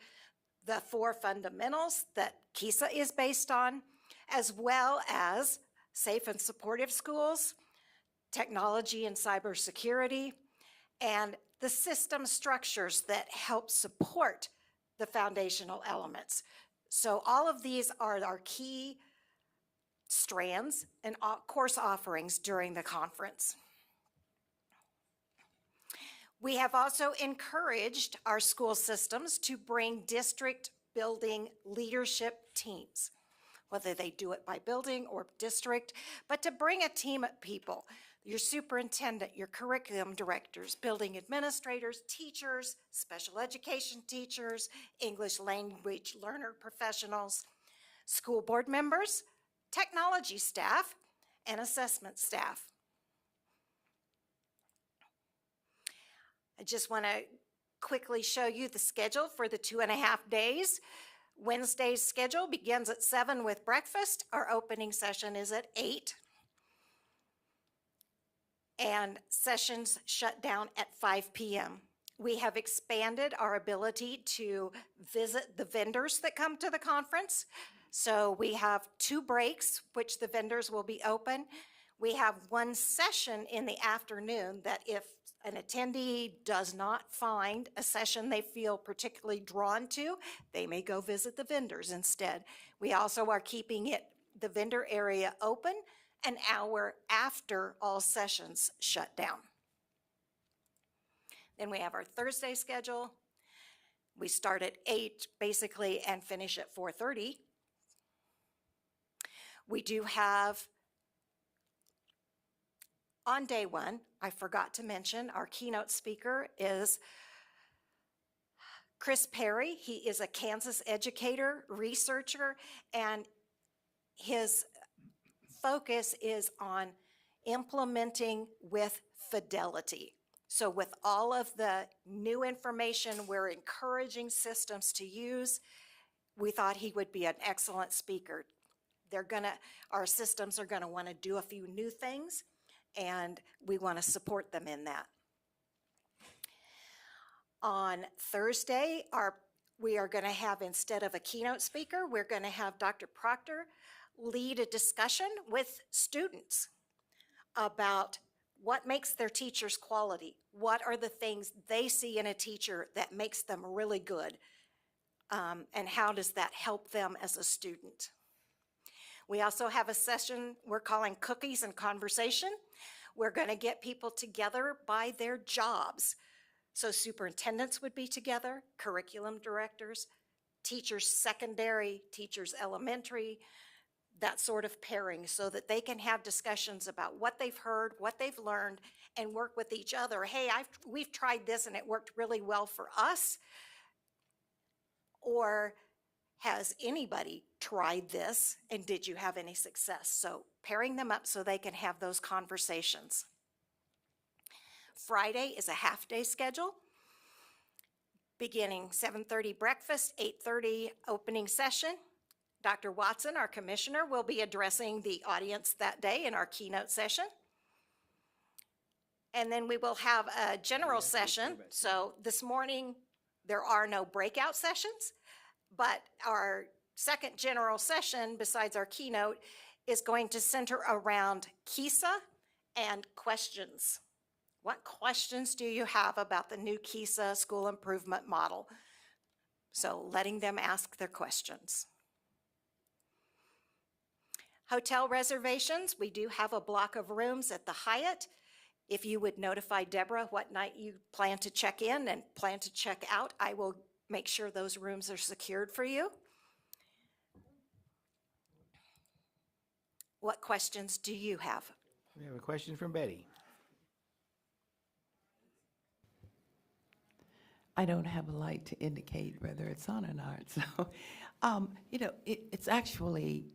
the 4 fundamentals that KISA is based on, as well as safe and supportive schools, technology and cybersecurity, and the system structures that help support the foundational elements. So all of these are our key strands and course offerings during the conference. We have also encouraged our school systems to bring district building leadership teams, whether they do it by building or district, but to bring a team of people, your superintendent, your curriculum directors, building administrators, teachers, special education teachers, English language learner professionals, school board members, technology staff, and assessment staff. I just want to quickly show you the schedule for the 2.5 days. Wednesday's schedule begins at 7 with breakfast. Our opening session is at 8. And sessions shut down at 5 p.m. We have expanded our ability to visit the vendors that come to the conference. So we have 2 breaks, which the vendors will be open. We have 1 session in the afternoon that if an attendee does not find a session they feel particularly drawn to, they may go visit the vendors instead. We also are keeping the vendor area open an hour after all sessions shut down. Then we have our Thursday schedule. We start at 8 basically and finish at 4:30. We do have, on day 1, I forgot to mention, our keynote speaker is Chris Perry. He is a Kansas educator, researcher, and his focus is on implementing with fidelity. So with all of the new information we're encouraging systems to use, we thought he would be an excellent speaker. Our systems are gonna wanna do a few new things, and we wanna support them in that. On Thursday, we are gonna have, instead of a keynote speaker, we're gonna have Dr. Proctor lead a discussion with students about what makes their teachers quality. What are the things they see in a teacher that makes them really good? And how does that help them as a student? We also have a session we're calling Cookies and Conversation. We're going to get people together by their jobs. So superintendents would be together, curriculum directors, teachers secondary, teachers elementary, that sort of pairing, so that they can have discussions about what they've heard, what they've learned, and work with each other. Hey, we've tried this and it worked really well for us. Or has anybody tried this and did you have any success? So pairing them up so they can have those conversations. Friday is a half-day schedule, beginning 7:30 breakfast, 8:30 opening session. Dr. Watson, our commissioner, will be addressing the audience that day in our keynote session. And then we will have a general session. So this morning, there are no breakout sessions, but our second general session, besides our keynote, is going to center around KISA and questions. What questions do you have about the new KISA school improvement model? So letting them ask their questions. Hotel reservations, we do have a block of rooms at the Hyatt. If you would notify Deborah what night you plan to check in and plan to check out, I will make sure those rooms are secured for you. What questions do you have? We have a question from Betty. I don't have a light to indicate whether it's on or not. So, it's actually,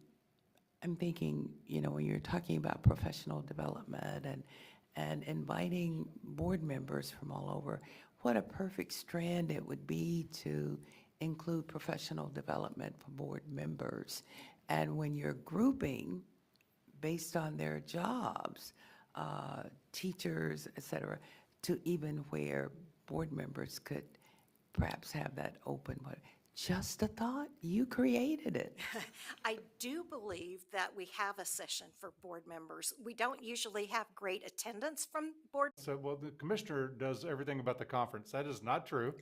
I'm thinking, when you're talking about professional development and inviting board members from all over, what a perfect strand it would be to include professional development for board members. And when you're grouping based on their jobs, teachers, et cetera, to even where board members could perhaps have that open, but just a thought, you created it. I do believe that we have a session for board members. We don't usually have great attendance from board. So, well, the commissioner does everything about the conference. That is not true.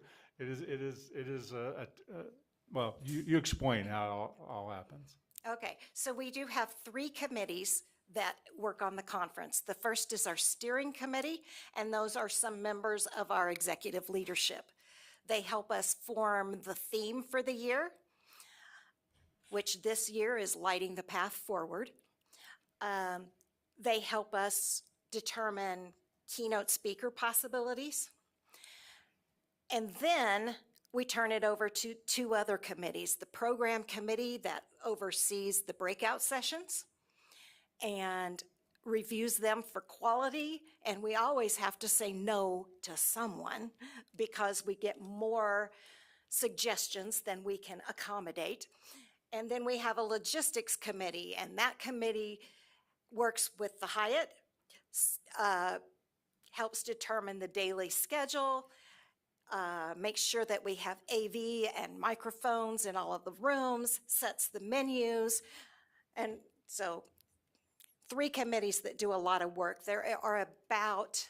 Well, you explain how it all happens. Okay, so we do have 3 committees that work on the conference. The first is our steering committee, and those are some members of our executive leadership. They help us form the theme for the year, which this year is lighting the path forward. They help us determine keynote speaker possibilities. And then we turn it over to 2 other committees, the program committee that oversees the breakout sessions and reviews them for quality, and we always have to say no to someone because we get more suggestions than we can accommodate. And then we have a logistics committee, and that committee works with the Hyatt, helps determine the daily schedule, makes sure that we have AV and microphones in all of the rooms, sets the menus, and so 3 committees that do a lot of work. There are about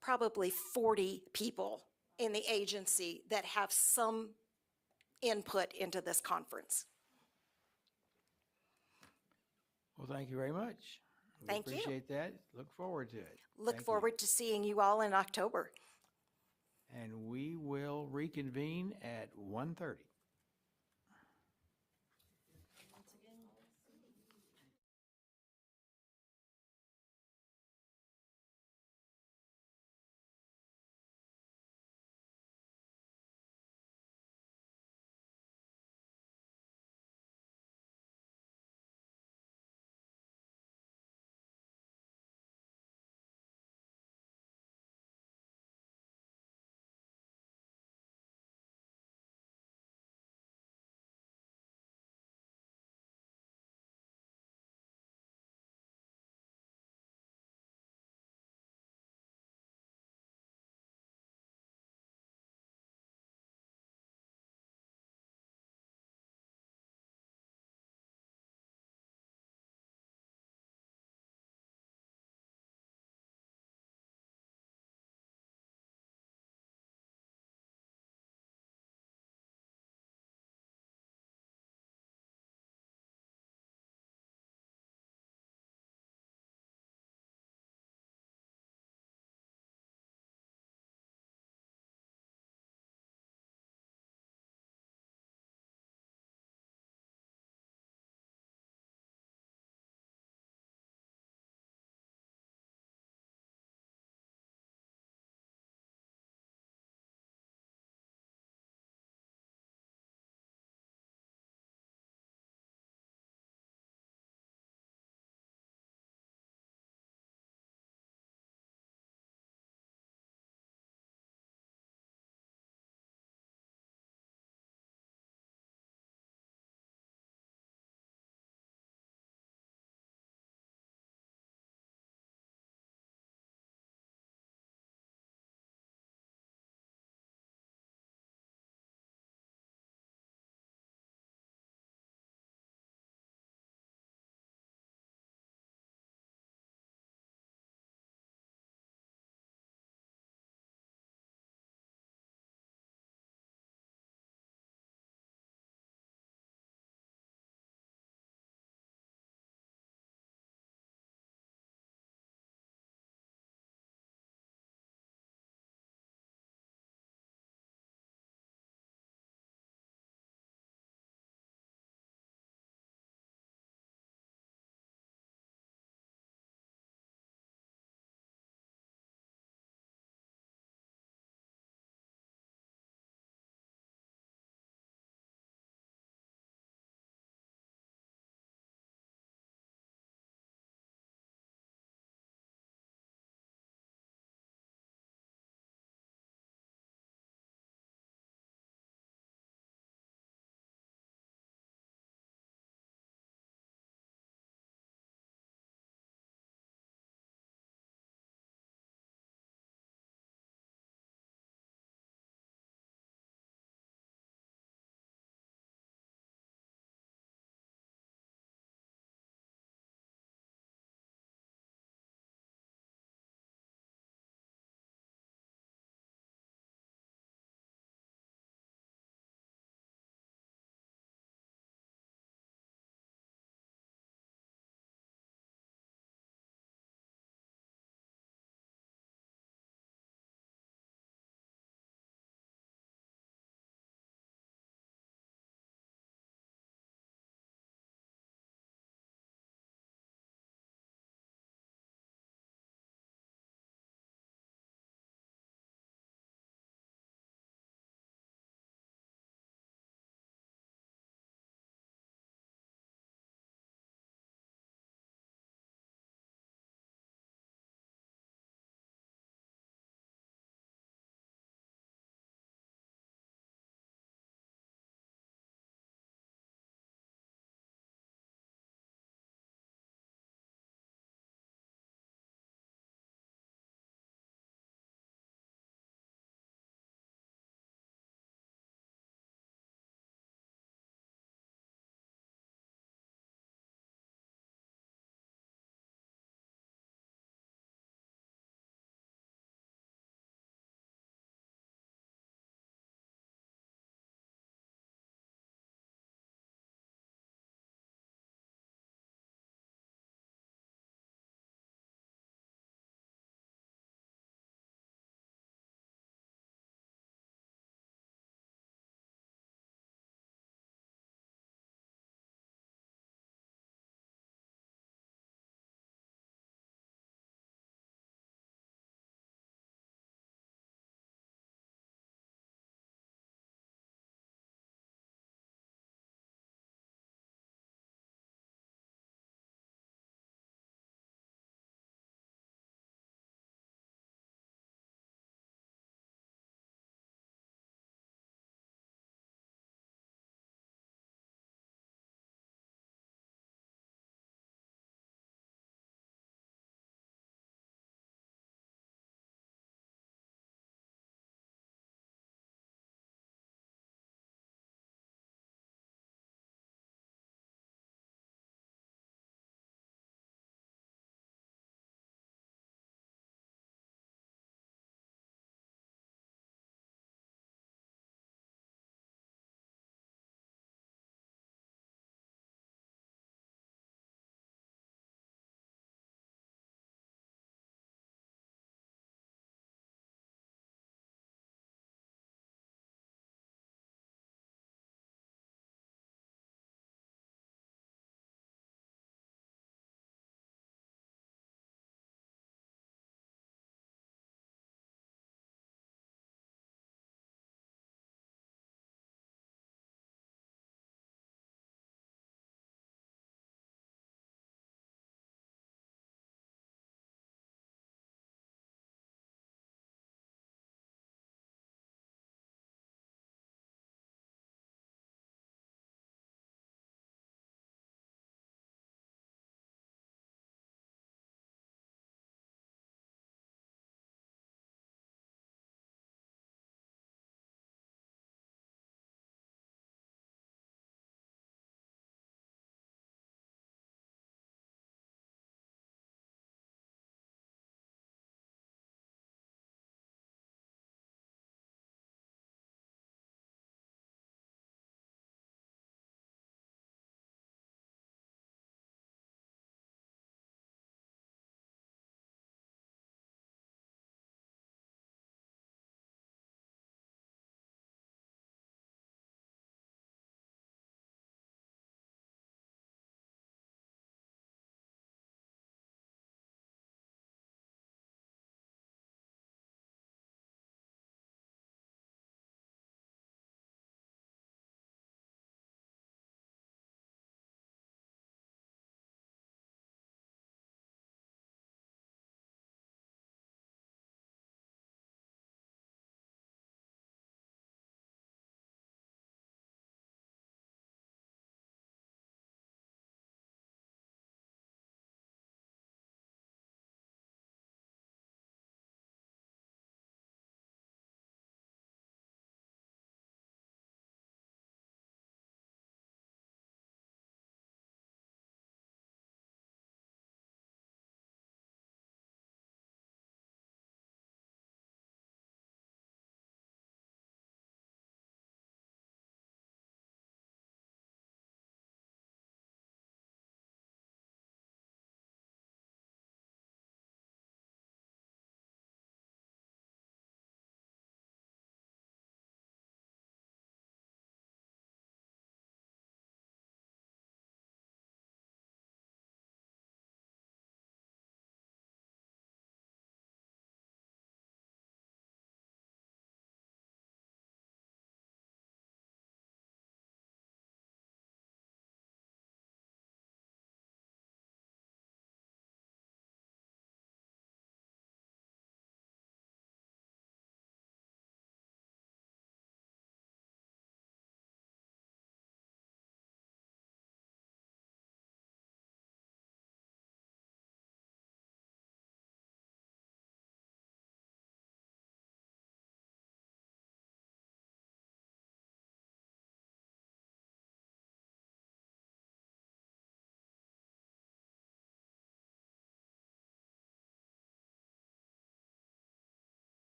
probably 40 people in the agency that have some input into this conference. Well, thank you very much. We Thank you. appreciate that. Look forward to it. Look Thank you. forward to seeing you all in October. And we will reconvene at 1:30.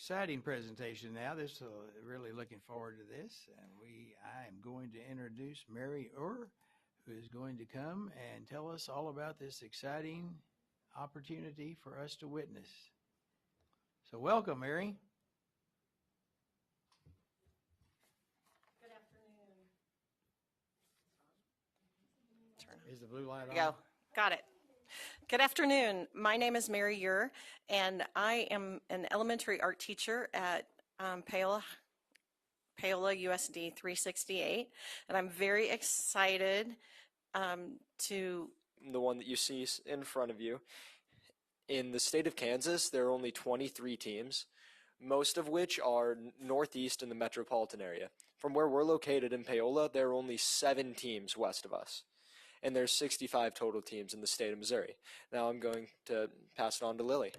exciting presentation now. Really looking forward to this. And I am going to introduce Mary Orr, who is going to come and tell us all about this exciting opportunity for us to witness. So welcome, Mary. Good afternoon. Is the blue light on? There you go. Got it. Good afternoon. My name is Mary Ure, and I am an elementary art teacher at Paola USD 368, and I'm very excited to... The one that you see in front of you. In the state of Kansas, there are only 23 teams, most of which are northeast in the metropolitan area. From where we're located in Paola, there are only 7 teams west of us. And there's 65 total teams in the state of Missouri. Now I'm going to pass it on to Lily.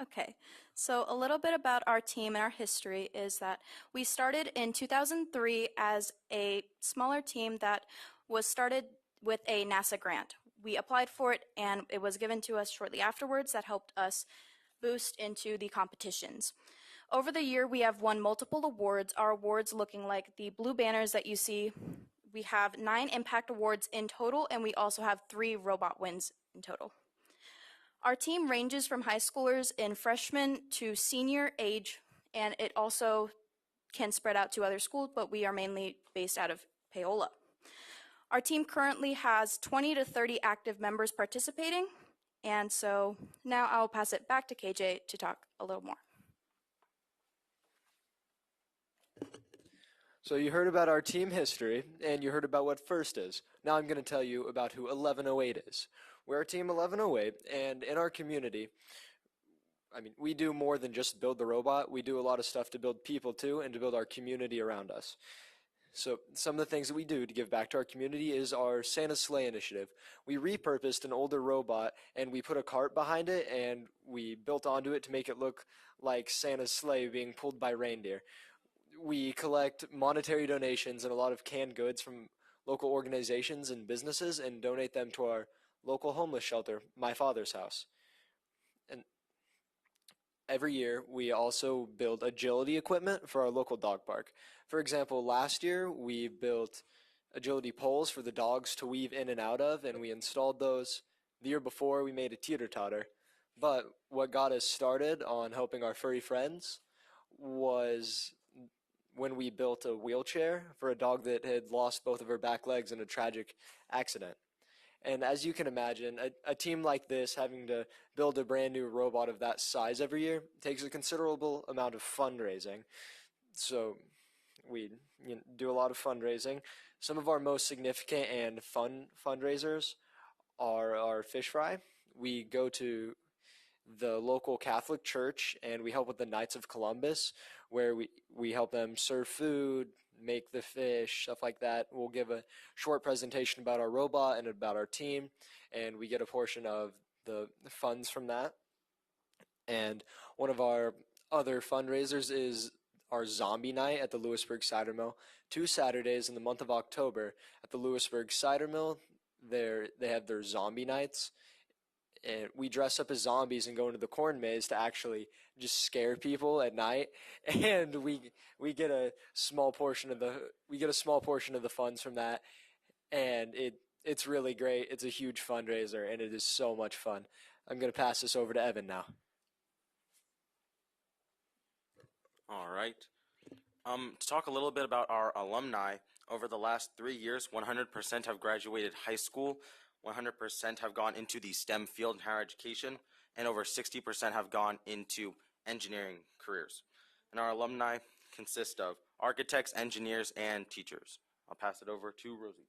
Okay, so a little bit about our team and our history is that we started in 2003 as a smaller team that was started with a NASA grant. We applied for it and it was given to us shortly afterwards. That helped us boost into the competitions. Over the year, we have won multiple awards. Our awards looking like the blue banners that you see. We have 9 impact awards in total, and we also have 3 robot wins in total. Our team ranges from high schoolers in freshman to senior age, and it also can spread out to other schools, but we are mainly based out of Paola. Our team currently has 20 to 30 active members participating, and so now I'll pass it back to KJ to talk a little more. So you heard about our team history, and you heard about what FIRST is. Now I'm going to tell you about who 1108 is. We're Team 1108, and in our community, we do more than just build the robot. We do a lot of stuff to build people too, and to build our community around us. So some of the things that we do to give back to our community is our Santa's Sleigh initiative. We repurposed an older robot, and we put a cart behind it, and we built onto it to make it look like Santa's sleigh being pulled by reindeer. We collect monetary donations and a lot of canned goods from local organizations and businesses and donate them to our local homeless shelter, My Father's House. And every year, we also build agility equipment for our local dog park. For example, last year, we built agility poles for the dogs to weave in and out of, and we installed those. The year before, we made a teeter-totter. But what got us started on helping our furry friends was when we built a wheelchair for a dog that had lost both of her back legs in a tragic accident. And as you can imagine, a team like this having to build a brand new robot of that size every year takes a considerable amount of fundraising. So we do a lot of fundraising. Some of our most significant and fun fundraisers are our fish fry. We go to the local Catholic church and we help with the Knights of Columbus, where we help them serve food, make the fish, stuff like that. We'll give a short presentation about our robot and about our team, and we get a portion of the funds from that. And one of our other fundraisers is our zombie night at the Lewisburg Cider Mill. 2 Saturdays in the month of October at the Lewisburg Cider Mill, they have their zombie nights. And we dress up as zombies and go into the corn maze to actually just scare people at night. And we get a small portion of the funds from that. And it's really great. It's a huge fundraiser and it is so much fun. I'm going to pass this over to Evan now. All right. To talk a little bit about our alumni, over the last 3 years, 100% have graduated high school, 100% have gone into the STEM field in higher education, and over 60% have gone into engineering careers. And our alumni consist of architects, engineers, and teachers. I'll pass it over to Rosie.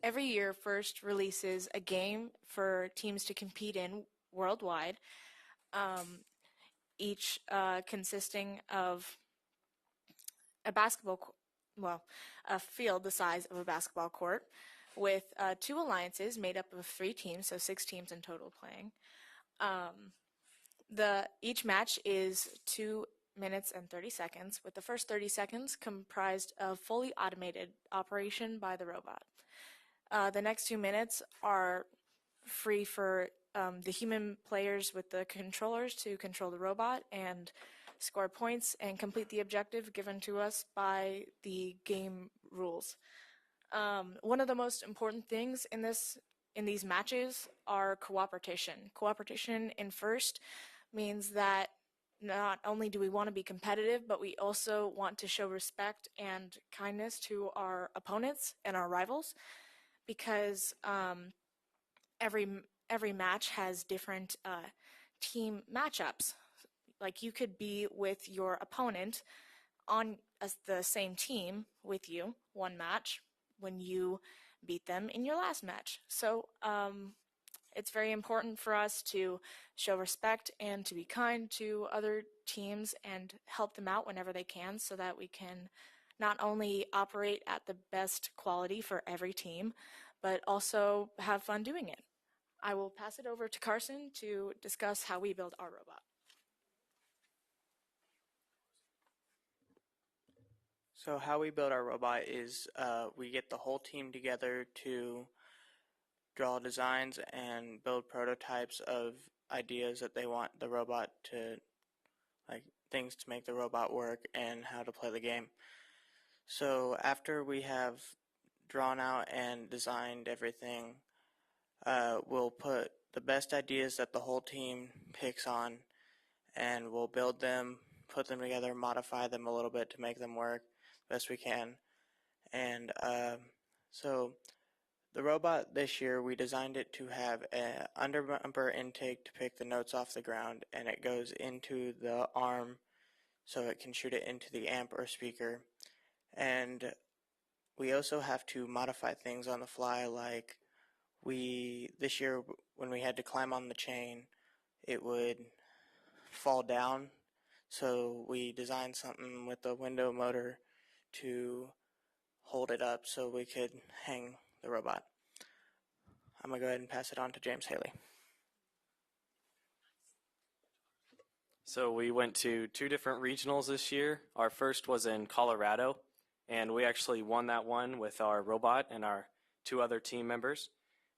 Every year, FIRST releases a game for teams to compete in worldwide, each consisting of a field the size of a basketball court, with 2 alliances made up of 3 teams, so 6 teams in total playing. Each match is 2 minutes and 30 seconds, with the first 30 seconds comprised of fully automated operation by the robot. The next 2 minutes are free for the human players with the controllers to control the robot and score points and complete the objective given to us by the game rules. One of the most important things in these matches are cooperation. Cooperation in first means that not only do we want to be competitive, but we also want to show respect and kindness to our opponents and our rivals, because every match has different team matchups. Like, you could be with your opponent on the same team with you one match when you beat them in your last match. So it's very important for us to show respect and to be kind to other teams and help them out whenever they can, so that we can not only operate at the best quality for every team, but also have fun doing it. I will pass it over to Carson to discuss how we build our robot. So how we build our robot is we get the whole team together to draw designs and build prototypes of ideas that they want the robot to, like things to make the robot work and how to play the game. So after we have drawn out and designed everything, we'll put the best ideas that the whole team picks on, and we'll build them, put them together, modify them a little bit to make them work best we can. And so the robot this year, we designed it to have an under-bumper intake to pick the notes off the ground, and it goes into the arm so it can shoot it into the amp or speaker. And we also have to modify things on the fly, like this year when we had to climb on the chain, it would fall down, so we designed something with a window motor to hold it up so we could hang the robot. I'm going to go ahead and pass it on to James Haley. So we went to 2 different regionals this year. Our first was in Colorado, and we actually won that one with our robot and our 2 other team members.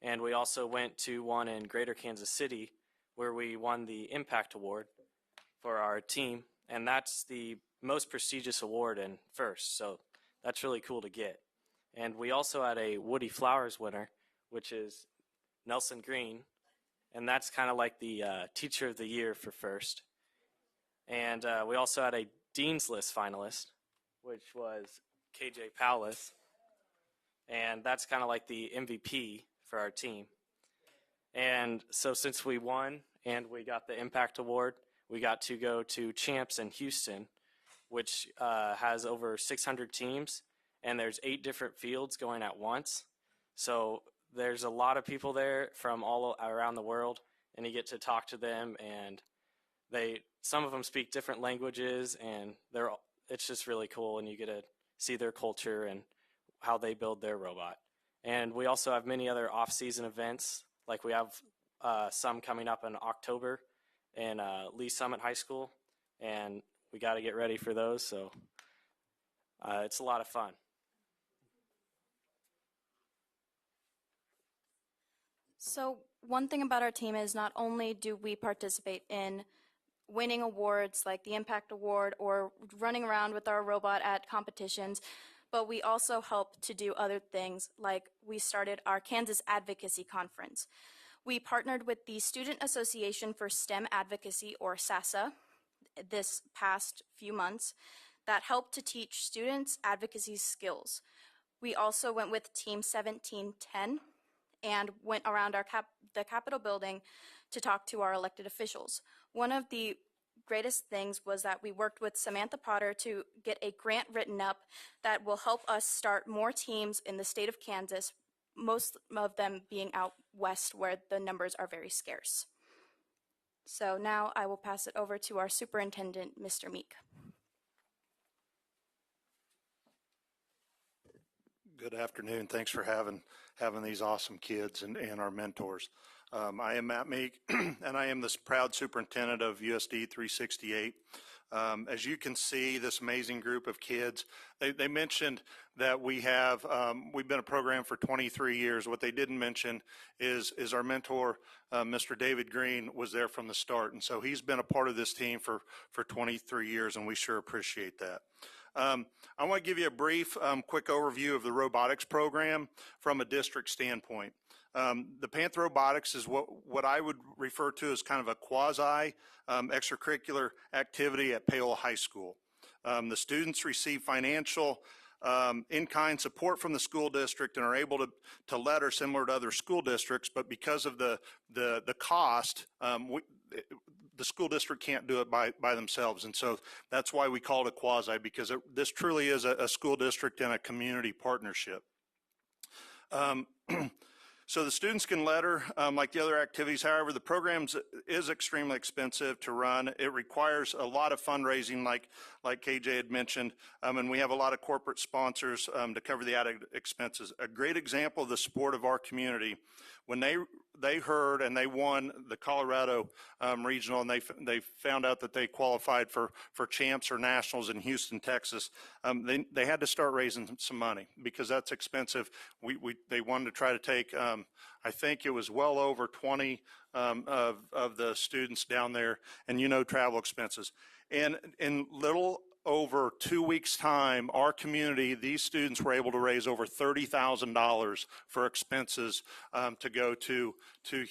And we also went to one in Greater Kansas City, where we won the Impact Award for our team, and that's the most prestigious award in first, so that's really cool to get. And we also had a Woody Flowers winner, which is Nelson Green, and that's kind of like the Teacher of the Year for first. And we also had a Dean's List finalist, which was KJ Powless, and that's kind of like the MVP for our team. And so since we won and we got the Impact Award, we got to go to Champs in Houston, which has over 600 teams, and there's 8 different fields going at once. So there's a lot of people there from all around the world, and you get to talk to them, and some of them speak different languages, and it's just really cool, and you get to see their culture and how they build their robot. And we also have many other off-season events, like we have some coming up in October in Lee Summit High School, and we got to get ready for those, so it's a lot of fun. So one thing about our team is not only do we participate in winning awards like the Impact Award or running around with our robot at competitions, but we also help to do other things, like we started our Kansas Advocacy Conference. We partnered with the Student Association for STEM Advocacy, or SASA, this past few months that helped to teach students advocacy skills. We also went with Team 1710 and went around the Capitol building to talk to our elected officials. One of the greatest things was that we worked with Samantha Potter to get a grant written up that will help us start more teams in the state of Kansas, most of them being out west where the numbers are very scarce. So now I will pass it over to our superintendent, Mr. Meek. Good afternoon. Thanks for having these awesome kids and our mentors. I am Matt Meek, and I am the proud superintendent of USD 368. As you can see, this amazing group of kids, they mentioned that we've been a program for 23 years. What they didn't mention is our mentor, Mr. David Green, was there from the start. And so he's been a part of this team for 23 years, and we sure appreciate that. I want to give you a brief, quick overview of the robotics program from a district standpoint. The Panther Robotics is what I would refer to as kind of a quasi extracurricular activity at Paola High School. The students receive financial in-kind support from the school district and are able to letter similar to other school districts, but because of the cost, the school district can't do it by themselves. And so that's why we call it a quasi, because this truly is a school district and a community partnership. So the students can letter like the other activities. However, the program is extremely expensive to run. It requires a lot of fundraising, like KJ had mentioned, and we have a lot of corporate sponsors to cover the added expenses. A great example of the support of our community, when they heard and they won the Colorado regional, and they found out that they qualified for champs or nationals in Houston, Texas. They had to start raising some money because that's expensive. They wanted to try to take, I think it was well over 20 of the students down there, and travel expenses. And in little over 2 weeks' time, our community, these students were able to raise over $30,000 for expenses to go to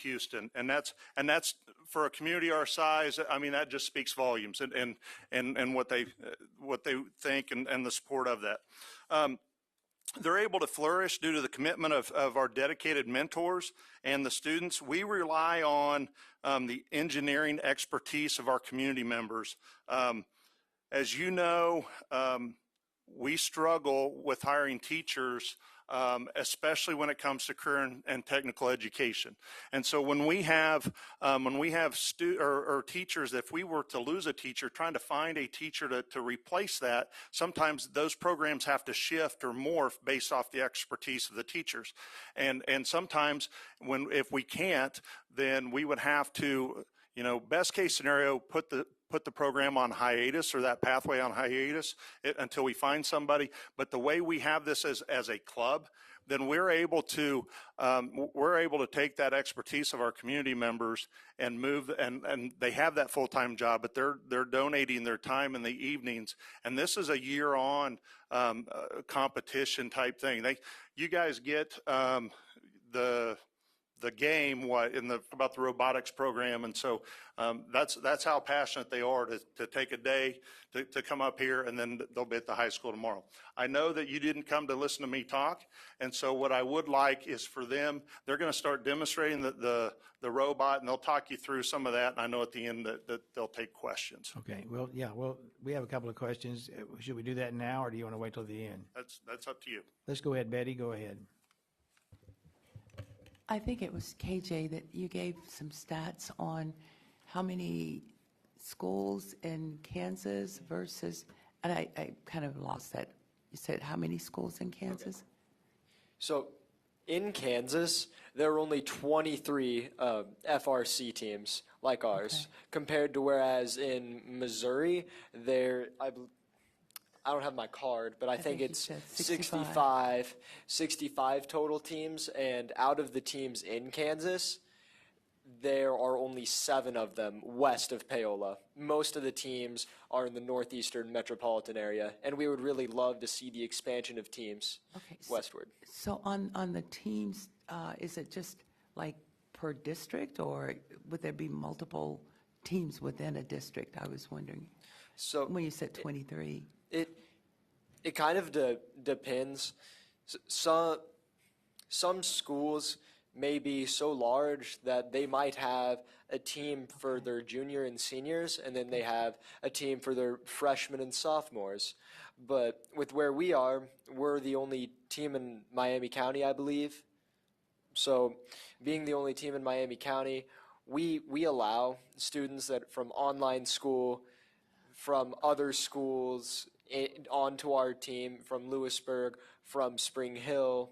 Houston, and that's for a community our size. I mean, that just speaks volumes, and what they think and the support of that. They're able to flourish due to the commitment of our dedicated mentors and the students. We rely on the engineering expertise of our community members. As you know, we struggle with hiring teachers, especially when it comes to career and technical education. And so when we have teachers, if we were to lose a teacher, trying to find a teacher to replace that, sometimes those programs have to shift or morph based off the expertise of the teachers. And sometimes if we can't, then we would have to, best case scenario, put the program on hiatus, or that pathway on hiatus until we find somebody. But the way we have this as a club, then we're able to take that expertise of our community members and move, and they have that full-time job, but they're donating their time in the evenings. And this is a year-on competition type thing. You guys get the game about the robotics program, and so that's how passionate they are to take a day to come up here, and then they'll be at the high school tomorrow. I know that you didn't come to listen to me talk, and so what I would like is for them, they're going to start demonstrating the robot, and they'll talk you through some of that, and I know at the end that they'll take questions. Okay, well, we have a couple of questions. Should we do that now, or do you want to wait till the end? That's up to you. Let's go ahead, Betty, go ahead. I think it was KJ that you gave some stats on how many schools in Kansas versus, and I kind of lost that. You said how many schools in Kansas? Okay. So in Kansas, there are only 23 FRC teams like ours, compared to whereas in Missouri, I don't have my card, but I think it's 65 total teams, and out of the teams in Kansas, there are only 7 of them west of Paola. Most of the teams are in the northeastern metropolitan area, and we would really love to see the expansion of teams westward. So on the teams, is it just like per district, or would there be multiple teams within a district? I was wondering. So when you said 23. It kind of depends. Some schools may be so large that they might have a team for their junior and seniors, and then they have a team for their freshmen and sophomores. But with where we are, we're the only team in Miami County, I believe. So being the only team in Miami County, we allow students that from online school, from other schools, onto our team, from Lewisburg, from Spring Hill.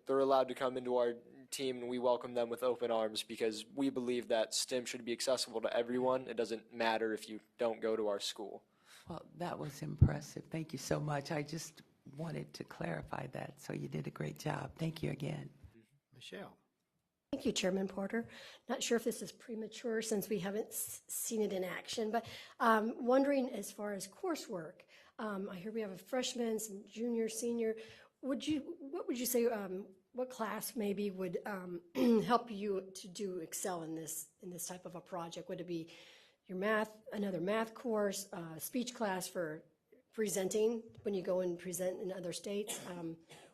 They're allowed to come into our team, and we welcome them with open arms because we believe that STEM should be accessible to everyone. It doesn't matter if you don't go to our school. Well, that was impressive. Thank you so much. I just wanted to clarify that, so you did a great job. Thank you again. Michelle. Thank you, Chairman Porter. Not sure if this is premature since we haven't seen it in action, but wondering as far as coursework. I hear we have a freshman, some junior, senior. What would you say, what class maybe would help you to excel in this type of a project? Would it be your math, another math course, speech class for presenting when you go and present in other states?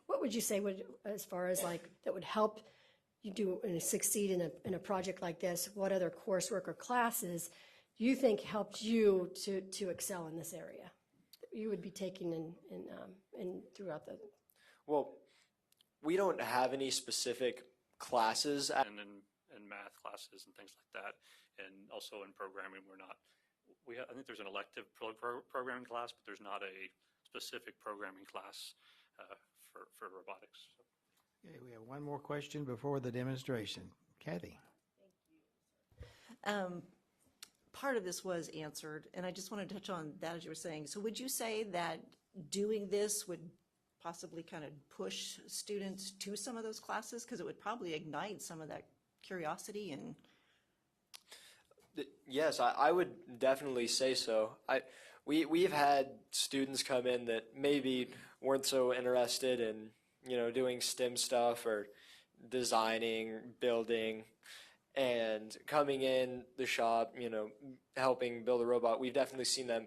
What would you say would, as far as like, that would help you do and succeed in a project like this? What other coursework or classes do you think helped you to excel in this area that you would be taking in throughout the? Well, we don't have any specific classes. And in math classes and things like that, and also in programming, I think there's an elective programming class, but there's not a specific programming class for robotics. Okay, we have one more question before the demonstration. Kathy. Part of this was answered, and I just want to touch on that as you were saying. So would you say that doing this would possibly kind of push students to some of those classes? Because it would probably ignite some of that curiosity and... Yes, I would definitely say so. We've had students come in that maybe weren't so interested in, doing STEM stuff or designing, building, and coming in the shop, helping build a robot. We've definitely seen them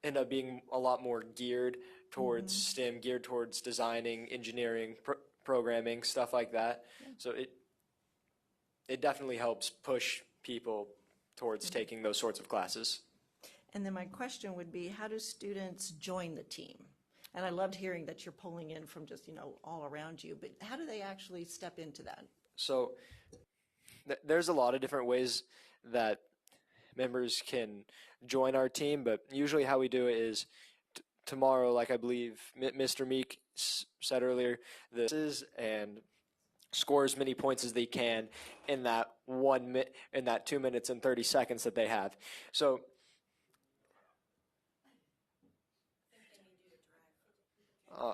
end up being a lot more geared towards STEM, geared towards designing, engineering, programming, stuff like that. Yeah. So it definitely helps push people towards taking those sorts of classes. And then my question would be, how do students join the team? And I loved hearing that you're pulling in from just, all around you, but how do they actually step into that? So there's a lot of different ways that members can join our team, but usually how we do it is tomorrow, like I believe Mr. Meek said earlier, this is and score as many points as they can in that 2 minutes and 30 seconds that they have. So yeah,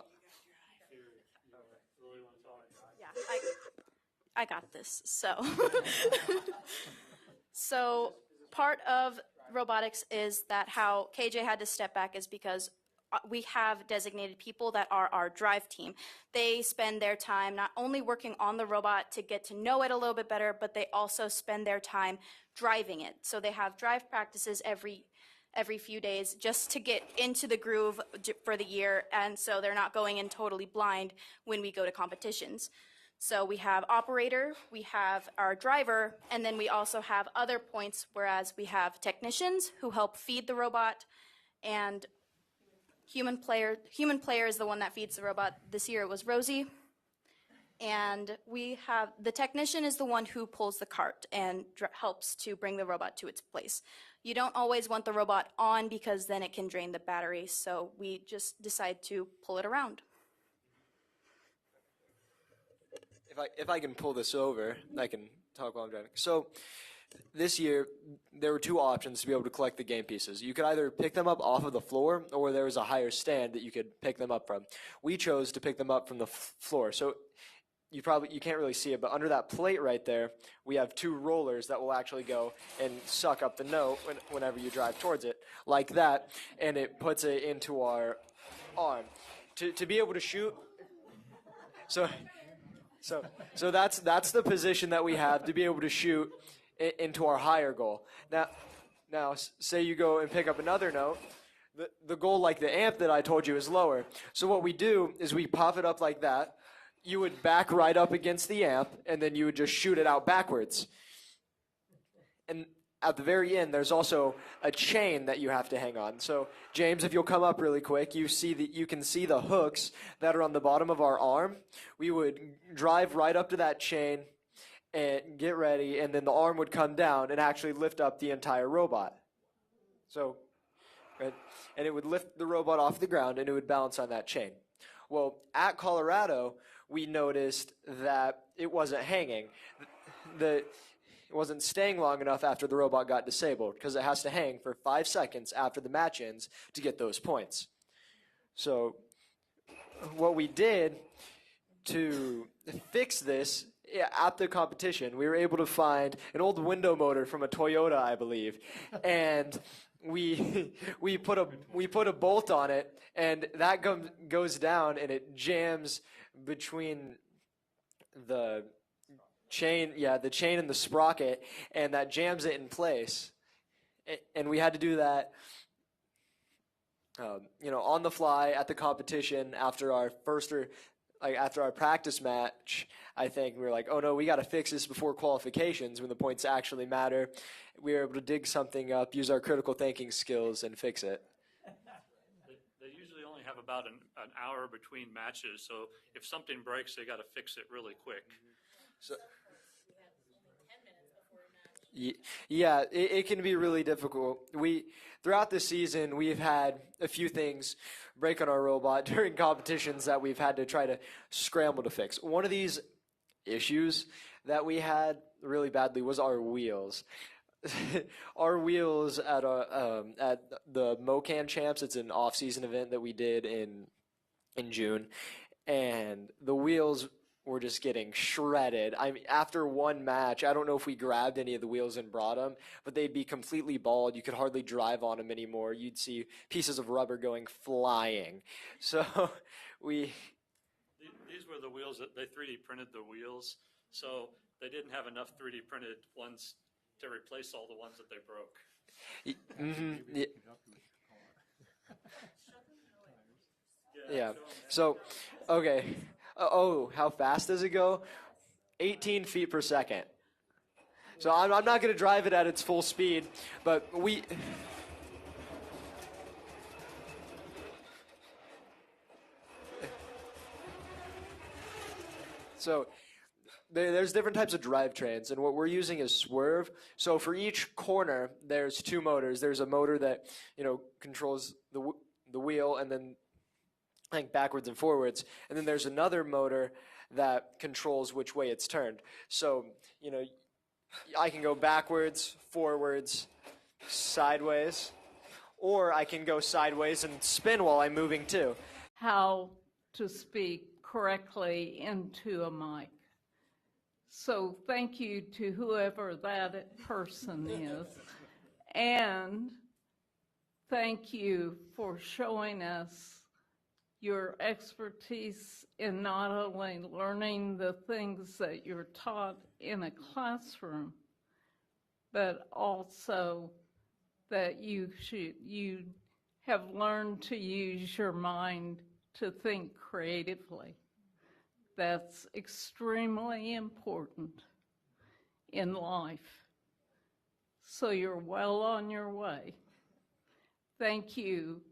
I got this. So part of robotics is that how KJ had to step back is because we have designated people that are our drive team. They spend their time not only working on the robot to get to know it a little bit better, but they also spend their time driving it. So they have drive practices every few days just to get into the groove for the year, and so they're not going in totally blind when we go to competitions. So we have operator, we have our driver, and then we also have other points, whereas we have technicians who help feed the robot, and human player is the one that feeds the robot. This year it was Rosie. And we have, the technician is the one who pulls the cart and helps to bring the robot to its place. You don't always want the robot on because then it can drain the battery, so we just decide to pull it around. if I can pull this over, I can talk while I'm driving. So this year, there were two options to be able to collect the game pieces. You could either pick them up off of the floor, or there was a higher stand that you could pick them up from. We chose to pick them up from the floor. So you can't really see it, but under that plate right there, we have two rollers that will actually go and suck up the note whenever you drive towards it, like that, and it puts it into our arm. To be able to shoot, so that's the position that we have to be able to shoot into our higher goal. Now, say you go and pick up another note, the goal, like the amp that I told you, is lower. So what we do is we pop it up like that. You would back right up against the amp, and then you would just shoot it out backwards. And at the very end, there's also a chain that you have to hang on. So, James, if you'll come up really quick, you can see the hooks that are on the bottom of our arm. We would drive right up to that chain and get ready, and then the arm would come down and actually lift up the entire robot. So, right, and it would lift the robot off the ground, and it would balance on that chain. Well, at Colorado, we noticed that it wasn't hanging. It wasn't staying long enough after the robot got disabled because it has to hang for 5 seconds after the match ends to get those points. So what we did to fix this, at the competition, we were able to find an old window motor from a Toyota, I believe, and we put a bolt on it, and that goes down, and it jams between the chain, the chain and the sprocket, and that jams it in place. And we had to do that, on the fly at the competition after our after our practice match. I think we were like, oh no, we got to fix this before qualifications when the points actually matter. We were able to dig something up, use our critical thinking skills, and fix it. They usually only have about an hour between matches, so if something breaks, they got to fix it really quick. So, yeah, it can be really difficult. Throughout the season, we've had a few things break on our robot during competitions that we've had to try to scramble to fix. One of these issues that we had really badly was our wheels. Our wheels at the MoCan Champs, it's an off-season event that we did in June, and the wheels were just getting shredded. I mean, after one match, I don't know if we grabbed any of the wheels and brought them, but they'd be completely bald. You could hardly drive on them anymore. You'd see pieces of rubber going flying. So These were the wheels that they 3D printed the wheels, so they didn't have enough 3D printed ones to replace all the ones that they broke. Yeah. So, okay. How fast does it go? 18 feet per second. So I'm not going to drive it at its full speed, but So there's different types of drivetrains, and what we're using is swerve. So for each corner, there's two motors. There's a motor that controls the wheel, and then backwards and forwards, and then there's another motor that controls which way it's turned. So I can go backwards, forwards, sideways, or I can go sideways and spin while I'm moving too. How to speak correctly into a mic. So thank you to whoever that person is. And thank you for showing us your expertise in not only learning the things that you're taught in a classroom, but also that you have learned to use your mind to think creatively. That's extremely important in life. So you're well on your way. Thank you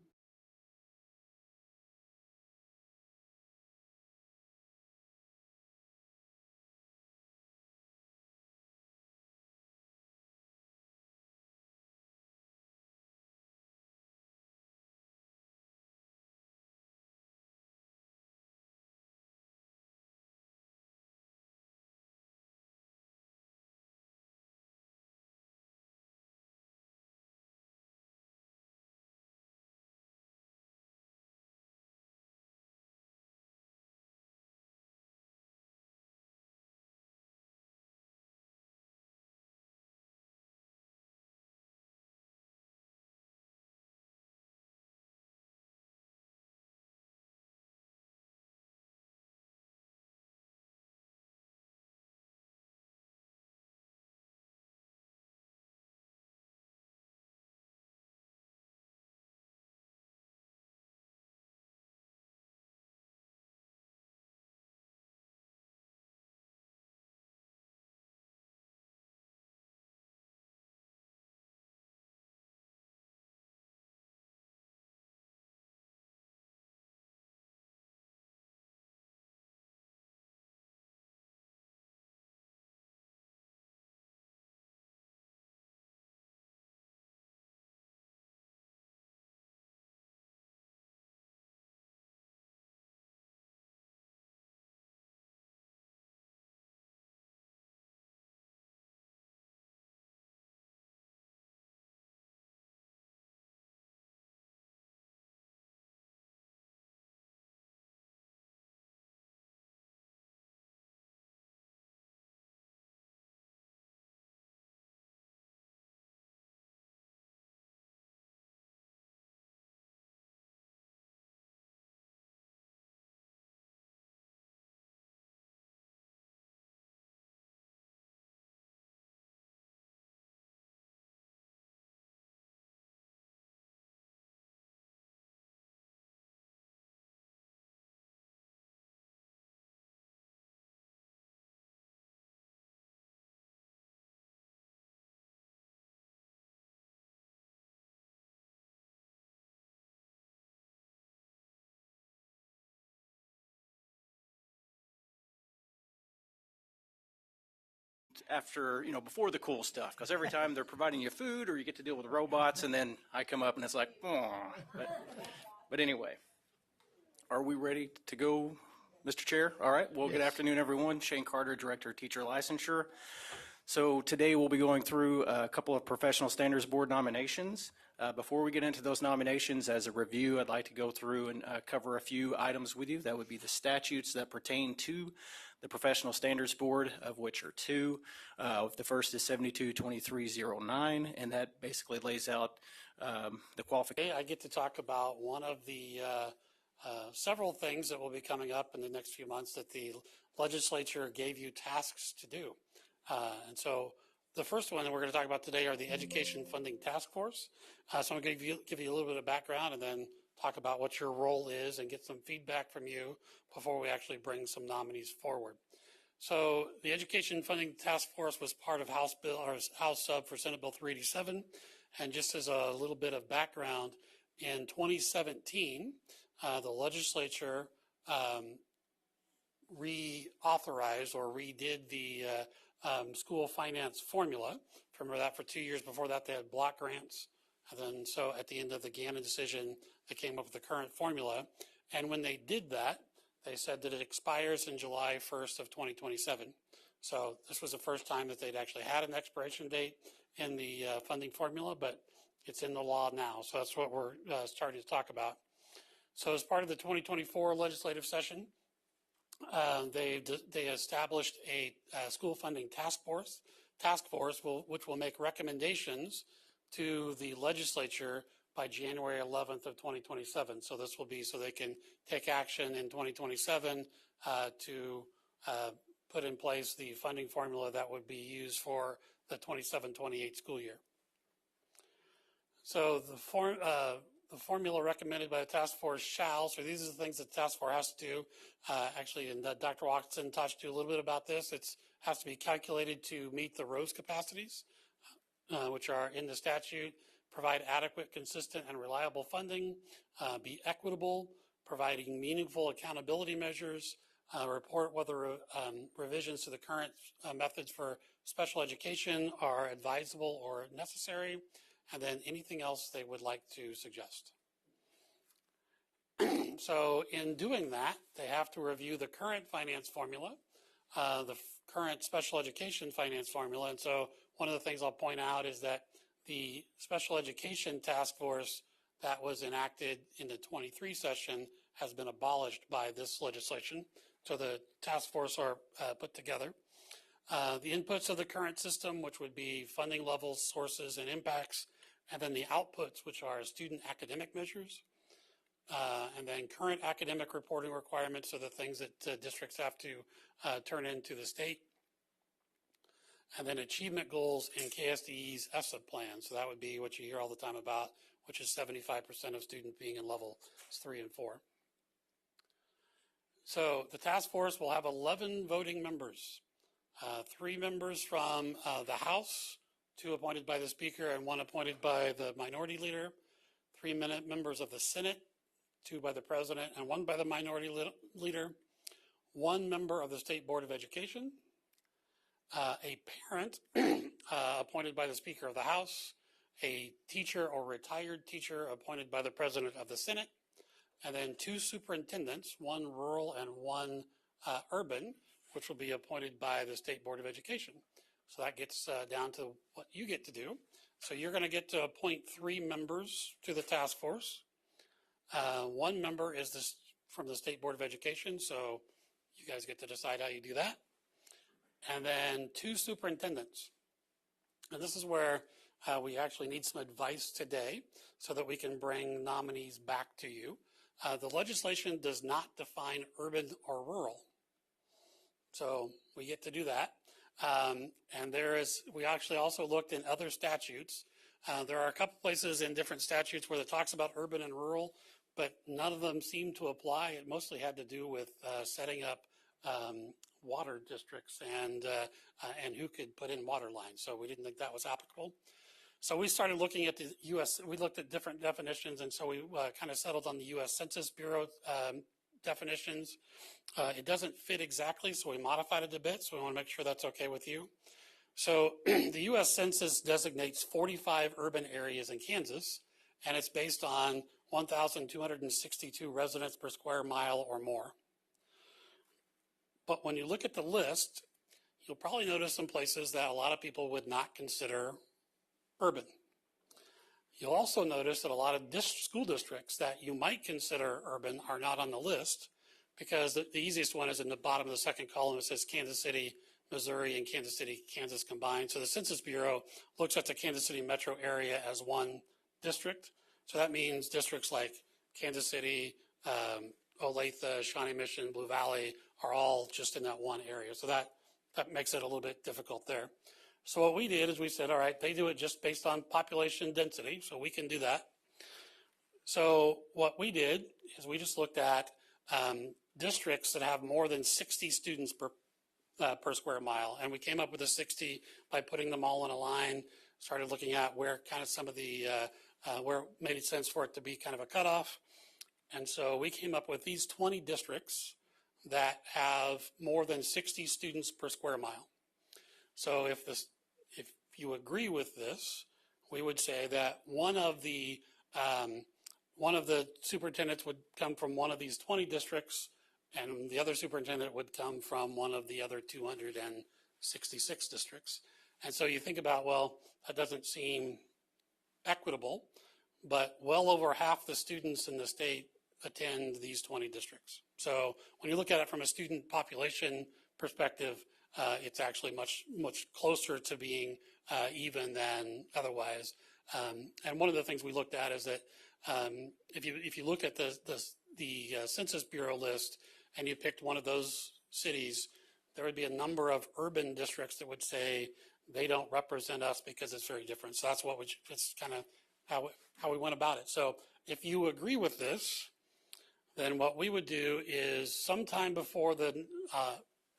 after, before the cool stuff, because every time they're providing you food or you get to deal with robots, and then I come up and it's like, oh. But anyway, are we ready to go, Mr. Chair? All right. Well, Good afternoon, everyone. Shane Carter, Director of Teacher Licensure. So today we'll be going through a couple of Professional Standards Board nominations. Before we get into those nominations, as a review, I'd like to go through and cover a few items with you. That would be the statutes that pertain to the Professional Standards Board, of which are two. The first is 722309, and that basically lays out the qualifications. I get to talk about one of the several things that will be coming up in the next few months that the legislature gave you tasks to do. And so the first one that we're going to talk about today are the Education Funding Task Force. So I'm going to give you a little bit of background and then talk about what your role is and get some feedback from you before we actually bring some nominees forward. So the Education Funding Task Force was part of House Sub for Senate Bill 387. And just as a little bit of background, in 2017, the legislature reauthorized or redid the school finance formula. Remember that for 2 years before that they had block grants. And then so at the end of the Gannon decision, they came up with the current formula. And when they did that, they said that it expires in July 1st of 2027. So this was the first time that they'd actually had an expiration date in the funding formula, but it's in the law now. So that's what we're starting to talk about. So as part of the 2024 legislative session, they established a school funding task force, which will make recommendations to the legislature by January 11th of 2027. So this will be so they can take action in 2027 to put in place the funding formula that would be used for the 27-28 school year. So the formula recommended by the task force shall, so these are the things that the task force has to do. Actually, and Dr. Watson touched you a little bit about this. It has to be calculated to meet the ROSE capacities, which are in the statute, provide adequate, consistent, and reliable funding, be equitable, providing meaningful accountability measures, report whether revisions to the current methods for special education are advisable or necessary, and then anything else they would like to suggest. So in doing that, they have to review the current finance formula, the current special education finance formula. And so one of the things I'll point out is that the special education task force that was enacted in the 23 session has been abolished by this legislation. So the task force are put together. The inputs of the current system, which would be funding levels, sources, and impacts, and then the outputs, which are student academic measures, and then current academic reporting requirements are the things that districts have to turn into the state, and then achievement goals in KSDE's ESSA plan. So that would be what you hear all the time about, which is 75% of students being in levels 3 and 4. So the task force will have 11 voting members, 3 members from the House, 2 appointed by the Speaker and 1 appointed by the Minority Leader, 3 members of the Senate, 2 by the President and 1 by the Minority Leader, 1 member of the State Board of Education, a parent appointed by the Speaker of the House, a teacher or retired teacher appointed by the President of the Senate, and then 2 superintendents, 1 rural and 1 urban, which will be appointed by the State Board of Education. So that gets down to what you get to do. So you're going to get to appoint 3 members to the task force. 1 member is from the State Board of Education, so you guys get to decide how you do that. And then 2 superintendents. And this is where we actually need some advice today so that we can bring nominees back to you. The legislation does not define urban or rural. So we get to do that. And we actually also looked in other statutes. There are a couple places in different statutes where it talks about urban and rural, but none of them seem to apply. It mostly had to do with setting up water districts and who could put in water lines. So we didn't think that was applicable. So we started looking at the U.S., we looked at different definitions, and so we kind of settled on the U.S. Census Bureau definitions. It doesn't fit exactly, so we modified it a bit, so we want to make sure that's okay with you. So the U.S. Census designates 45 urban areas in Kansas, and it's based on 1,262 residents per square mile or more. But when you look at the list, you'll probably notice some places that a lot of people would not consider urban. You'll also notice that a lot of school districts that you might consider urban are not on the list, because the easiest one is in the bottom of the second column. It says Kansas City, Missouri, and Kansas City, Kansas combined. So the Census Bureau looks at the Kansas City metro area as one district. So that means districts like Kansas City, Olathe, Shawnee Mission, Blue Valley are all just in that one area. So that makes it a little bit difficult there. So what we did is we said, all right, they do it just based on population density, so we can do that. So what we did is we just looked at districts that have more than 60 students per square mile, and we came up with a 60 by putting them all in a line, started looking at where kind of some of the, where it made sense for it to be kind of a cutoff. And so we came up with these 20 districts that have more than 60 students per square mile. So if you agree with this, we would say that one of the superintendents would come from one of these 20 districts, and the other superintendent would come from one of the other 266 districts. And so you think about, well, that doesn't seem equitable, but well over half the students in the state attend these 20 districts. So when you look at it from a student population perspective, it's actually much closer to being even than otherwise. And one of the things we looked at is that if you look at the Census Bureau list and you picked one of those cities, there would be a number of urban districts that would say they don't represent us because it's very different. So that's it's kind of how we went about it. So if you agree with this, then what we would do is sometime before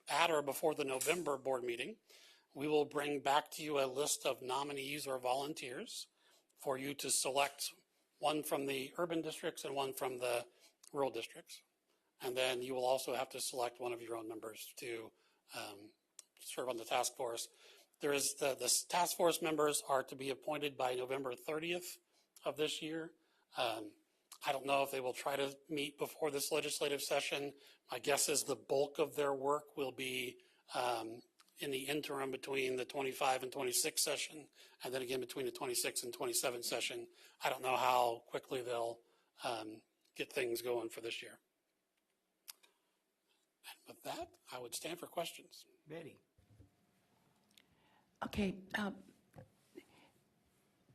at or before the November board meeting, we will bring back to you a list of nominees or volunteers for you to select, one from the urban districts and one from the rural districts. And then you will also have to select one of your own members to serve on the task force. There is the task force members are to be appointed by November 30th of this year. I don't know if they will try to meet before this legislative session. My guess is the bulk of their work will be in the interim between the 25 and 26 session, and then again between the 26 and 27 session. I don't know how quickly they'll get things going for this year. And with that, I would stand for questions. Betty. Okay,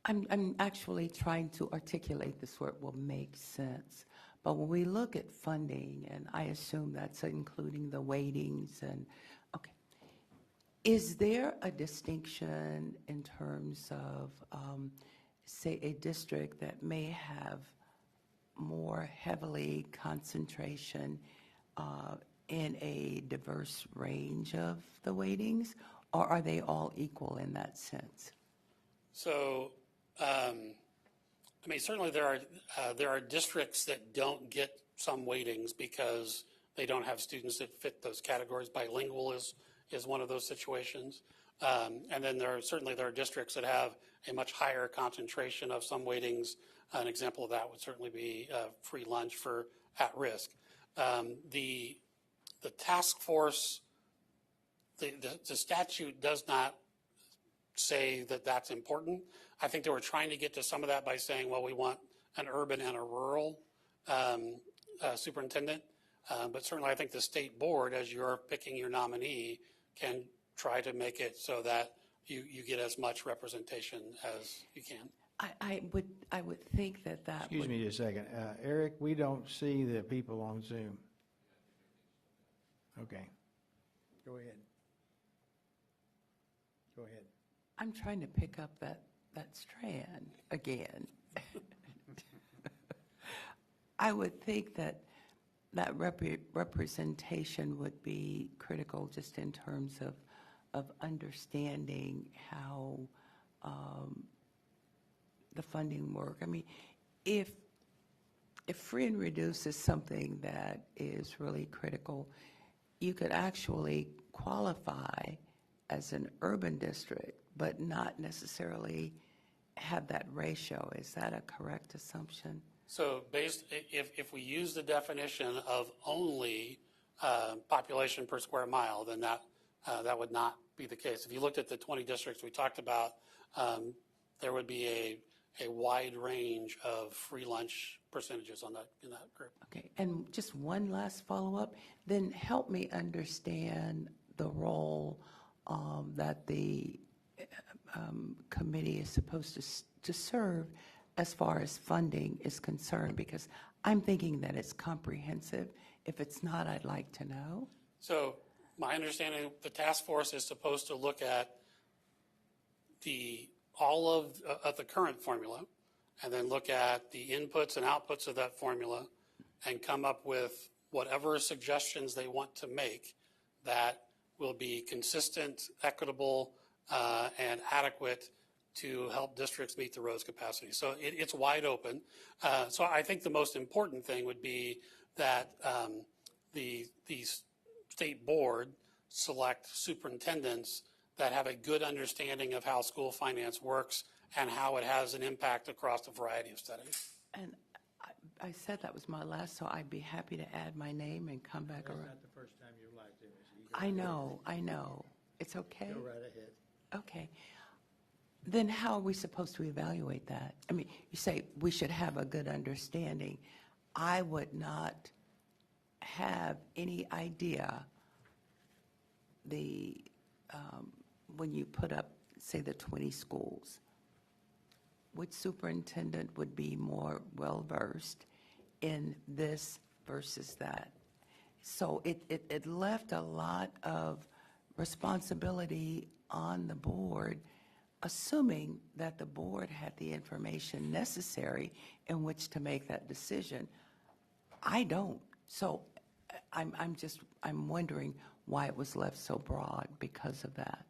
I'm actually trying to articulate this where it will make sense. But when we look at funding, and I assume that's including the weightings and, okay, is there a distinction in terms of, say, a district that may have more heavily concentration in a diverse range of the weightings, or are they all equal in that sense? So, I mean, certainly there are districts that don't get some weightings because they don't have students that fit those categories. Bilingual is one of those situations. And then there are districts that have a much higher concentration of some weightings. An example of that would certainly be free lunch for at-risk. The task force, the statute does not say that that's important. I think they were trying to get to some of that by saying, well, we want an urban and a rural superintendent. But certainly I think the state board, as you're picking your nominee, can try to make it so that you get as much representation as you can. I would think that Excuse me just a second. Eric, we don't see the people on Zoom. Okay. Go ahead. Go ahead. I'm trying to pick up that strand again. I would think that representation would be critical just in terms of understanding how the funding work. I mean, if free and reduce is something that is really critical, you could actually qualify as an urban district, but not necessarily have that ratio. Is that a correct assumption? So if we use the definition of only population per square mile, then that would not be the case. If you looked at the 20 districts we talked about, there would be a wide range of free lunch percentages in that group. Okay, and just one last follow-up, then help me understand the role that the committee is supposed to serve as far as funding is concerned, because I'm thinking that it's comprehensive. If it's not, I'd like to know. So my understanding, the task force is supposed to look at all of the current formula, and then look at the inputs and outputs of that formula and come up with whatever suggestions they want to make that will be consistent, equitable, and adequate to help districts meet the ROSE capacity. So it's wide open. So I think the most important thing would be that the state board select superintendents that have a good understanding of how school finance works and how it has an impact across a variety of settings. And I said that was my last, so I'd be happy to add my name and come back around. That's not the first time you've liked it. I know. It's okay? Go right ahead. Okay. Then how are we supposed to evaluate that? I mean, you say we should have a good understanding. I would not have any idea when you put up, say, the 20 schools, which superintendent would be more well-versed in this versus that? So it left a lot of responsibility on the board, assuming that the board had the information necessary in which to make that decision. I don't. So I'm wondering why it was left so broad because of that.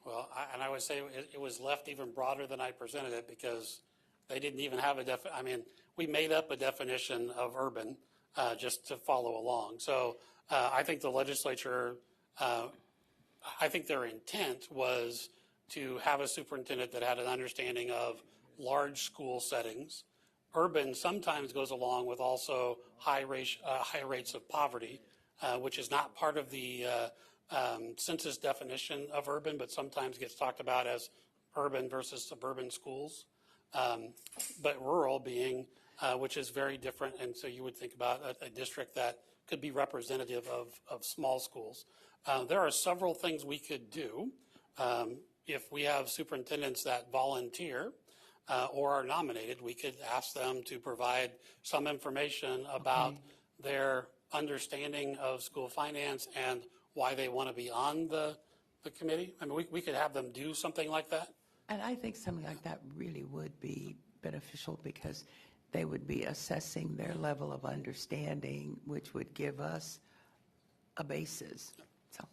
Well, I would say it was left even broader than I presented it because they didn't even have I mean, we made up a definition of urban just to follow along. So I think the legislature, I think their intent was to have a superintendent that had an understanding of large school settings. Urban sometimes goes along with also high rates of poverty, which is not part of the census definition of urban, but sometimes gets talked about as urban versus suburban schools. But rural being, which is very different, and so you would think about a district that could be representative of small schools. There are several things we could do if we have superintendents that volunteer or are nominated. We could ask them to provide some information about their understanding of school finance and why they want to be on the committee. I mean, we could have them do something like that. And I think something like that really would be beneficial because they would be assessing their level of understanding, which would give us a basis. So,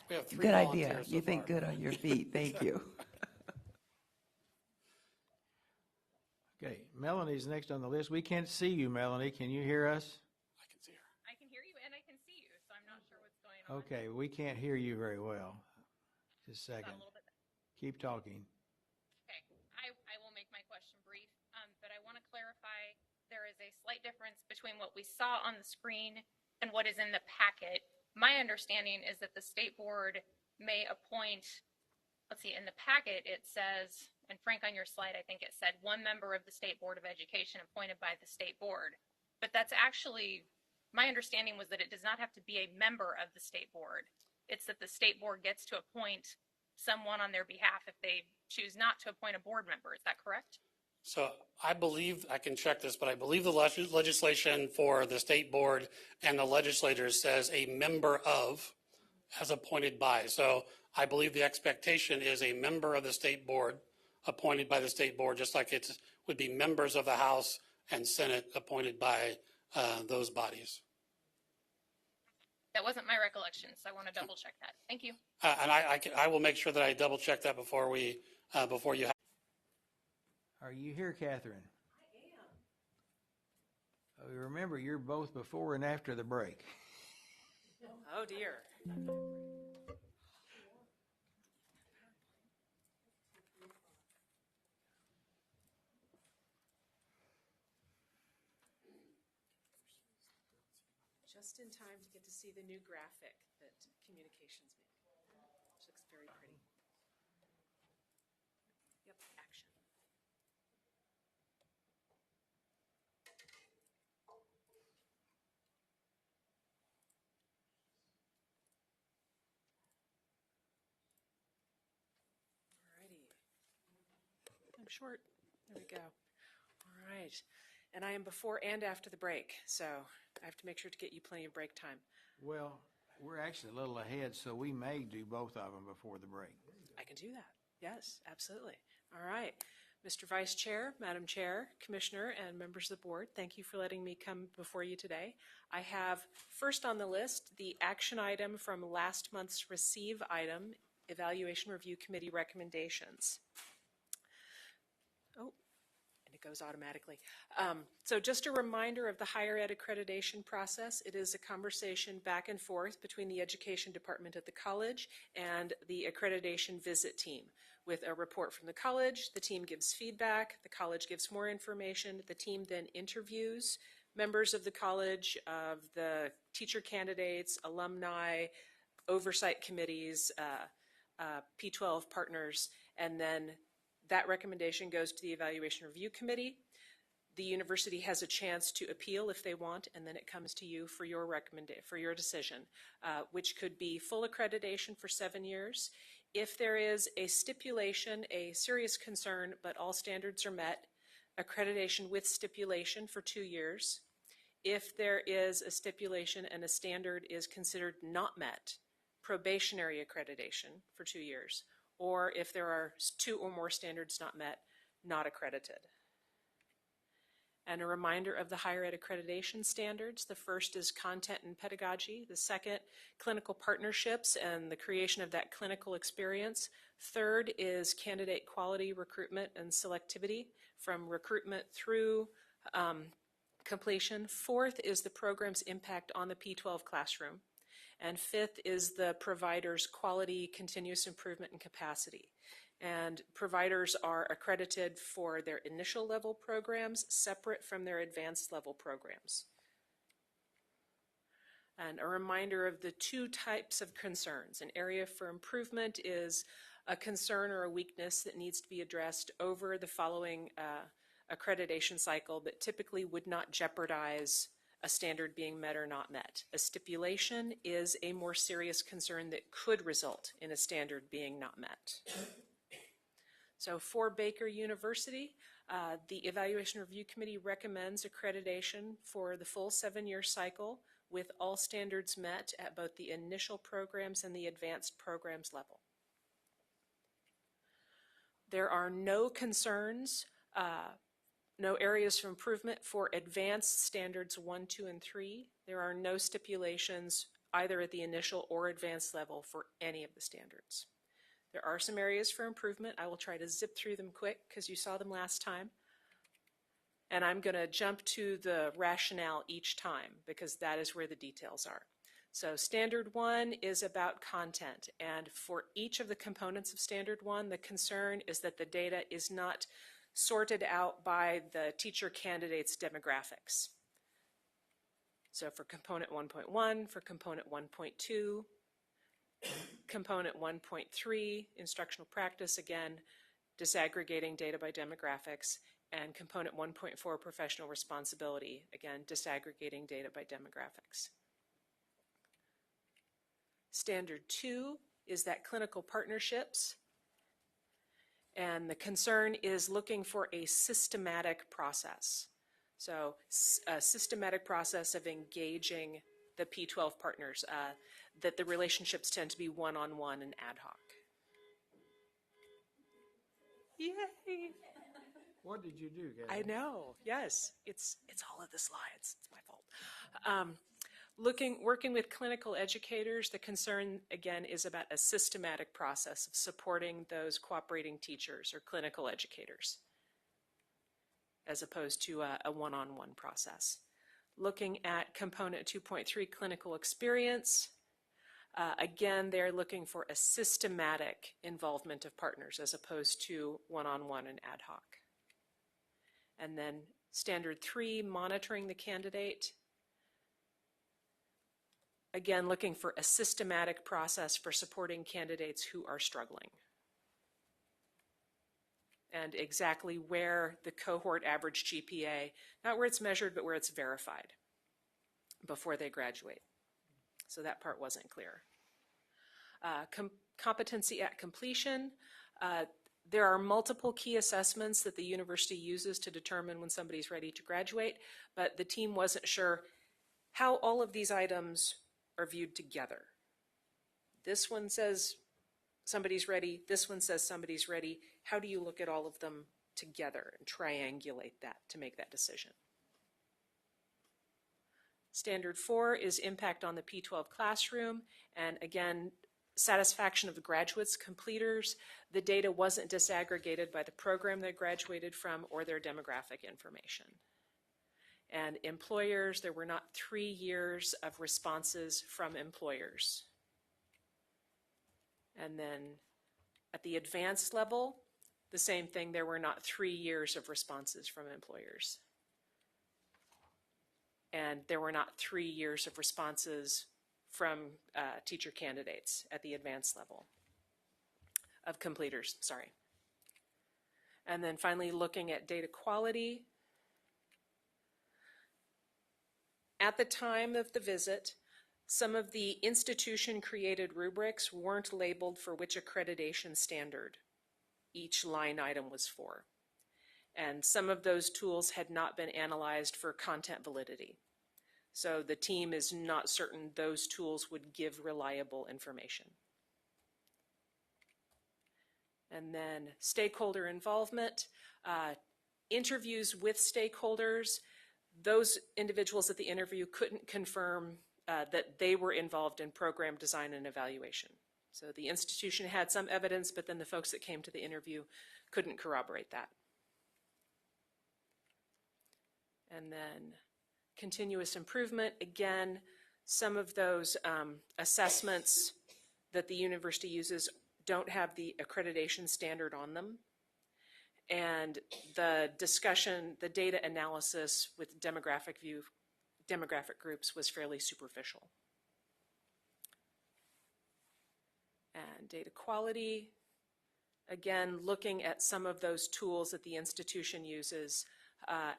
We have 3 good idea. volunteers so You think far. good on your feet. Thank you. Okay, Melanie's next on the list. We can't see you, Melanie. Can you hear us? I can see her. I can hear you and I can see you, so I'm not sure what's going on. Okay, we can't hear you very well. Just a second. A little bit. Keep talking. Okay, I will make my question brief, but I want to clarify there is a slight difference between what we saw on the screen and what is in the packet. My understanding is that the state board may appoint, let's see, in the packet it says, and Frank, on your slide, I think it said 1 member of the State Board of Education appointed by the state board. But that's actually, my understanding was that it does not have to be a member of the state board. It's that the state board gets to appoint someone on their behalf if they choose not to appoint a board member. Is that correct? So I believe, I can check this, but I believe the legislation for the state board and the legislators says a member of as appointed by. So I believe the expectation is a member of the state board appointed by the state board, just like it would be members of the House and Senate appointed by those bodies. That wasn't my recollection, so I want to double check that. Thank you. And I will make sure that I double check that before you have. Are you here, Catherine? I am. Remember, you're both before and after the break. Oh, dear. just in time to get to see the new graphic that communications made. Which looks very pretty. Yep, action. Alrighty. I'm short. There we go. All right. And I am before and after the break, so I have to make sure to get you plenty of break time. Well, we're actually a little ahead, so we may do both of them before the break. I can do that. Yes, absolutely. All right. Mr. Vice Chair, Madam Chair, Commissioner, and members of the board, thank you for letting me come before you today. I have first on the list the action item from last month's receive item, Evaluation Review Committee recommendations. Oh, and it goes automatically. So just a reminder of the higher ed accreditation process. It is a conversation back and forth between the education department at the college and the accreditation visit team. With a report from the college, the team gives feedback, the college gives more information, the team then interviews members of the college, of the teacher candidates, alumni, oversight committees, P12 partners, and then that recommendation goes to the Evaluation Review Committee. The university has a chance to appeal if they want, and then it comes to you for your decision, which could be full accreditation for 7 years. If there is a stipulation, a serious concern, but all standards are met, accreditation with stipulation for 2 years. If there is a stipulation and a standard is considered not met, probationary accreditation for 2 years. Or if there are 2 or more standards not met, not accredited. And a reminder of the higher ed accreditation standards. The first is content and pedagogy. The second, clinical partnerships and the creation of that clinical experience. Third is candidate quality, recruitment, and selectivity from recruitment through completion. Fourth is the program's impact on the P12 classroom. And fifth is the provider's quality, continuous improvement, and capacity. And providers are accredited for their initial level programs separate from their advanced level programs. And a reminder of the 2 types of concerns. An area for improvement is a concern or a weakness that needs to be addressed over the following accreditation cycle, but typically would not jeopardize a standard being met or not met. A stipulation is a more serious concern that could result in a standard being not met. So for Baker University, the Evaluation Review Committee recommends accreditation for the full 7-year cycle with all standards met at both the initial programs and the advanced programs level. There are no concerns, no areas for improvement for advanced standards 1, 2, and 3. There are no stipulations either at the initial or advanced level for any of the standards. There are some areas for improvement. I will try to zip through them quick because you saw them last time. And I'm going to jump to the rationale each time because that is where the details are. So standard 1 is about content. And for each of the components of standard 1, the concern is that the data is not sorted out by the teacher candidate's demographics. So for component 1.1, for component 1.2, component 1.3, instructional practice, again, disaggregating data by demographics, and component 1.4, professional responsibility, again, disaggregating data by demographics. Standard 2 is that clinical partnerships, and the concern is looking for a systematic process. So a systematic process of engaging the P12 partners, that the relationships tend to be one-on-one and ad hoc. Yay! What did you do, Gary? I know, yes. It's all of the slides. It's my fault. Working with clinical educators, the concern, again, is about a systematic process of supporting those cooperating teachers or clinical educators, as opposed to a one-on-one process. Looking at component 2.3, clinical experience, again, they're looking for a systematic involvement of partners as opposed to one-on-one and ad hoc. And then standard 3, monitoring the candidate. Again, looking for a systematic process for supporting candidates who are struggling. And exactly where the cohort average GPA, not where it's measured, but where it's verified before they graduate. So that part wasn't clear. Competency at completion. There are multiple key assessments that the university uses to determine when somebody's ready to graduate, but the team wasn't sure how all of these items are viewed together. This one says somebody's ready, this one says somebody's ready. How do you look at all of them together and triangulate that to make that decision? Standard 4 is impact on the P12 classroom, and again, satisfaction of the graduates, completers. The data wasn't disaggregated by the program they graduated from or their demographic information. And employers, there were not 3 years of responses from employers. And then at the advanced level, the same thing, there were not 3 years of responses from employers. And there were not 3 years of responses from teacher candidates at the advanced level of completers, sorry. And then finally, looking at data quality. At the time of the visit, some of the institution-created rubrics weren't labeled for which accreditation standard each line item was for. And some of those tools had not been analyzed for content validity. So the team is not certain those tools would give reliable information. And then stakeholder involvement, interviews with stakeholders. Those individuals at the interview couldn't confirm that they were involved in program design and evaluation. So the institution had some evidence, but then the folks that came to the interview couldn't corroborate that. And then continuous improvement, again, some of those assessments that the university uses don't have the accreditation standard on them. And the discussion, the data analysis with demographic groups was fairly superficial. And data quality, again, looking at some of those tools that the institution uses,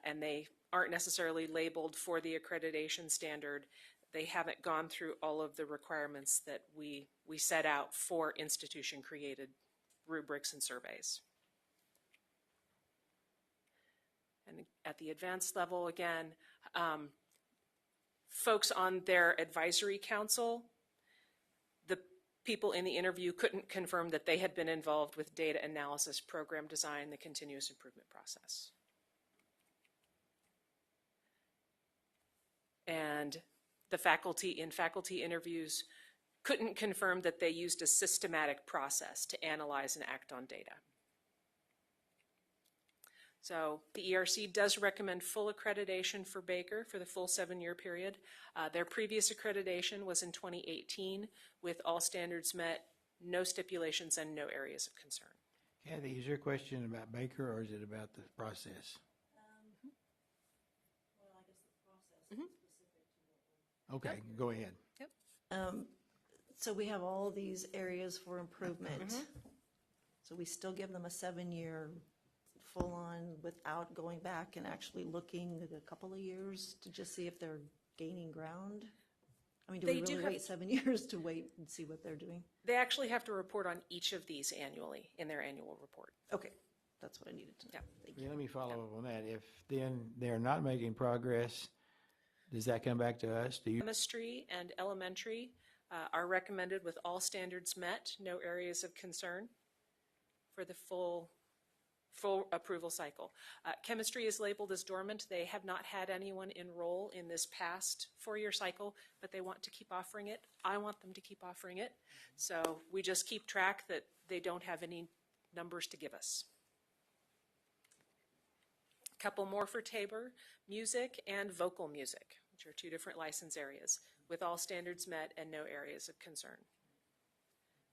and they aren't necessarily labeled for the accreditation standard. They haven't gone through all of the requirements that we set out for institution-created rubrics and surveys. And at the advanced level, again, folks on their advisory council, the people in the interview couldn't confirm that they had been involved with data analysis, program design, the continuous improvement process. And the faculty in faculty interviews couldn't confirm that they used a systematic process to analyze and act on data. So the ERC does recommend full accreditation for Baker for the full 7-year period. Their previous accreditation was in 2018 with all standards met, no stipulations, and no areas of concern. Kathy, is your question about Baker or is it about the process? Okay, go ahead. Yep. So we have all these areas for improvement. So we still give them a 7-year full-on without going back and actually looking at a couple of years to just see if they're gaining ground? I mean, do we really wait 7 years to wait and see what they're doing? They actually have to report on each of these annually in their annual report. Okay, that's what I needed to know. Thank you. Let me follow up on that. If then they're not making progress, does that come back to us? Do you? Chemistry and elementary are recommended with all standards met, no areas of concern for the full approval cycle. Chemistry is labeled as dormant. They have not had anyone enroll in this past 4-year cycle, but they want to keep offering it. I want them to keep offering it. So we just keep track that they don't have any numbers to give us. A couple more for Tabor, music and vocal music, which are 2 different license areas, with all standards met and no areas of concern.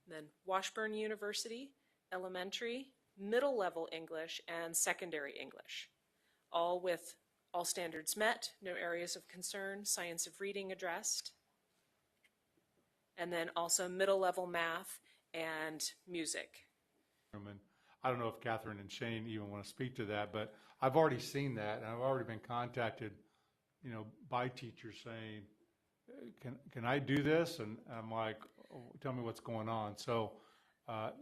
And then Washburn University, elementary, middle level English, and secondary English, all with all standards met, no areas of concern, science of reading addressed. and then also middle-level math and music. And I don't know if Catherine and Shane even want to speak to that, but I've already seen that, and I've already been contacted, by teachers saying, can I do this? And I'm like, oh, tell me what's going on. So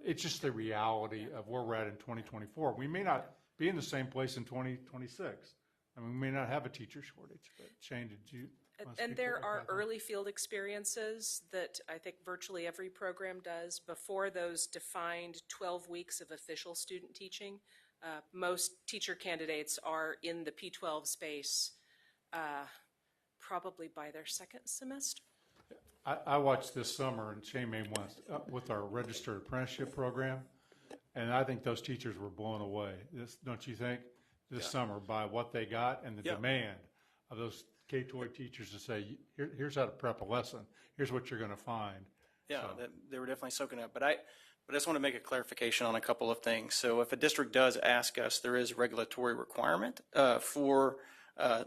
it's just the reality of where we're at in 2024. We may not be in the same place in 2026. I mean, we may not have a teacher shortage, but Shane, did you want to And speak to there that, are Catherine? early field experiences that I think virtually every program does before those defined 12 weeks of official student teaching. Most teacher candidates are in the P12 space probably by their second semester. I watched this summer, and Shane may want with our registered apprenticeship program, and I think those teachers were blown away. Don't you think? This summer by what they got and the demand of those K-12 teachers to say, here's how to prep a lesson. Here's what you're going to find. Yeah, So- they were definitely soaking up. But I just want to make a clarification on a couple of things. So if a district does ask us, there is regulatory requirement for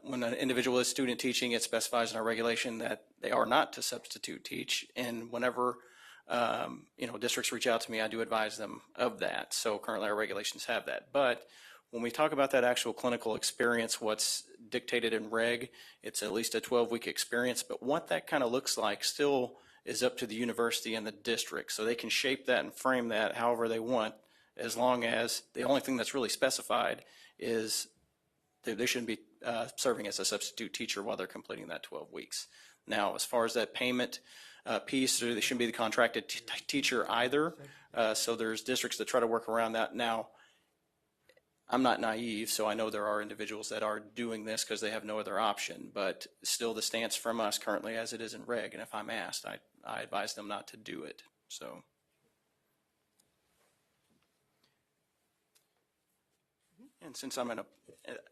when an individual is student teaching, it specifies in our regulation that they are not to substitute teach. And whenever districts reach out to me, I do advise them of that. So currently our regulations have that. But when we talk about that actual clinical experience, what's dictated in reg, it's at least a 12-week experience. But what that kind of looks like still is up to the university and the district. So they can shape that and frame that however they want, as long as the only thing that's really specified is they shouldn't be serving as a substitute teacher while they're completing that 12 weeks. Now, as far as that payment piece, they shouldn't be the contracted teacher either. So there's districts that try to work around that. Now, I'm not naive, so I know there are individuals that are doing this because they have no other option, but still the stance from us currently as it is in reg, and if I'm asked, I advise them not to do it. So. And since I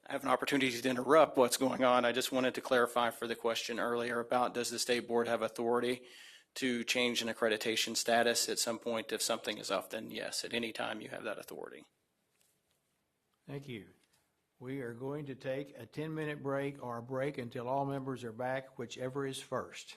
have an opportunity to interrupt what's going on, I just wanted to clarify for the question earlier about does the state board have authority to change an accreditation status at some point if something is off? Then yes, at any time you have that authority. Thank you. We are going to take a 10-minute break or a break until all members are back, whichever is first.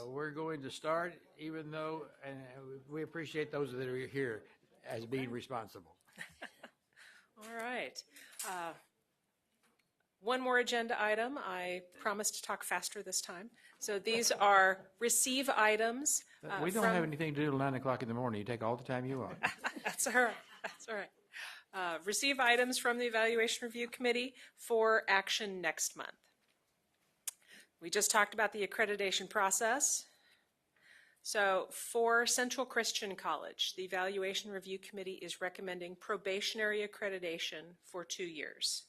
We're going to start, even though, and we appreciate those that are here as being responsible. All right. One more agenda item. I promised to talk faster this time. So these are receive items. We don't have anything to do till 9 o'clock in the morning. You take all the time you want. That's all right. That's all right. Receive items from the Evaluation Review Committee for action next month. We just talked about the accreditation process. So for Central Christian College, the Evaluation Review Committee is recommending probationary accreditation for 2 years,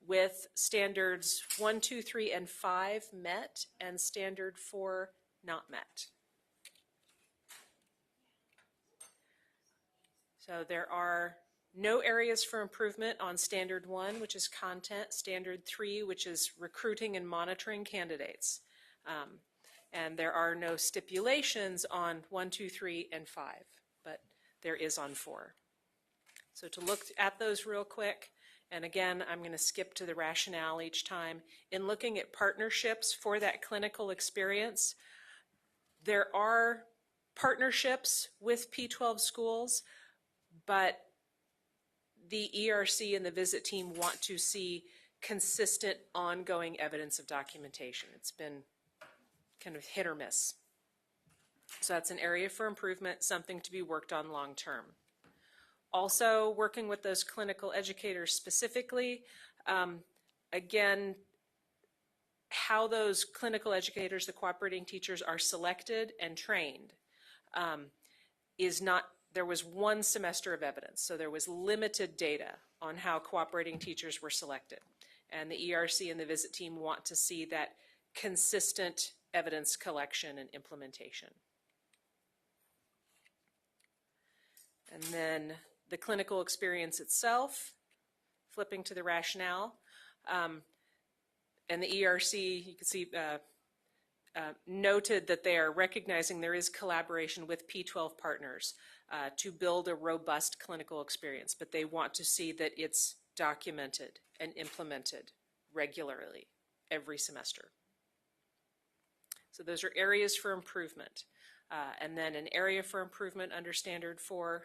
with standards 1, 2, 3, and 5 met and standard 4 not met. So there are no areas for improvement on standard 1, which is content, standard 3, which is recruiting and monitoring candidates. And there are no stipulations on 1, 2, 3, and 5, but there is on 4. So to look at those real quick, and again, I'm going to skip to the rationale each time. In looking at partnerships for that clinical experience, there are partnerships with P12 schools, but the ERC and the visit team want to see consistent, ongoing evidence of documentation. It's been kind of hit or miss. So that's an area for improvement, something to be worked on long term. Also, working with those clinical educators specifically, again, how those clinical educators, the cooperating teachers, are selected and trained is not, there was 1 semester of evidence, so there was limited data on how cooperating teachers were selected. And the ERC and the visit team want to see that consistent evidence collection and implementation. And then the clinical experience itself, flipping to the rationale, and the ERC, you can see, noted that they are recognizing there is collaboration with P12 partners to build a robust clinical experience, but they want to see that it's documented and implemented regularly every semester. So those are areas for improvement. And then an area for improvement under standard 4,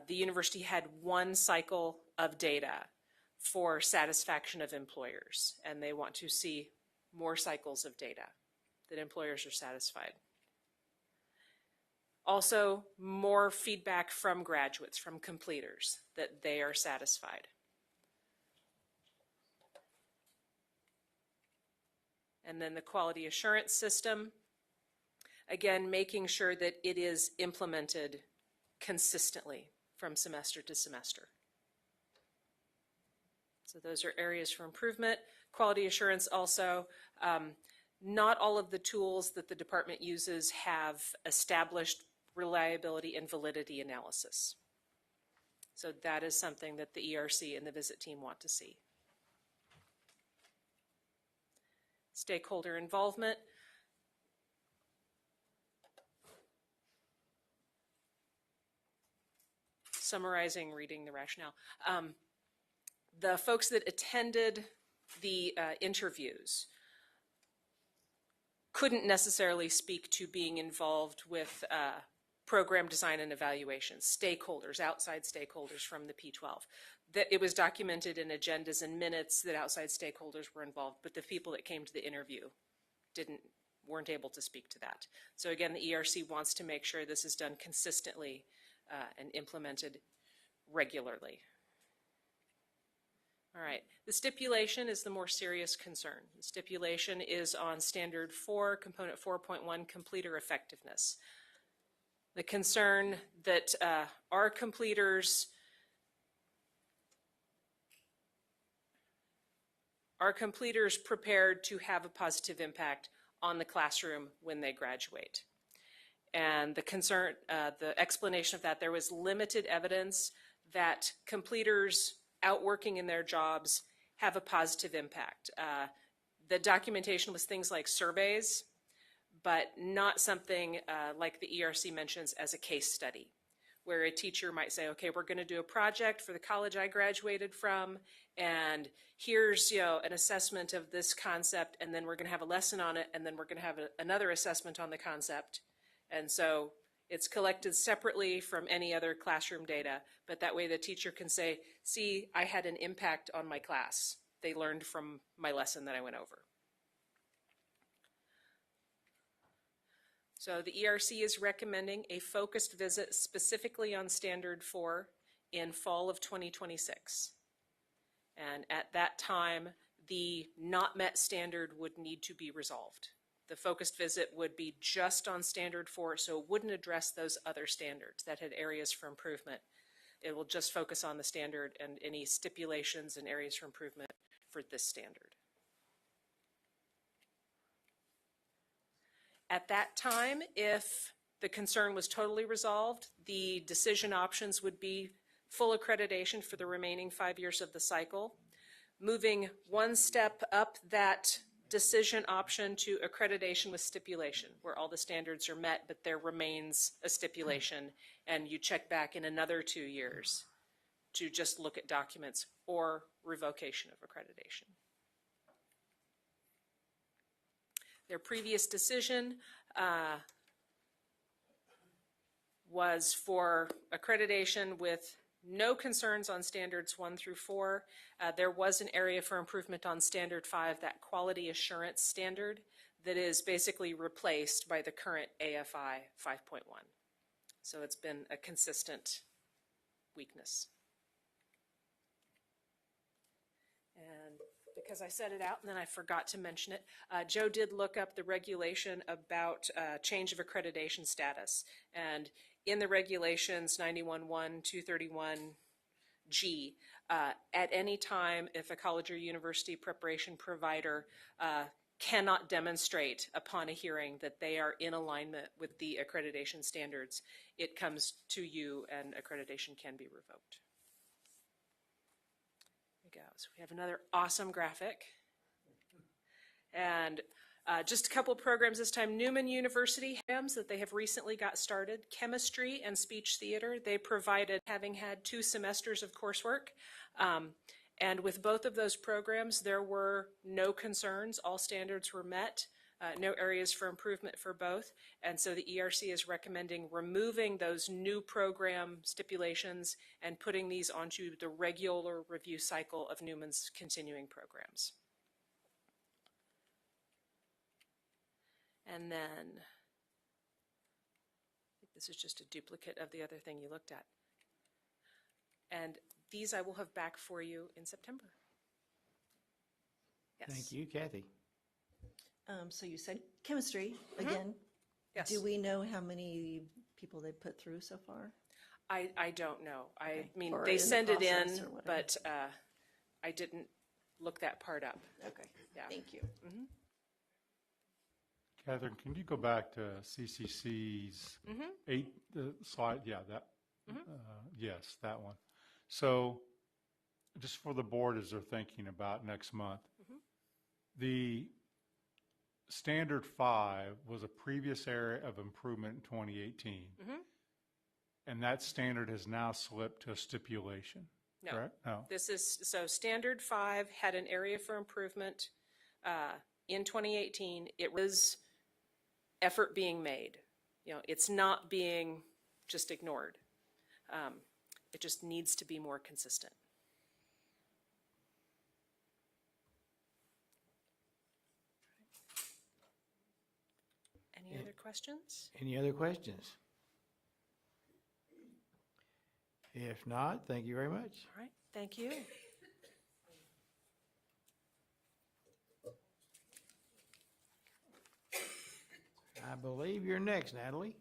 the university had 1 cycle of data for satisfaction of employers, and they want to see more cycles of data that employers are satisfied. Also, more feedback from graduates, from completers, that they are satisfied. And then the quality assurance system, again, making sure that it is implemented consistently from semester to semester. So those are areas for improvement. Quality assurance also, not all of the tools that the department uses have established reliability and validity analysis. So that is something that the ERC and the visit team want to see. Stakeholder involvement. Summarizing, reading the rationale. The folks that attended the interviews couldn't necessarily speak to being involved with program design and evaluation, stakeholders, outside stakeholders from the P12. That it was documented in agendas and minutes that outside stakeholders were involved, but the people that came to the interview weren't able to speak to that. So again, the ERC wants to make sure this is done consistently and implemented regularly. All right, the stipulation is the more serious concern. The stipulation is on standard 4, component 4.1, completer effectiveness. The concern that are completers prepared to have a positive impact on the classroom when they graduate? And the concern, the explanation of that, there was limited evidence that completers out working in their jobs have a positive impact. The documentation was things like surveys, but not something like the ERC mentions as a case study, where a teacher might say, okay, we're going to do a project for the college I graduated from, and here's, an assessment of this concept, and then we're going to have a lesson on it, and then we're going to have another assessment on the concept. And so it's collected separately from any other classroom data, but that way the teacher can say, see, I had an impact on my class. They learned from my lesson that I went over. So the ERC is recommending a focused visit specifically on Standard 4 in fall of 2026. And at that time, the not met standard would need to be resolved. The focused visit would be just on Standard 4, so it wouldn't address those other standards that had areas for improvement. It will just focus on the standard and any stipulations and areas for improvement for this standard. At that time, if the concern was totally resolved, the decision options would be full accreditation for the remaining 5 years of the cycle, moving one step up that decision option to accreditation with stipulation, where all the standards are met, but there remains a stipulation, and you check back in another 2 years to just look at documents, or revocation of accreditation. Their previous decision was for accreditation with no concerns on standards 1 through 4. There was an area for improvement on standard 5, that quality assurance standard that is basically replaced by the current AFI 5.1. So it's been a consistent weakness. And because I said it out and then I forgot to mention it, Joe did look up the regulation about change of accreditation status. And in the regulations 91.1.231G, at any time if a college or university preparation provider cannot demonstrate upon a hearing that they are in alignment with the accreditation standards, it comes to you and accreditation can be revoked. There we go. So we have another awesome graphic. And just a couple of programs this time. Newman University programs that they have recently got started. Chemistry and speech theater. They provided, having had 2 semesters of coursework. And with both of those programs, there were no concerns. All standards were met. No areas for improvement for both. And so the ERC is recommending removing those new program stipulations and putting these onto the regular review cycle of Newman's continuing programs. And then, I think this is just a duplicate of the other thing you looked at. And these I will have back for you in September. Yes. Thank you, Kathy. So you said chemistry again. Yes. Do we know how many people they put through so far? I don't know. Okay. I mean, Or they in the send it in, process or whatever. but I didn't look that part up. Okay, Yeah. thank you. Mm-hmm. Catherine, can you go back to CCC's 8 slide? Yeah, that. Yes, that one. So, just for the board as they're thinking about next month, the standard 5 was a previous area of improvement in 2018, and that standard has now slipped to a stipulation. No. Correct? No. This is, so standard 5 had an area for improvement in 2018. It was effort being made. It's not being just ignored. It just needs to be more consistent. Any other questions? Any other questions? If not, thank you very much. All right, thank you. I believe you're next, Natalie.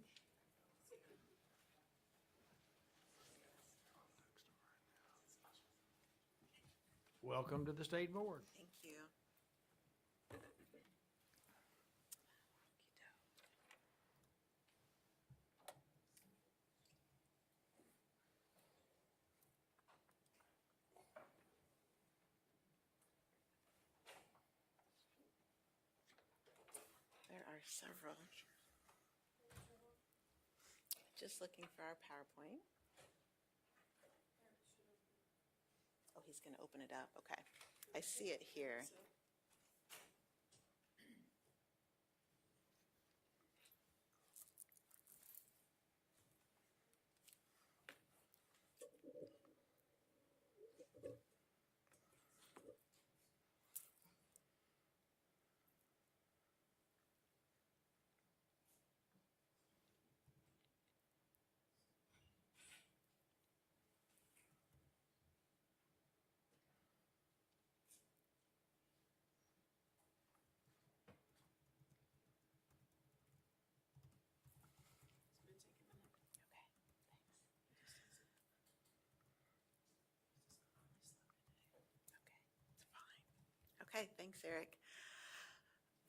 Welcome to the State Board. Thank you. There are several. Just looking for our PowerPoint. Oh, he's going to open it up. Okay. I see it here. Okay, thanks, Eric.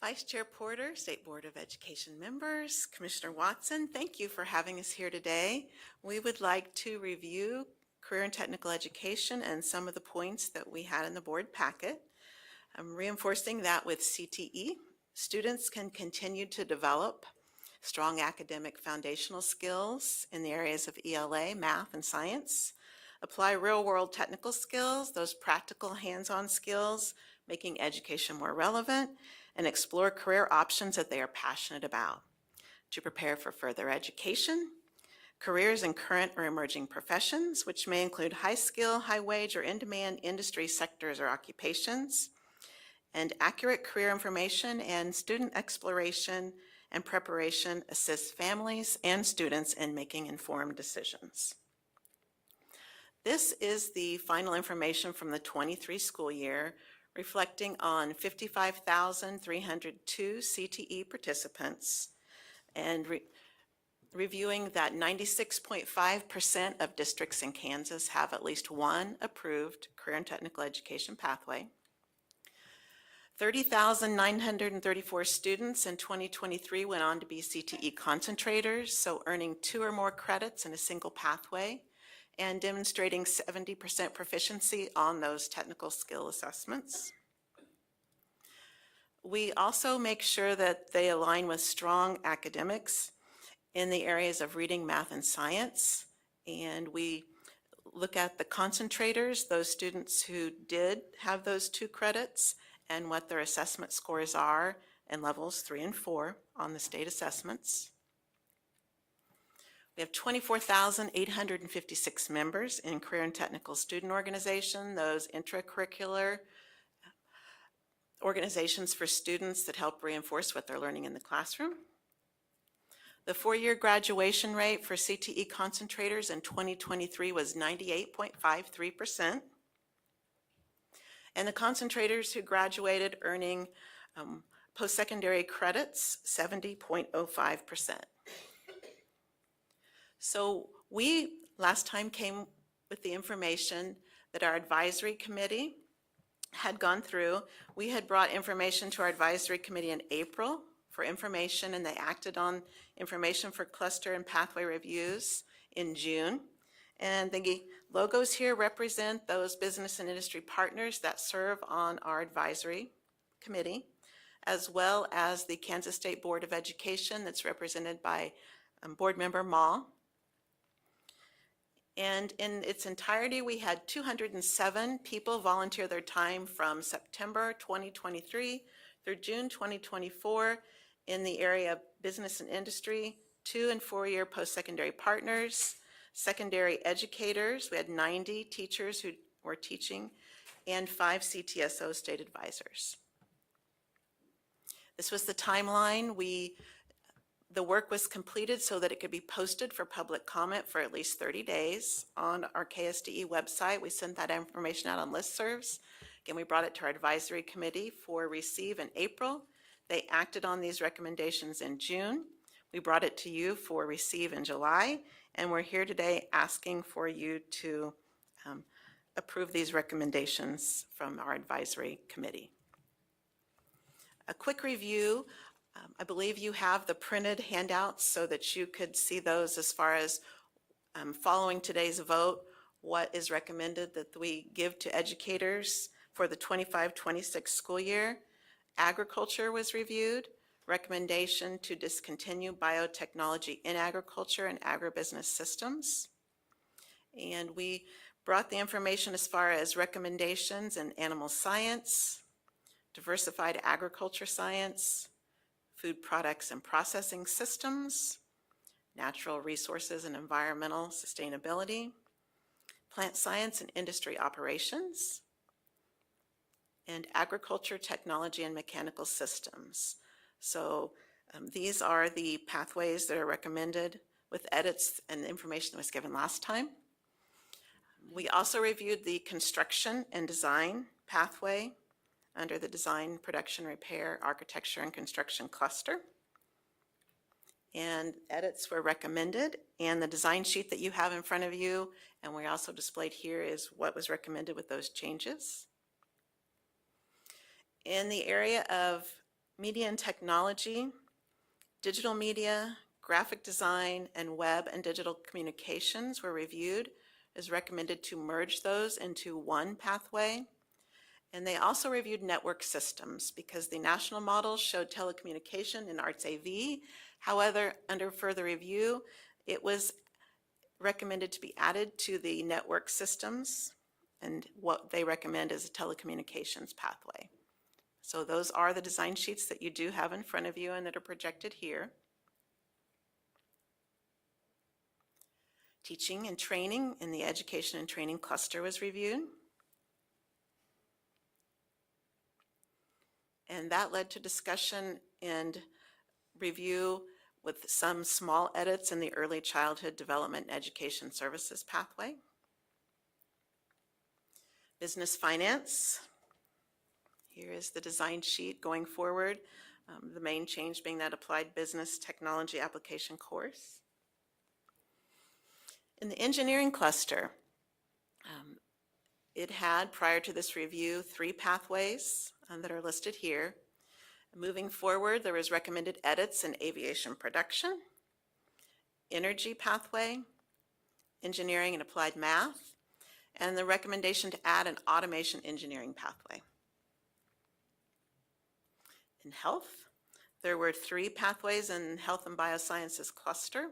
Vice Chair Porter, State Board of Education members, Commissioner Watson, thank you for having us here today. We would like to review career and technical education and some of the points that we had in the board packet. I'm reinforcing that with CTE, students can continue to develop strong academic foundational skills in the areas of ELA, math, and science, apply real-world technical skills, those practical hands-on skills, making education more relevant, and explore career options that they are passionate about. To prepare for further education, careers in current or emerging professions, which may include high-skill, high-wage, or in-demand industry sectors or occupations, and accurate career information and student exploration and preparation assist families and students in making informed decisions. This is the final information from the 23 school year, reflecting on 55,302 CTE participants and reviewing that 96.5% of districts in Kansas have at least one approved career and technical education pathway. 30,934 students in 2023 went on to be CTE concentrators, so earning 2 or more credits in a single pathway and demonstrating 70% proficiency on those technical skill assessments. We also make sure that they align with strong academics in the areas of reading, math, and science, and we look at the concentrators, those students who did have those 2 credits, and what their assessment scores are in levels 3 and 4 on the state assessments. We have 24,856 members in career and technical student organization, those intracurricular organizations for students that help reinforce what they're learning in the classroom. The 4-year graduation rate for CTE concentrators in 2023 was 98.53%. And the concentrators who graduated earning post-secondary credits, 70.05%. So we last time came with the information that our advisory committee had gone through. We had brought information to our advisory committee in April for information, and they acted on information for cluster and pathway reviews in June. And the logos here represent those business and industry partners that serve on our advisory committee, as well as the Kansas State Board of Education that's represented by board member Ma. And in its entirety, we had 207 people volunteer their time from September 2023 through June 2024 in the area of business and industry, 2- and 4-year post-secondary partners, secondary educators. We had 90 teachers who were teaching, and 5 CTSO state advisors. This was the timeline. The work was completed so that it could be posted for public comment for at least 30 days on our KSDE website. We sent that information out on listservs. Again, we brought it to our advisory committee for receive in April. They acted on these recommendations in June. We brought it to you for receive in July, and we're here today asking for you to approve these recommendations from our advisory committee. A quick review. I believe you have the printed handouts so that you could see those as far as following today's vote, what is recommended that we give to educators for the 25-26 school year. Agriculture was reviewed, recommendation to discontinue biotechnology in agriculture and agribusiness systems. And we brought the information as far as recommendations in animal science, diversified agriculture science, food products and processing systems, natural resources and environmental sustainability, plant science and industry operations, and agriculture, technology, and mechanical systems. So these are the pathways that are recommended with edits and the information that was given last time. We also reviewed the construction and design pathway under the design, production, repair, architecture, and construction cluster. And edits were recommended, and the design sheet that you have in front of you, and we also displayed here, is what was recommended with those changes. In the area of media and technology, digital media, graphic design, and web and digital communications were reviewed. It is recommended to merge those into one pathway. And they also reviewed network systems because the national models showed telecommunication and arts AV. However, under further review, it was recommended to be added to the network systems, and what they recommend is a telecommunications pathway. So those are the design sheets that you do have in front of you and that are projected here. Teaching and training in the education and training cluster was reviewed. And that led to discussion and review with some small edits in the early childhood development and education services pathway. Business finance. Here is the design sheet going forward. The main change being that applied business technology application course. In the engineering cluster, it had, prior to this review, 3 pathways that are listed here. Moving forward, there was recommended edits in aviation production, energy pathway, engineering and applied math, and the recommendation to add an automation engineering pathway. In health, there were 3 pathways in health and biosciences cluster.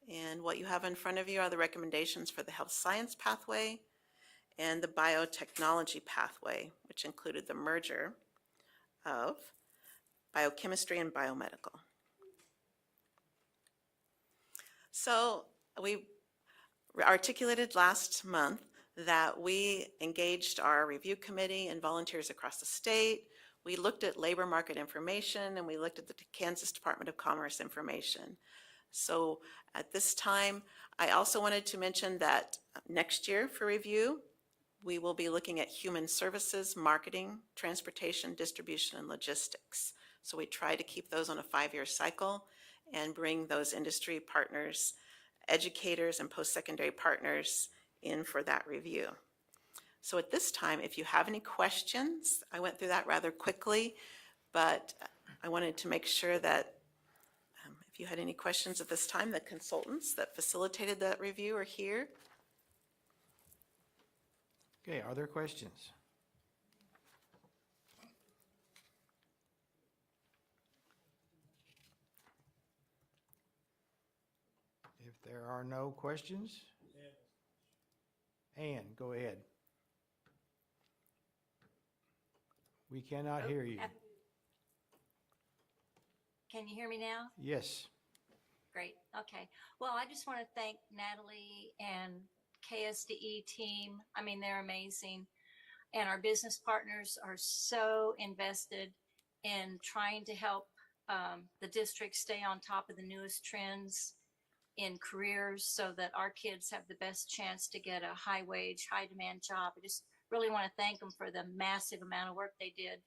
And what you have in front of you are the recommendations for the health science pathway and the biotechnology pathway, which included the merger of biochemistry and biomedical. So we articulated last month that we engaged our review committee and volunteers across the state. We looked at labor market information, and we looked at the Kansas Department of Commerce information. So at this time, I also wanted to mention that next year for review, we will be looking at human services, marketing, transportation, distribution, and logistics. So we try to keep those on a 5-year cycle and bring those industry partners, educators, and post-secondary partners in for that review. So at this time, if you have any questions, I went through that rather quickly, but I wanted to make sure that if you had any questions at this time, the consultants that facilitated that review are here. Okay, are there questions? If there are no questions, Ann, go ahead. We cannot hear you. Can you hear me now? Yes. Great. Okay. Well, I just want to thank Natalie and KSDE team. I mean, they're amazing. And our business partners are so invested in trying to help the district stay on top of the newest trends in careers so that our kids have the best chance to get a high wage, high demand job. I just really want to thank them for the massive amount of work they did.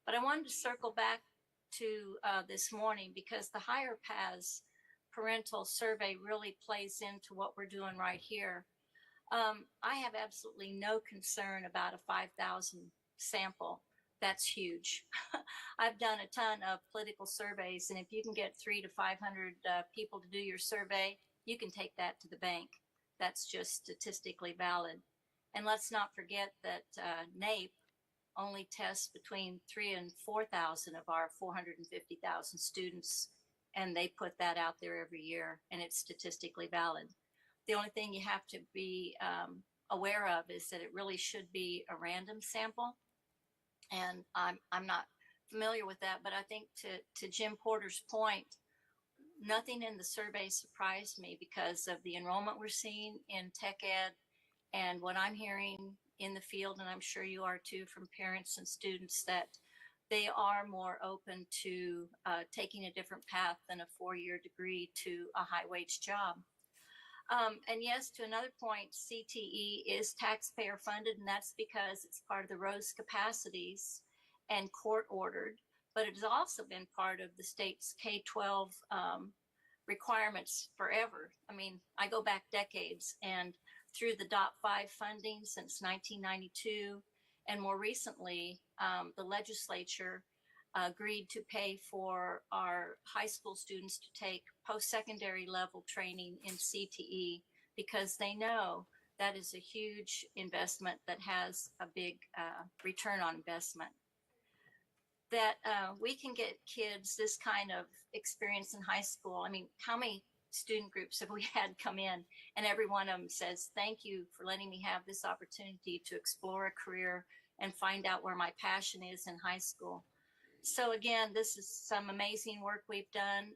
But I wanted to circle back to this morning because the Higher Paths parental survey really plays into what we're doing right here. I have absolutely no concern about a 5,000 sample. That's huge. I've done a ton of political surveys, and if you can get 300 to 500 people to do your survey, you can take that to the bank. That's just statistically valid. And let's not forget that NAEP only tests between 3,000 and 4,000 of our 450,000 students, and they put that out there every year, and it's statistically valid. The only thing you have to be aware of is that it really should be a random sample, and I'm not familiar with that, but I think to Jim Porter's point, nothing in the survey surprised me because of the enrollment we're seeing in tech ed and what I'm hearing in the field, and I'm sure you are too, from parents and students, that they are more open to taking a different path than a 4-year degree to a high wage job. And yes, to another point, CTE is taxpayer funded, and that's because it's part of the Rose capacities and court ordered, but it has also been part of the state's K-12 requirements forever. I mean, I go back decades, and through the DOT-5 funding since 1992, and more recently, the legislature agreed to pay for our high school students to take post-secondary level training in CTE because they know that is a huge investment that has a big return on investment. That we can get kids this kind of experience in high school. I mean, how many student groups have we had come in, and every one of them says, thank you for letting me have this opportunity to explore a career and find out where my passion is in high school. So again, this is some amazing work we've done.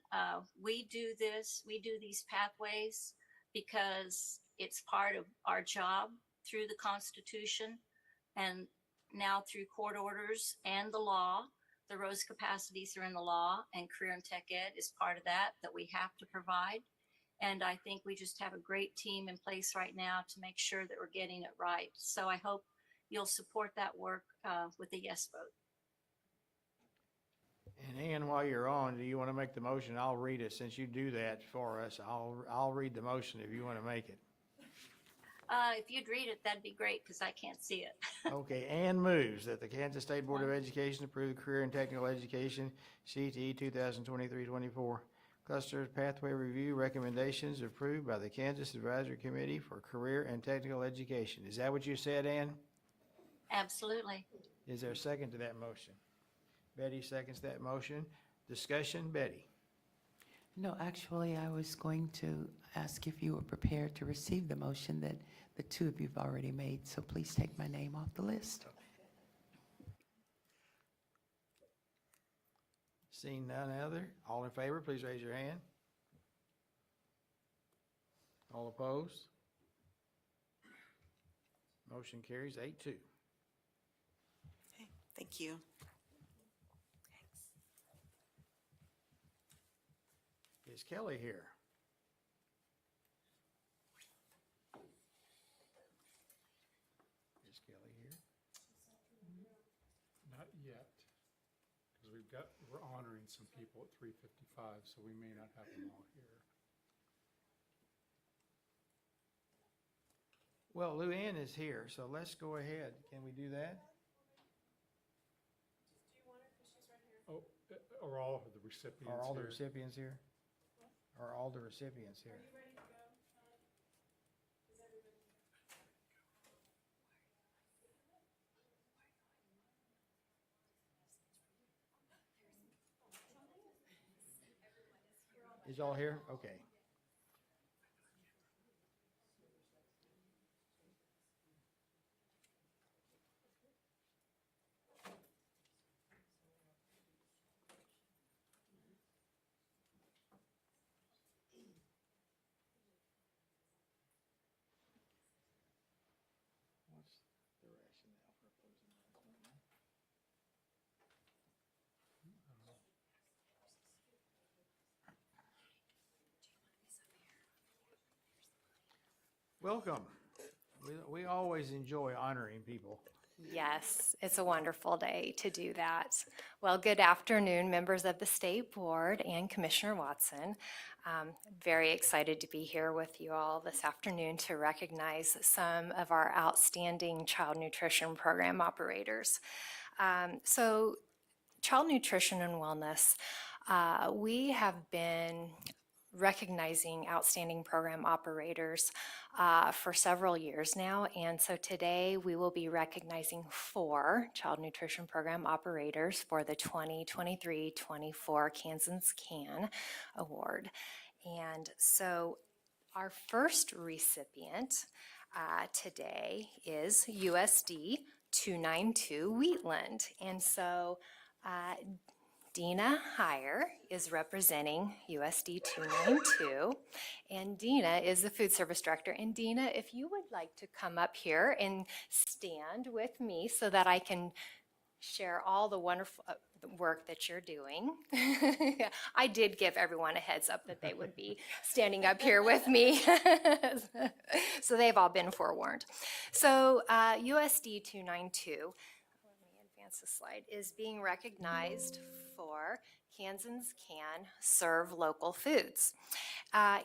We do these pathways because it's part of our job through the Constitution and now through court orders and the law. The Rose capacities are in the law, and career and tech ed is part of that we have to provide. And I think we just have a great team in place right now to make sure that we're getting it right. So I hope you'll support that work with a yes vote. And Ann, while you're on, do you want to make the motion? I'll read it. Since you do that for us, I'll read the motion if you want to make it. If you'd read it, that'd be great because I can't see it. Okay, Ann moves that the Kansas State Board of Education approve the Career and Technical Education CTE 2023-24 Cluster Pathway Review recommendations approved by the Kansas Advisory Committee for Career and Technical Education. Is that what you said, Ann? Absolutely. Is there a second to that motion? Betty seconds that motion. Discussion, Betty. No, actually, I was going to ask if you were prepared to receive the motion that the two of you have already made, so please take my name off the list. Seeing none other, all in favor, please raise your hand. All opposed? Motion carries 8-2. Okay, thank you. Is Kelly here? Is Kelly here? Not yet, because we're honoring some people at 3:55, so we may not have them all here. Well, Lou Ann is here, so let's go ahead. Can we do that? Oh, are all of the recipients Are all the here? recipients here? Are all the recipients here? Is all here? Okay. What's the rationale for opposing that? Welcome. We always enjoy honoring people. Yes, it's a wonderful day to do that. Well, good afternoon, members of the State Board and Commissioner Watson. Very excited to be here with you all this afternoon to recognize some of our outstanding child nutrition program operators. So, child nutrition and wellness, we have been recognizing outstanding program operators for several years now. And so today we will be recognizing 4 child nutrition program operators for the 2023-24 Kansas Can Award. And so our first recipient today is USD 292 Wheatland. And so Dina Heyer is representing USD 292, and Dina is the food service director. And Dina, if you would like to come up here and stand with me so that I can share all the wonderful work that you're doing. I did give everyone a heads up that they would be standing up here with me. So they've all been forewarned. So USD 292, let me advance the slide, is being recognized for Kansans Can Serve Local Foods.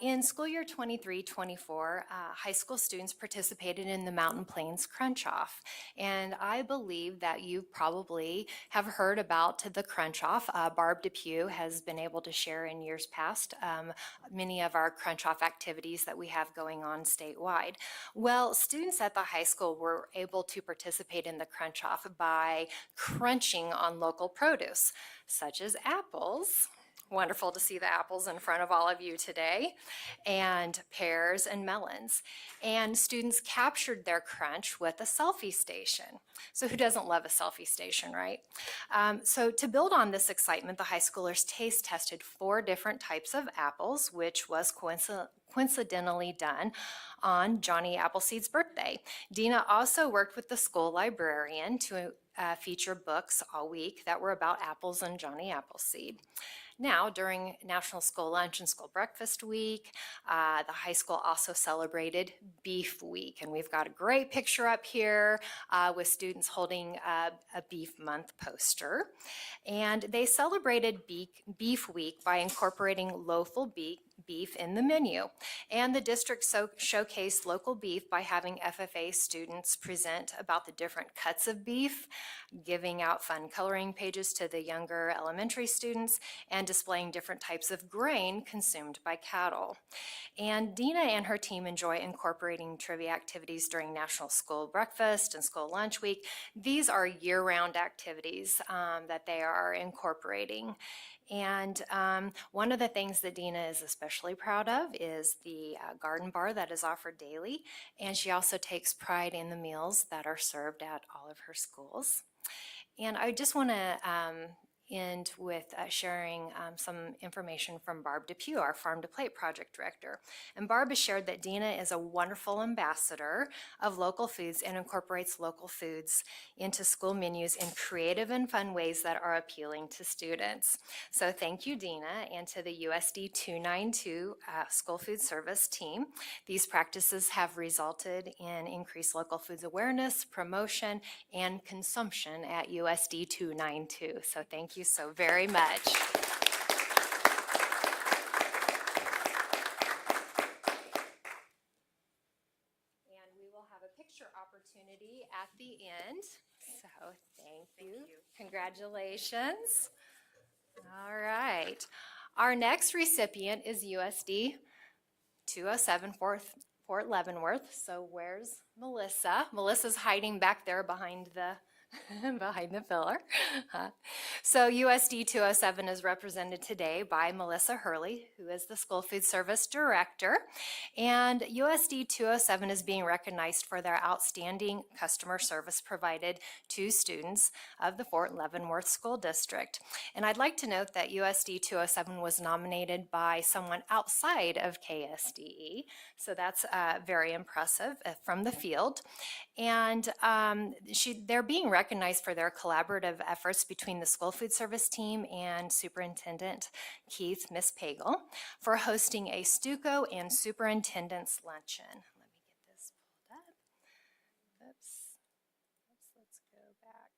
In school year 23-24, high school students participated in the Mountain Plains Crunch Off. And I believe that you probably have heard about the Crunch Off. Barb Depew has been able to share in years past many of our Crunch Off activities that we have going on statewide. Well, students at the high school were able to participate in the Crunch Off by crunching on local produce, such as apples. Wonderful to see the apples in front of all of you today, and pears and melons. And students captured their crunch with a selfie station. So who doesn't love a selfie station, right? So to build on this excitement, the high schoolers taste tested 4 different types of apples, which was coincidentally done on Johnny Appleseed's birthday. Dina also worked with the school librarian to feature books all week that were about apples and Johnny Appleseed. Now, during National School Lunch and School Breakfast Week, the high school also celebrated Beef Week. And we've got a great picture up here with students holding a Beef Month poster. And they celebrated Beef Week by incorporating local beef in the menu. And the district showcased local beef by having FFA students present about the different cuts of beef, giving out fun coloring pages to the younger elementary students, and displaying different types of grain consumed by cattle. And Dina and her team enjoy incorporating trivia activities during National School Breakfast and School Lunch Week. These are year-round activities that they are incorporating. And one of the things that Dina is especially proud of is the garden bar that is offered daily. And she also takes pride in the meals that are served at all of her schools. And I just want to end with sharing some information from Barb Depew, our Farm to Plate project director. And Barb has shared that Dina is a wonderful ambassador of local foods and incorporates local foods into school menus in creative and fun ways that are appealing to students. So thank you, Dina, and to the USD 292 School Food Service team. These practices have resulted in increased local foods awareness, promotion, and consumption at USD 292. So thank you so very much. And we will have a picture opportunity at the end. So thank you. Congratulations. All right. Our next recipient is USD 207 Fort Leavenworth. So where's Melissa? Melissa's hiding back there behind the behind the pillar. So USD 207 is represented today by Melissa Hurley, who is the School Food Service Director. And USD 207 is being recognized for their outstanding customer service provided to students of the Fort Leavenworth School District. And I'd like to note that USD 207 was nominated by someone outside of KSDE. So that's very impressive from the field. And they're being recognized for their collaborative efforts between the School Food Service team and Superintendent Keith Miss Pagel for hosting a Stuco and Superintendent's Luncheon. Let me get this pulled up. Oops, let's go back.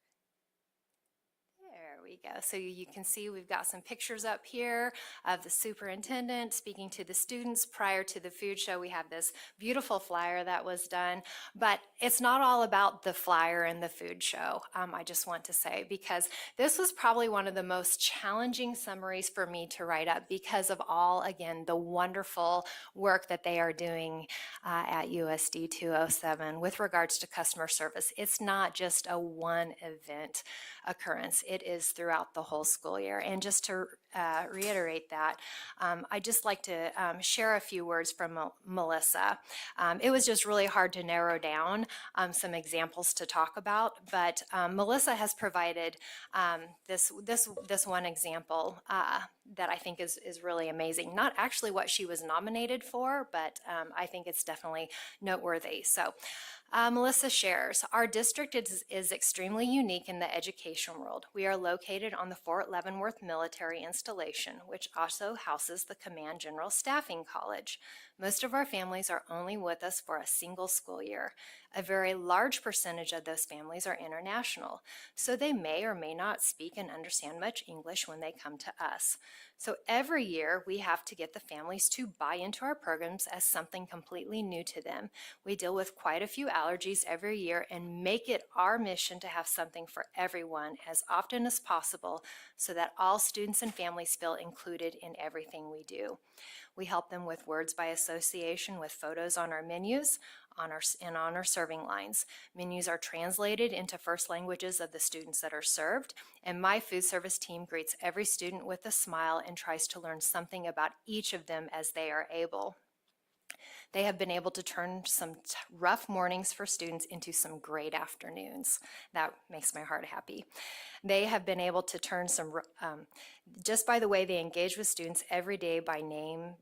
There we go. So you can see we've got some pictures up here of the superintendent speaking to the students prior to the food show. We have this beautiful flyer that was done, but it's not all about the flyer and the food show, I just want to say, because this was probably one of the most challenging summaries for me to write up because of all, again, the wonderful work that they are doing at USD 207 with regards to customer service. It's not just a one event occurrence. It is throughout the whole school year. And just to reiterate that, I'd just like to share a few words from Melissa. It was just really hard to narrow down some examples to talk about, but Melissa has provided this one example that I think is really amazing. Not actually what she was nominated for, but I think it's definitely noteworthy. So Melissa shares, our district is extremely unique in the education world. We are located on the Fort Leavenworth Military Installation, which also houses the Command General Staffing College. Most of our families are only with us for a single school year. A very large percentage of those families are international, so they may or may not speak and understand much English when they come to us. So every year we have to get the families to buy into our programs as something completely new to them. We deal with quite a few allergies every year and make it our mission to have something for everyone as often as possible so that all students and families feel included in everything we do. We help them with words by association with photos on our menus on our serving lines. Menus are translated into first languages of the students that are served, and my food service team greets every student with a smile and tries to learn something about each of them as they are able. They have been able to turn some rough mornings for students into some great afternoons. That makes my heart happy. They have been able to turn some, just by the way they engage with students every day by name,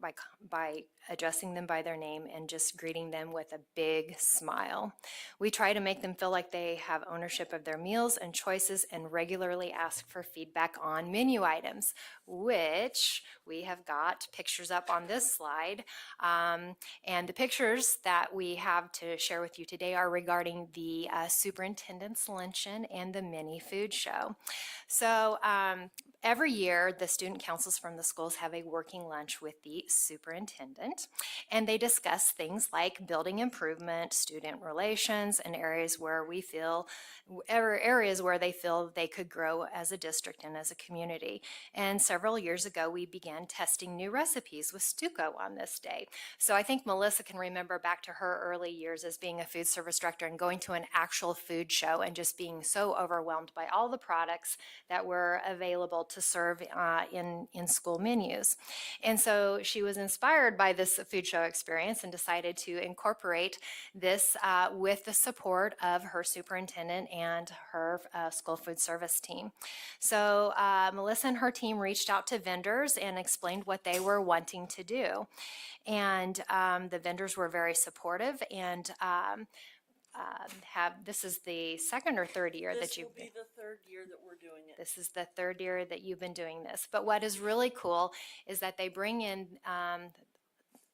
by addressing them by their name and just greeting them with a big smile. We try to make them feel like they have ownership of their meals and choices and regularly ask for feedback on menu items, which we have got pictures up on this slide. And the pictures that we have to share with you today are regarding the superintendent's luncheon and the mini food show. So every year, the student councils from the schools have a working lunch with the superintendent, and they discuss things like building improvement, student relations, and areas where they feel they could grow as a district and as a community. And several years ago, we began testing new recipes with Stuco on this day. So I think Melissa can remember back to her early years as being a food service director and going to an actual food show and just being so overwhelmed by all the products that were available to serve in school menus. And so she was inspired by this food show experience and decided to incorporate this with the support of her superintendent and her school food service team. So Melissa and her team reached out to vendors and explained what they were wanting to do. And the vendors were very supportive and this is the second or third year that you've been. This will be the third year that we're doing it. This is the third year that you've been doing this. But what is really cool is that they bring in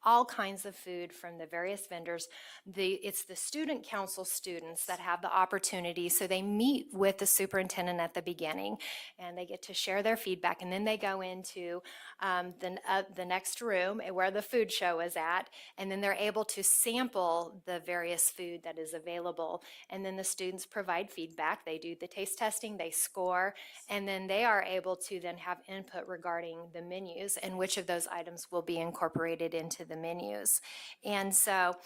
all kinds of food from the various vendors. It's the student council students that have the opportunity, so they meet with the superintendent at the beginning and they get to share their feedback, and then they go into the next room where the food show is at, and then they're able to sample the various food that is available, and then the students provide feedback. They do the taste testing, they score, and then they are able to then have input regarding the menus and which of those items will be incorporated into the menus. And so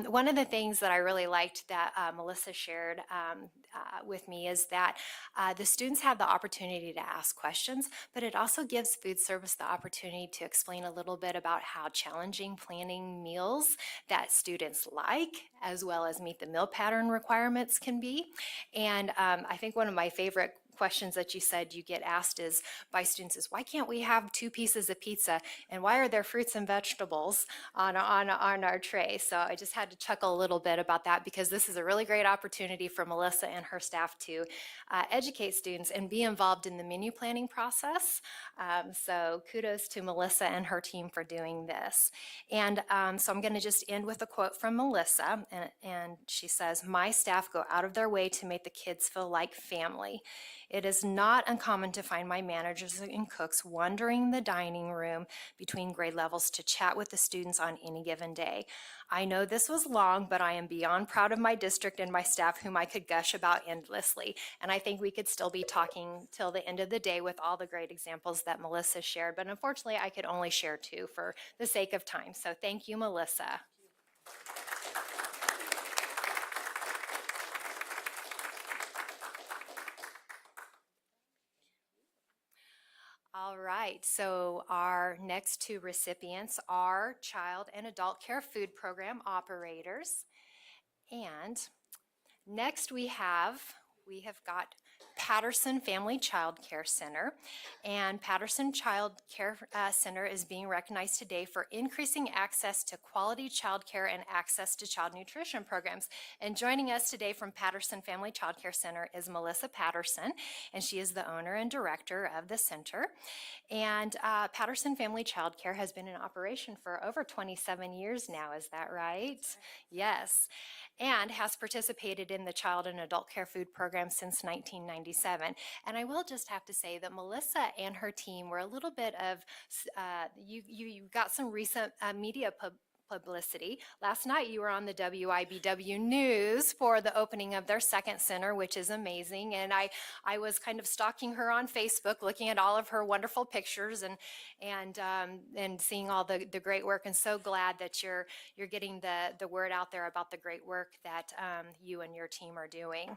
one of the things that I really liked that Melissa shared with me is that the students have the opportunity to ask questions, but it also gives food service the opportunity to explain a little bit about how challenging planning meals that students like, as well as meet the meal pattern requirements can be. And I think one of my favorite questions that you said you get asked is by students is, why can't we have 2 pieces of pizza, and why are there fruits and vegetables on our tray? So I just had to chuckle a little bit about that, because this is a really great opportunity for Melissa and her staff to educate students and be involved in the menu planning process. So kudos to Melissa and her team for doing this. And so I'm going to just end with a quote from Melissa, and she says, "My staff go out of their way to make the kids feel like family. It is not uncommon to find my managers and cooks wandering the dining room between grade levels to chat with the students on any given day. I know this was long, but I am beyond proud of my district and my staff, whom I could gush about endlessly. And I think we could still be talking till the end of the day with all the great examples that Melissa shared. But unfortunately, I could only share 2 for the sake of time. So thank you, Melissa. All right, so our next 2 recipients are Child and Adult Care Food Program operators. And next we have got Patterson Family Child Care Center. And Patterson Child Care Center is being recognized today for increasing access to quality child care and access to child nutrition programs. And joining us today from Patterson Family Child Care Center is Melissa Patterson, and she is the owner and director of the center. And Patterson Family Child Care has been in operation for over 27 years now, is that right? Yes. And has participated in the child and adult care food program since 1997. And I will just have to say that Melissa and her team were a little bit of, you got some recent media publicity. Last night you were on the WIBW News for the opening of their second center, which is amazing. And I was kind of stalking her on Facebook, looking at all of her wonderful pictures and seeing all the great work. And so glad that you're getting the word out there about the great work that you and your team are doing.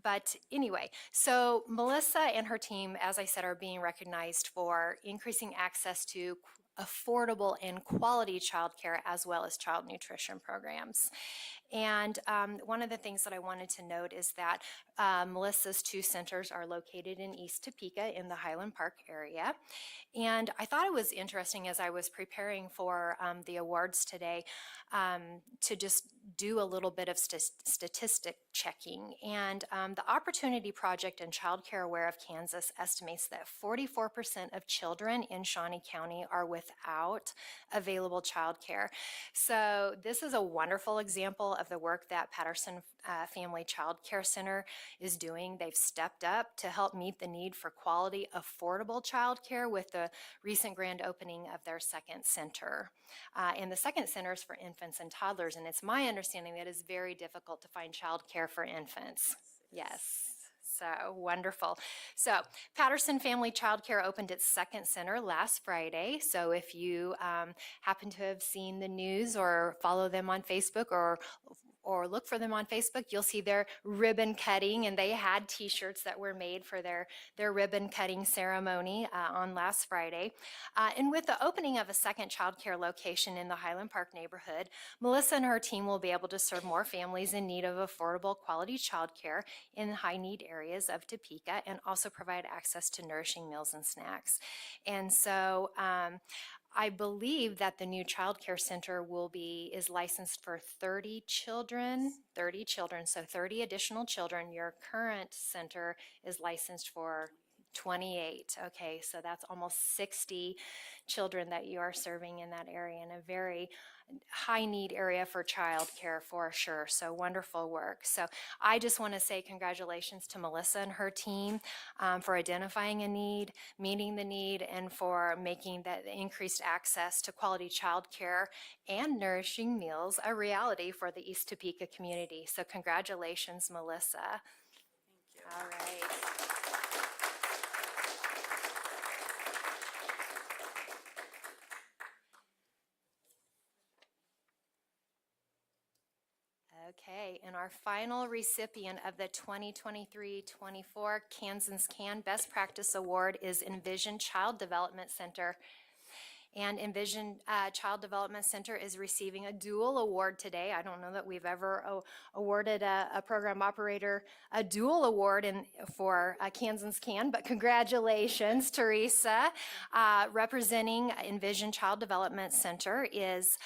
But anyway, so Melissa and her team, as I said, are being recognized for increasing access to affordable and quality childcare as well as child nutrition programs. And one of the things that I wanted to note is that Melissa's 2 centers are located in East Topeka in the Highland Park area. And I thought it was interesting as I was preparing for the awards today to just do a little bit of statistic checking. And the Opportunity Project and Child Care Aware of Kansas estimates that 44% of children in Shawnee County are without available child care. So this is a wonderful example of the work that Patterson Family Child Care Center is doing. They've stepped up to help meet the need for quality, affordable child care with the recent grand opening of their second center. And the second center is for infants and toddlers, and it's my understanding that it's very difficult to find child care for infants. Yes. So wonderful. So Patterson Family Child Care opened its second center last Friday. So if you happen to have seen the news or follow them on Facebook or look for them on Facebook, you'll see their ribbon cutting, and they had t-shirts that were made for their ribbon cutting ceremony on last Friday. And with the opening of a second child care location in the Highland Park neighborhood, Melissa and her team will be able to serve more families in need of affordable quality child care in high need areas of Topeka and also provide access to nourishing meals and snacks. And so I believe that the new child care center is licensed for 30 children, so 30 additional children. Your current center is licensed for 28. Okay, so that's almost 60 children that you are serving in that area, in a very high need area for child care for sure. So wonderful work. So I just want to say congratulations to Melissa and her team for identifying a need, meeting the need, and for making that increased access to quality child care and nourishing meals a reality for the East Topeka community. So congratulations, Melissa. Thank you. All right. Okay, and our final recipient of the 2023-24 Kansas Can Best Practice Award is Envision Child Development Center. And Envision Child Development Center is receiving a dual award today. I don't know that we've ever awarded a program operator a dual award for Kansas Can, but congratulations, Teresa. Representing Envision Child Development Center is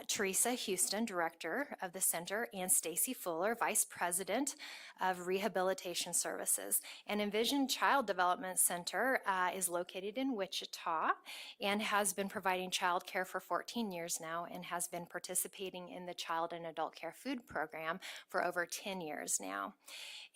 Teresa Houston, Director of the Center, and Stacy Fuller, Vice President of rehabilitation services. And Envision Child Development Center is located in Wichita and has been providing child care for 14 years now and has been participating in the Child and Adult Care Food Program for over 10 years now.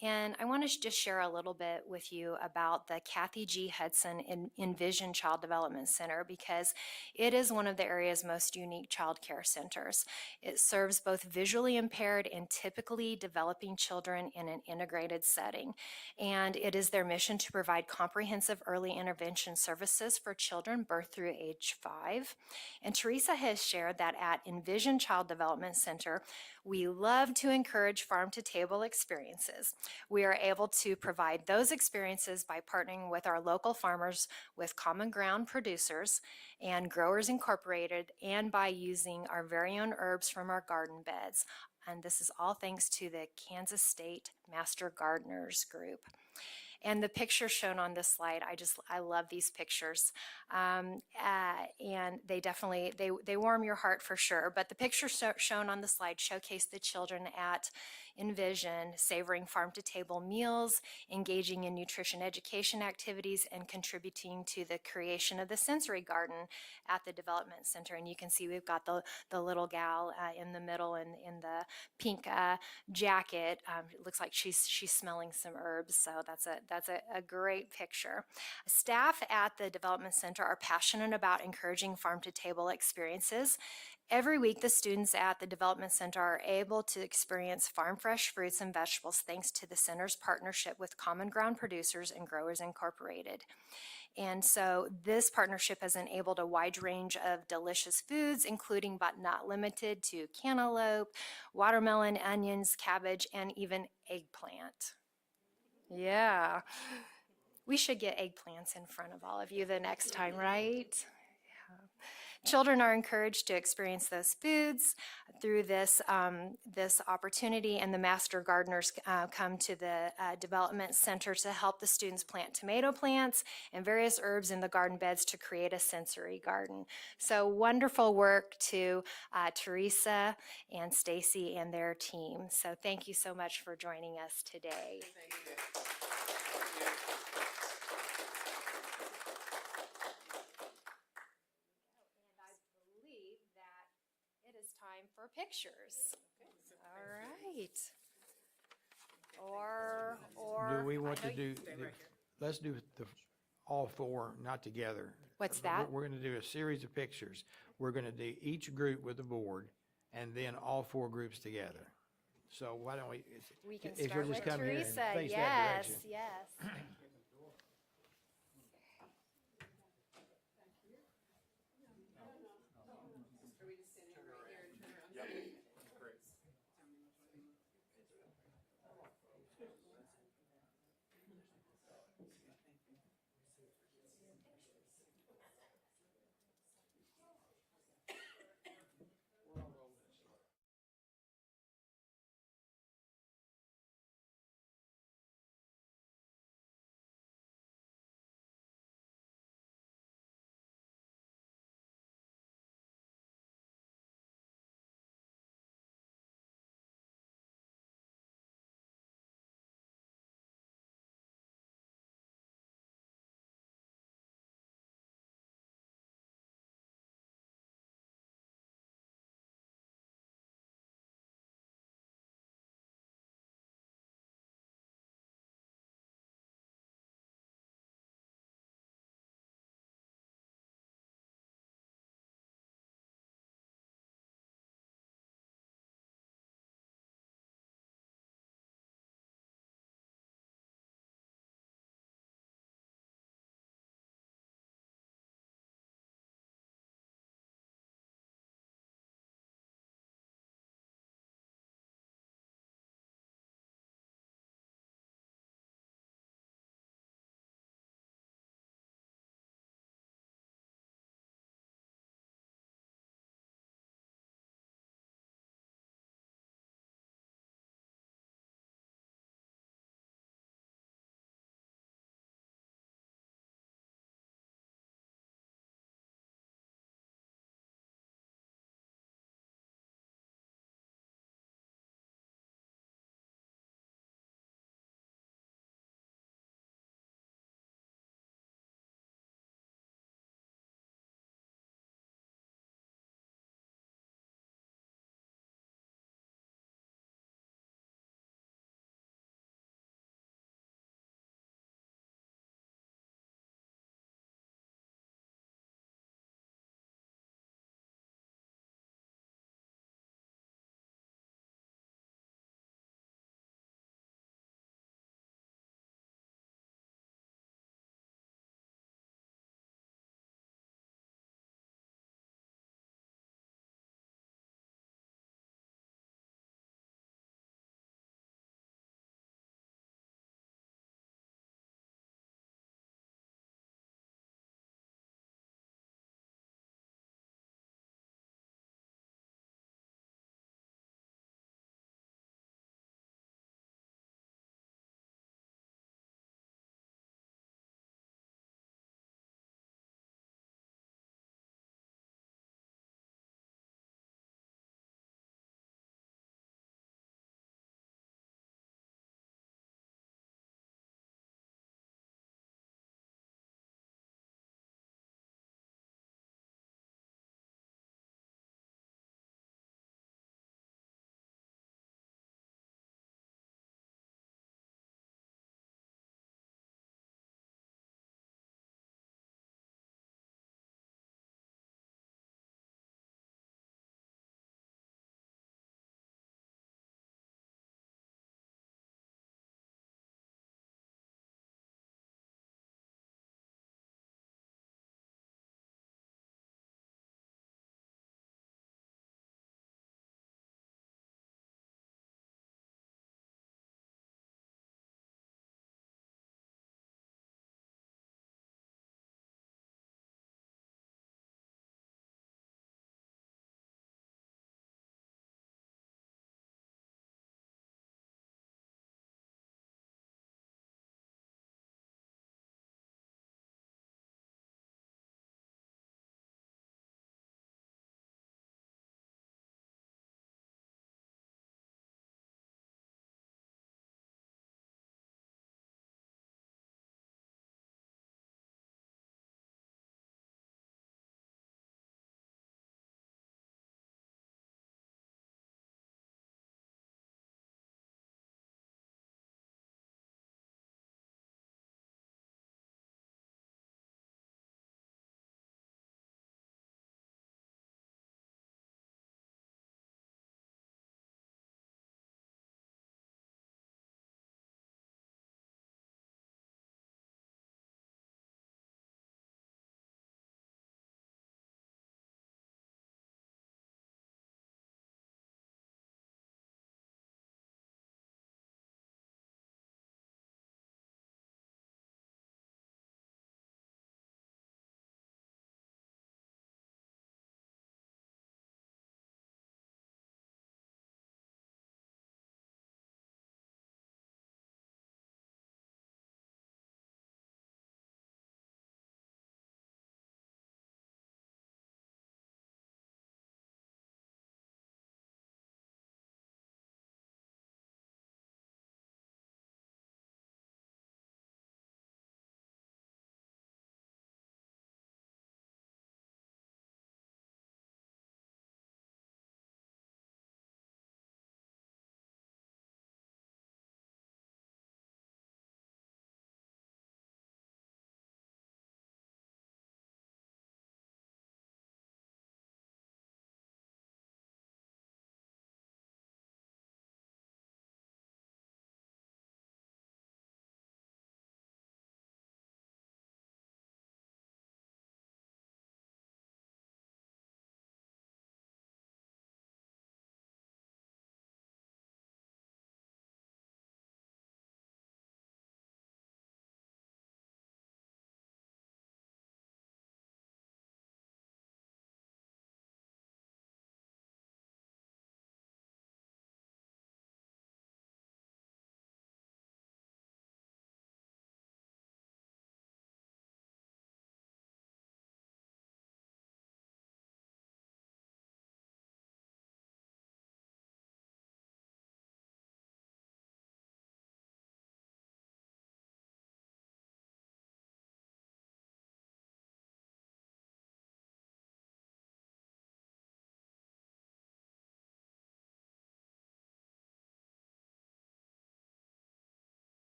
And I want to just share a little bit with you about the Kathy G. Hudson Envision Child Development Center because it is one of the area's most unique child care centers. It serves both visually impaired and typically developing children in an integrated setting. And it is their mission to provide comprehensive early intervention services for children birth through age 5. And Teresa has shared that at Envision Child Development Center, we love to encourage farm-to-table experiences. We are able to provide those experiences by partnering with our local farmers with Common Ground producers and Growers Incorporated and by using our very own herbs from our garden beds. And this is all thanks to the Kansas State Master Gardeners Group. And the pictures shown on this slide, I love these pictures. And they definitely, they warm your heart for sure. But the pictures shown on the slide showcase the children at Envision savoring farm-to-table meals, engaging in nutrition education activities, and contributing to the creation of the sensory garden at the development center. And you can see we've got the little gal in the middle in the pink jacket. It looks like she's smelling some herbs, so that's a great picture. Staff at the development center are passionate about encouraging farm-to-table experiences. Every week, the students at the Development Center are able to experience farm fresh fruits and vegetables thanks to the center's partnership with Common Ground Producers and Growers Incorporated. And so this partnership has enabled a wide range of delicious foods, including but not limited to cantaloupe, watermelon, onions, cabbage, and even eggplant. Yeah. We should get eggplants in front of all of you the next time, right? Children are encouraged to experience those foods through this opportunity, and the Master Gardeners come to the Development Center to help the students plant tomato plants and various herbs in the garden beds to create a sensory garden. So wonderful work to Teresa and Stacy and their team. So thank you so much for joining us today. Thank you. Time for pictures. All right. Or Do we want to do, let's do all four, not together. What's that? We're going to do a series of pictures. We're going to do each group with the board and then all four groups together. So why don't we can if you'll start just with come here and Teresa. face that Yes, direction. yes.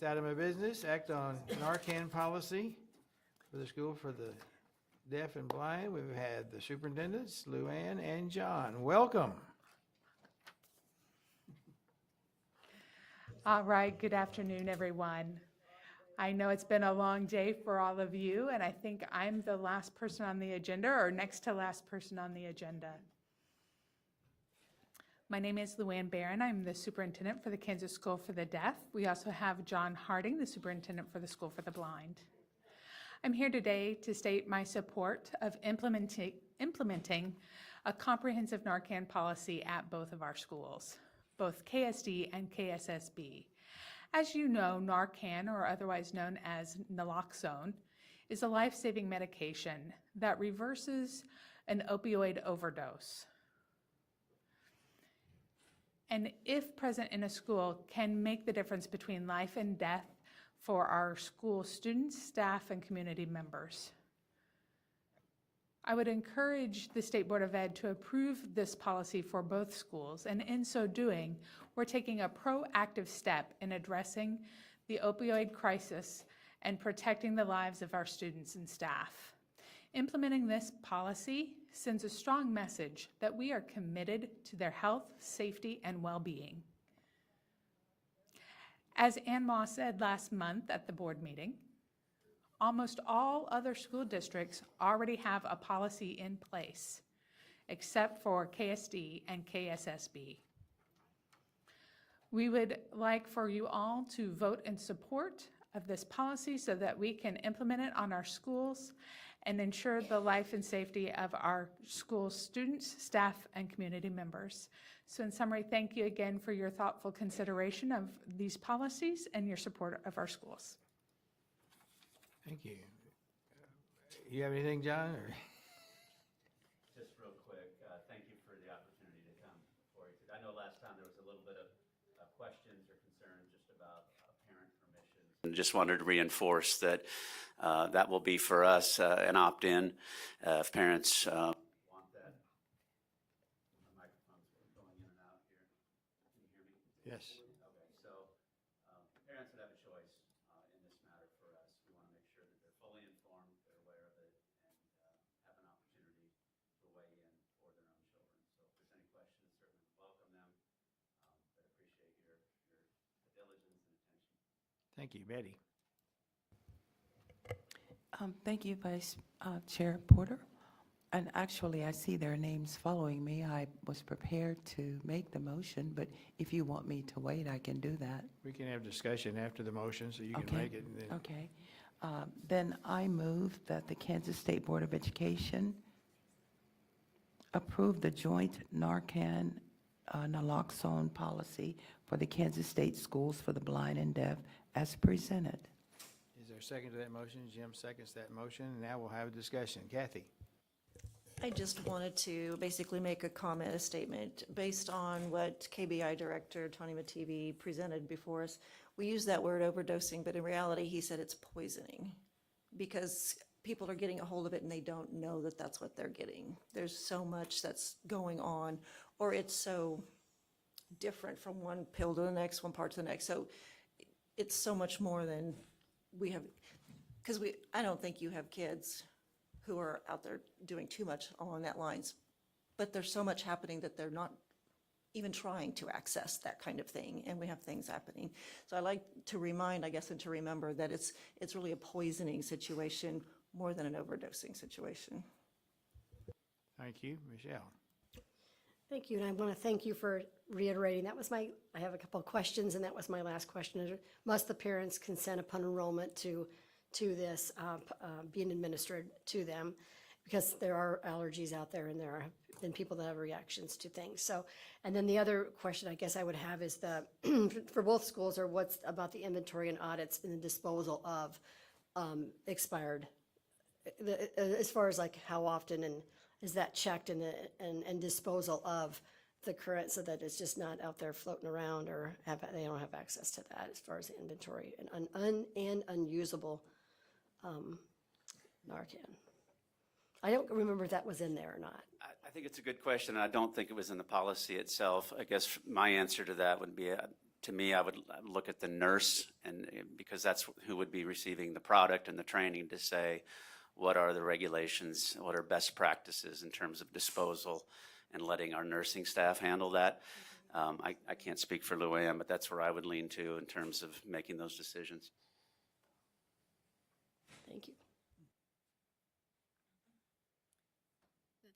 Next item of business, act on Narcan policy for the school for the deaf and blind. We've had the superintendents, Luann and John. Welcome. All right, good afternoon, everyone. I know it's been a long day for all of you, and I think I'm the last person on the agenda, or next to last person on the agenda. My name is Luann Barron. I'm the superintendent for the Kansas School for the Deaf. We also have John Harding, the superintendent for the School for the Blind. I'm here today to state my support of implementing a comprehensive Narcan policy at both of our schools, both KSD and KSSB. As you know, Narcan, or otherwise known as naloxone, is a life-saving medication that reverses an opioid overdose. And if present in a school, can make the difference between life and death for our school students, staff, and community members. I would encourage the State Board of Ed to approve this policy for both schools, and in so doing, we're taking a proactive step in addressing the opioid crisis and protecting the lives of our students and staff. Implementing this policy sends a strong message that we are committed to their health, safety, and well-being. As Ann Moss said last month at the board meeting, almost all other school districts already have a policy in place, except for KSD and KSSB. We would like for you all to vote in support of this policy so that we can implement it on our schools and ensure the life and safety of our school students, staff, and community members. So in summary, thank you again for your thoughtful consideration of these policies and your support of our schools. Thank you. You have anything, John? Or? Just real quick, thank you for the opportunity to come before you. I know last time there was a little bit of questions or concerns just about parent permissions. And just wanted to reinforce that that will be for us an opt-in if parents want that. The microphone's going in and out here. Can you hear me? Yes. Okay, so parents would have a choice in this matter for us. We want to make sure that they're fully informed, they're aware of it, and have an opportunity to weigh in for their own children. So if there's any questions, certainly welcome them, but appreciate your diligence and attention. Thank you, Betty. Thank you, Vice Chair Porter. And actually, I see their names following me. I was prepared to make the motion, but if you want me to wait, I can do that. We can have discussion after the motion, so you can Okay. make it. And then Okay. Then I move that the Kansas State Board of Education approve the joint Narcan naloxone policy for the Kansas State Schools for the Blind and Deaf as presented. Is there a second to that motion? Jim seconds that motion, and now we'll have a discussion. Kathy? I just wanted to basically make a comment, a statement, based on what KBI Director Tony Mativi presented before us. We use that word overdosing, but in reality, he said it's poisoning because people are getting a hold of it and they don't know that that's what they're getting. There's so much that's going on, or it's so different from one pill to the next, one part to the next. So it's so much more than we have, because I don't think you have kids who are out there doing too much along that lines, but there's so much happening that they're not even trying to access that kind of thing, and we have things happening. So I like to remind, I guess, and to remember that it's really a poisoning situation more than an overdosing situation. Thank you. Michelle? Thank you, and I want to thank you for reiterating. I have a couple of questions, and that was my last question. Must the parents consent upon enrollment to this being administered to them? Because there are allergies out there, and there have been people that have reactions to things. So, and then the other question I guess I would have is for both schools, or what's about the inventory and audits and the disposal of expired, as far as like how often and is that checked and disposal of the current, so that it's just not out there floating around, or they don't have access to that as far as the inventory and unusable Narcan. I don't remember if that was in there or not. I think it's a good question. I don't think it was in the policy itself. I guess my answer to that would be to me, I would look at the nurse, and because that's who would be receiving the product and the training, to say, what are the regulations, what are best practices in terms of disposal, and letting our nursing staff handle that. I can't speak for Luann, but that's where I would lean to in terms of making those decisions. Thank you.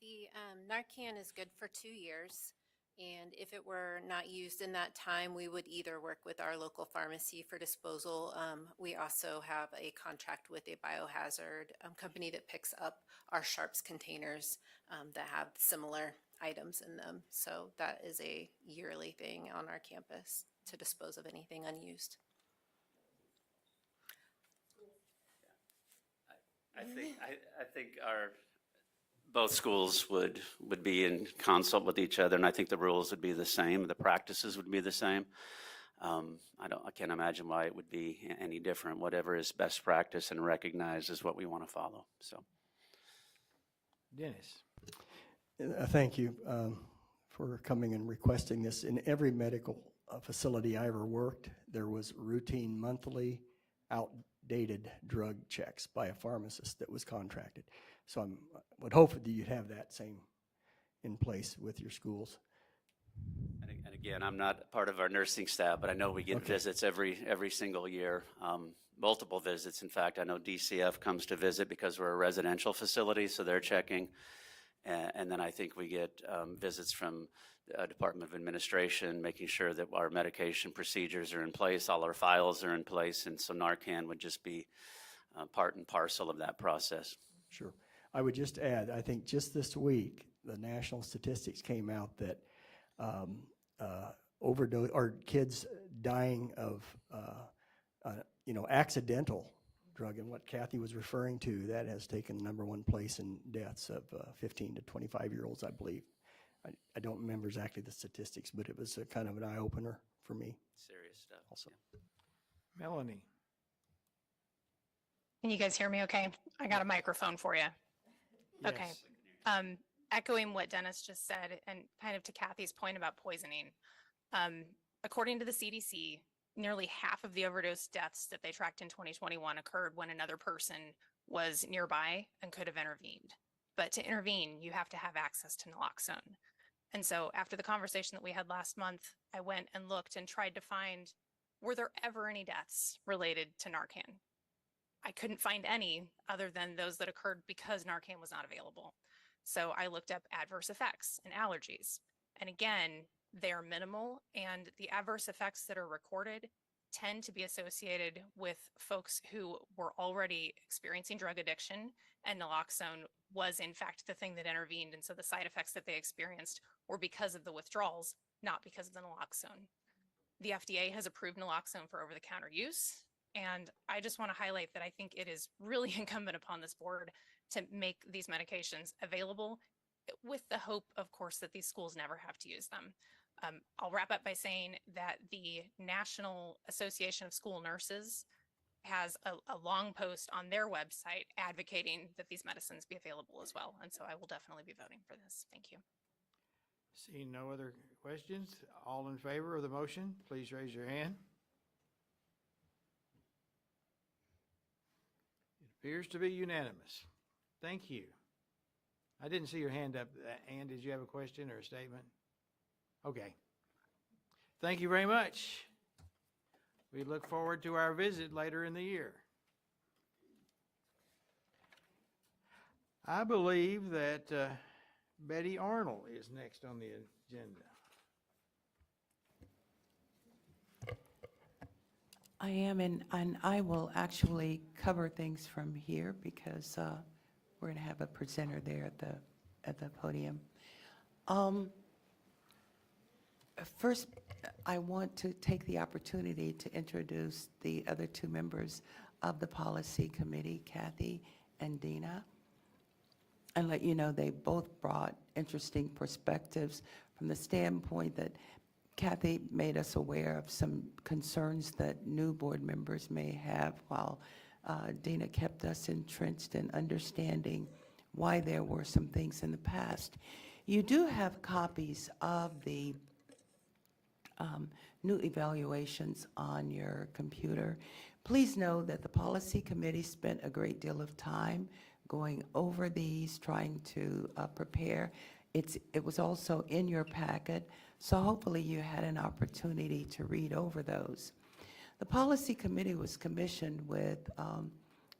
The Narcan is good for 2 years, and if it were not used in that time, we would either work with our local pharmacy for disposal. We also have a contract with a biohazard company that picks up our sharps containers that have similar items in them. So that is a yearly thing on our campus to dispose of anything unused. I think both schools would be in consult with each other, and I think the rules would be the same, the practices would be the same. I can't imagine why it would be any different. Whatever is best practice and recognized is what we want to follow. So, Dennis. Thank you for coming and requesting this. In every medical facility I ever worked, there was routine monthly outdated drug checks by a pharmacist that was contracted. So I would hope that you'd have that same in place with your schools. and again, I'm not part of our nursing staff, but I know we get visits every single year, multiple visits. In fact, I know DCF comes to visit because we're a residential facility, so they're checking. And then I think we get visits from the Department of Administration, making sure that our medication procedures are in place, all our files are in place, and so Narcan would just be part and parcel of that process. Sure. I would just add, I think just this week, the national statistics came out that overdose or kids dying of accidental drug, and what Kathy was referring to, that has taken the #1 place in deaths of 15 to 25-year-olds, I believe. I don't remember exactly the statistics, but it was a kind of an eye-opener for me. Serious stuff. Also. Melanie. Can you guys hear me okay? I got a microphone for you. Yes. Okay. Echoing what Dennis just said, and kind of to Kathy's point about poisoning, according to the CDC, nearly half of the overdose deaths that they tracked in 2021 occurred when another person was nearby and could have intervened. But to intervene, you have to have access to naloxone. And so after the conversation that we had last month, I went and looked and tried to find, were there ever any deaths related to Narcan? I couldn't find any other than those that occurred because Narcan was not available. So I looked up adverse effects and allergies. And again, they're minimal, and the adverse effects that are recorded tend to be associated with folks who were already experiencing drug addiction, and naloxone was in fact the thing that intervened. And so the side effects that they experienced were because of the withdrawals, not because of the naloxone. The FDA has approved naloxone for over-the-counter use. And I just want to highlight that I think it is really incumbent upon this board to make these medications available, with the hope, of course, that these schools never have to use them. I'll wrap up by saying that the National Association of School Nurses has a long post on their website advocating that these medicines be available as well. And so I will definitely be voting for this. Thank you. Seeing no other questions, all in favor of the motion, please raise your hand. It appears to be unanimous. Thank you. I didn't see your hand up. Ann, did you have a question or a statement? Okay. Thank you very much. We look forward to our visit later in the year. I believe that Betty Arnold is next on the agenda. I am, and I will actually cover things from here because we're going to have a presenter there at the podium. First, I want to take the opportunity to introduce the other two members of the policy committee, Kathy and Dina, and let you know they both brought interesting perspectives from the standpoint that Kathy made us aware of some concerns that new board members may have, while Dina kept us entrenched in understanding why there were some things in the past. You do have copies of the new evaluations on your computer. Please know that the policy committee spent a great deal of time going over these, trying to prepare. It was also in your packet, so hopefully you had an opportunity to read over those. The policy committee was commissioned with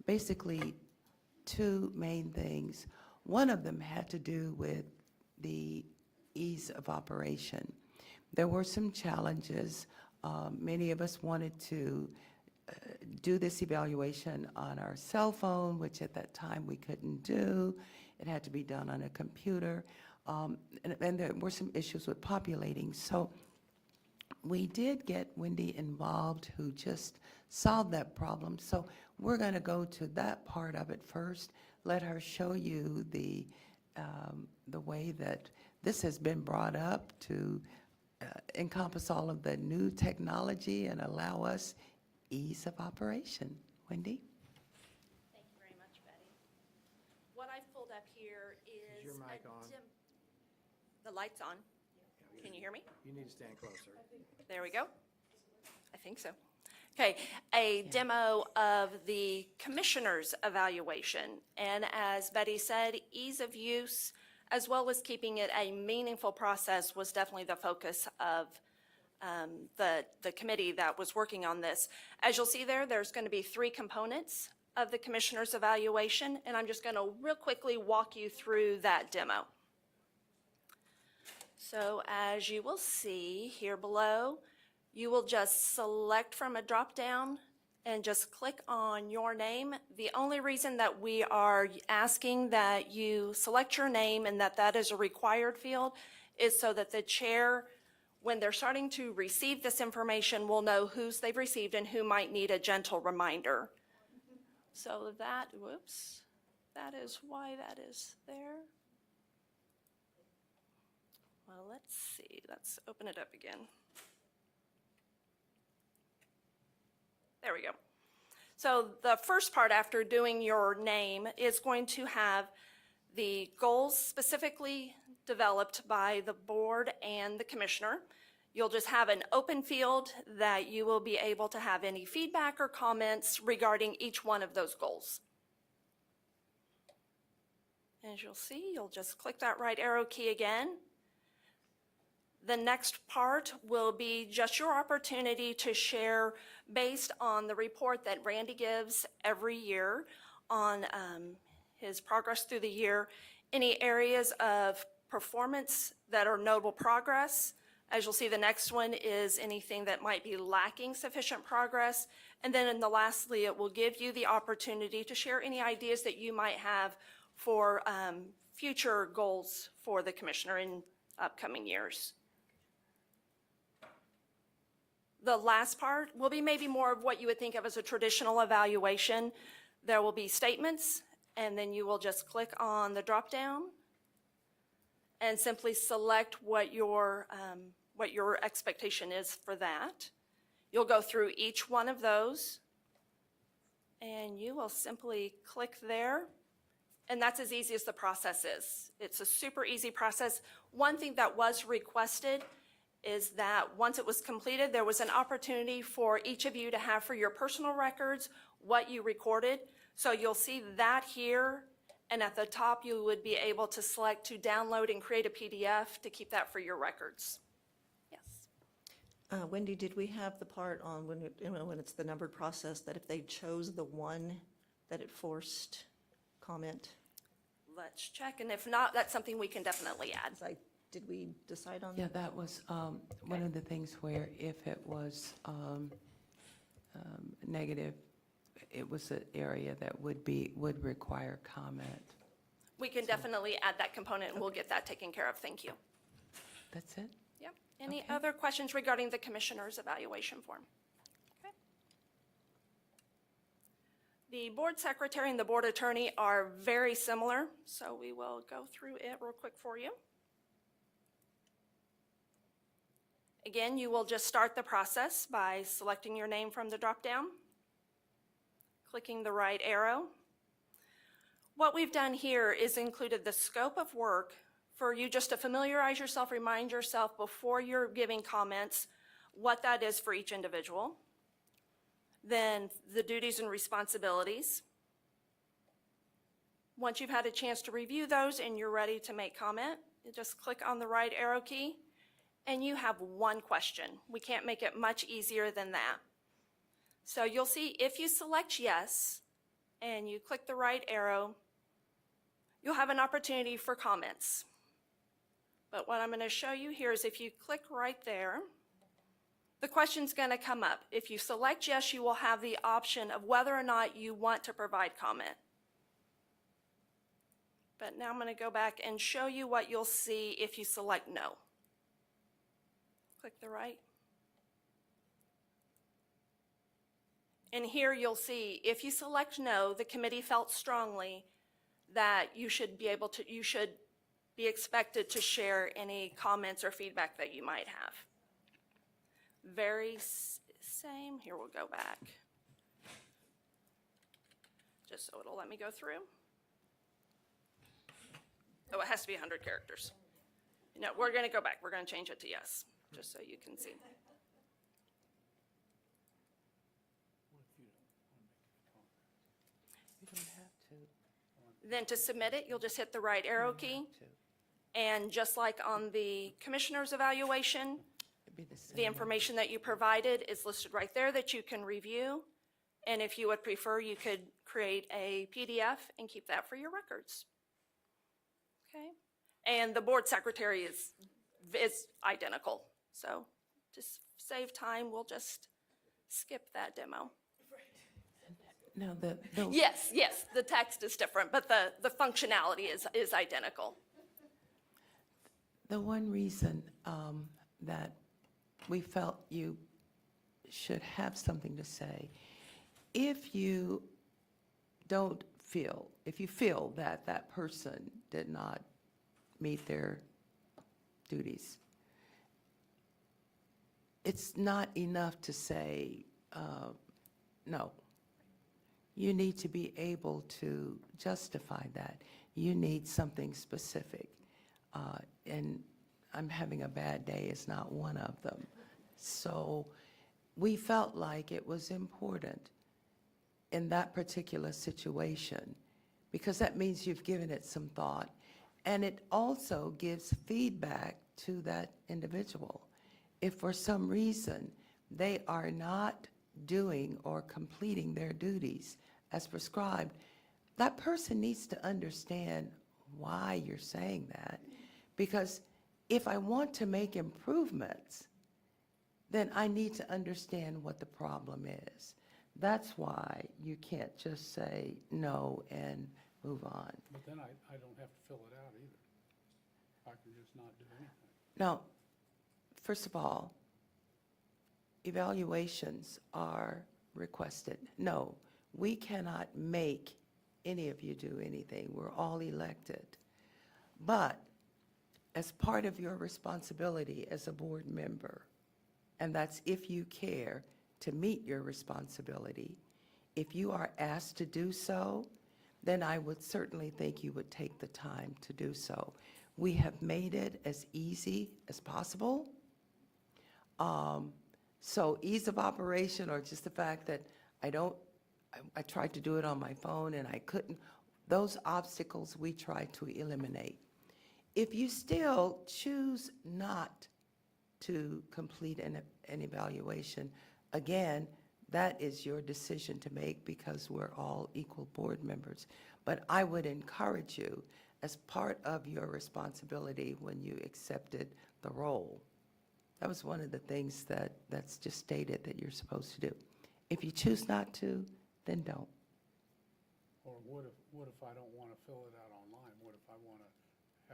basically two main things. One of them had to do with the ease of operation. There were some challenges. Many of us wanted to do this evaluation on our cell phone, which at that time we couldn't do. It had to be done on a computer. And there were some issues with populating. So we did get Wendy involved, who just solved that problem. So we're going to go to that part of it first, let her show you the way that this has been brought up to encompass all of the new technology and allow us ease of operation. Wendy? Thank you very much, Betty. What I've pulled up here is your mic on? The light's on. Can you hear me? You need to stand closer. There we go. I think so. Okay, a demo of the commissioner's evaluation. And as Betty said, ease of use, as well as keeping it a meaningful process, was definitely the focus of the committee that was working on this. As you'll see there's going to be 3 components of the commissioner's evaluation, and I'm just going to real quickly walk you through that demo. So as you will see here below, you will just select from a drop-down and just click on your name. The only reason that we are asking that you select your name and that is a required field is so that the chair, when they're starting to receive this information, will know whose they've received and who might need a gentle reminder. So that is why that is there. Well, let's see, let's open it up again. There we go. So the first part after doing your name is going to have the goals specifically developed by the board and the commissioner. You'll just have an open field that you will be able to have any feedback or comments regarding each one of those goals. As you'll see, you'll just click that right arrow key again. The next part will be just your opportunity to share based on the report that Randy gives every year on his progress through the year, any areas of performance that are notable progress. As you'll see, the next one is anything that might be lacking sufficient progress. And then lastly, it will give you the opportunity to share any ideas that you might have for future goals for the commissioner in upcoming years. The last part will be maybe more of what you would think of as a traditional evaluation. There will be statements, and then you will just click on the drop-down and simply select what your expectation is for that. You'll go through each one of those, and you will simply click there, and that's as easy as the process is. It's a super easy process. One thing that was requested is that once it was completed, there was an opportunity for each of you to have for your personal records what you recorded. So you'll see that here, and at the top you would be able to select to download and create a PDF to keep that for your records. Yes. Wendy, did we have the part on when it's the numbered process that if they chose the one that it forced comment? Let's check, and if not, that's something we can definitely add. Did we decide on that? Yeah, that was one of the things where if it was negative, it was an area that would require comment. We can definitely add that component, and we'll get that taken care of. Thank you. That's it? Yep. Any other questions regarding the commissioner's evaluation form? Okay. The board secretary and the board attorney are very similar, so we will go through it real quick for you. Again, you will just start the process by selecting your name from the drop-down, clicking the right arrow. What we've done here is included the scope of work for you just to familiarize yourself, remind yourself before you're giving comments what that is for each individual, then the duties and responsibilities. Once you've had a chance to review those and you're ready to make comment, you just click on the right arrow key and you have one question. We can't make it much easier than that. So you'll see if you select yes and you click the right arrow, you'll have an opportunity for comments. But what I'm going to show you here is if you click right there, the question's going to come up. If you select yes, you will have the option of whether or not you want to provide comment. But now I'm going to go back and show you what you'll see if you select no. Click the right. And here you'll see if you select no, the committee felt strongly that you should be expected to share any comments or feedback that you might have. Very same. Here, we'll go back. Just so it'll let me go through. Oh, it has to be 100 characters. No, we're going to go back. We're going to change it to yes, just so you can see. You don't have to. Then to submit it, you'll just hit the right arrow key. And just like on the commissioner's evaluation, the information that you provided is listed right there that you can review. And if you would prefer, you could create a PDF and keep that for your records. Okay? And the board secretary is identical. So to save time, we'll just skip that demo. Now, Yes, the text is different, but the functionality is identical. The one reason that we felt you should have something to say, if you feel that that person did not meet their duties, it's not enough to say no. You need to be able to justify that. You need something specific. And I'm having a bad day is not one of them. So we felt like it was important in that particular situation, because that means you've given it some thought, and it also gives feedback to that individual. If for some reason they are not doing or completing their duties as prescribed, that person needs to understand why you're saying that. Because if I want to make improvements, then I need to understand what the problem is. That's why you can't just say no and move on. But then I don't have to fill it out either. I can just not do anything. Now, first of all, evaluations are requested. No, we cannot make any of you do anything. We're all elected. But as part of your responsibility as a board member, and that's if you care to meet your responsibility, if you are asked to do so, then I would certainly think you would take the time to do so. We have made it as easy as possible. So ease of operation, or just the fact that I tried to do it on my phone and I couldn't, those obstacles we try to eliminate. If you still choose not to complete an evaluation, again, that is your decision to make, because we're all equal board members. But I would encourage you, as part of your responsibility when you accepted the role, that was one of the things that's just stated that you're supposed to do. If you choose not to, then don't. Or what if I don't want to fill it out online? What if I want to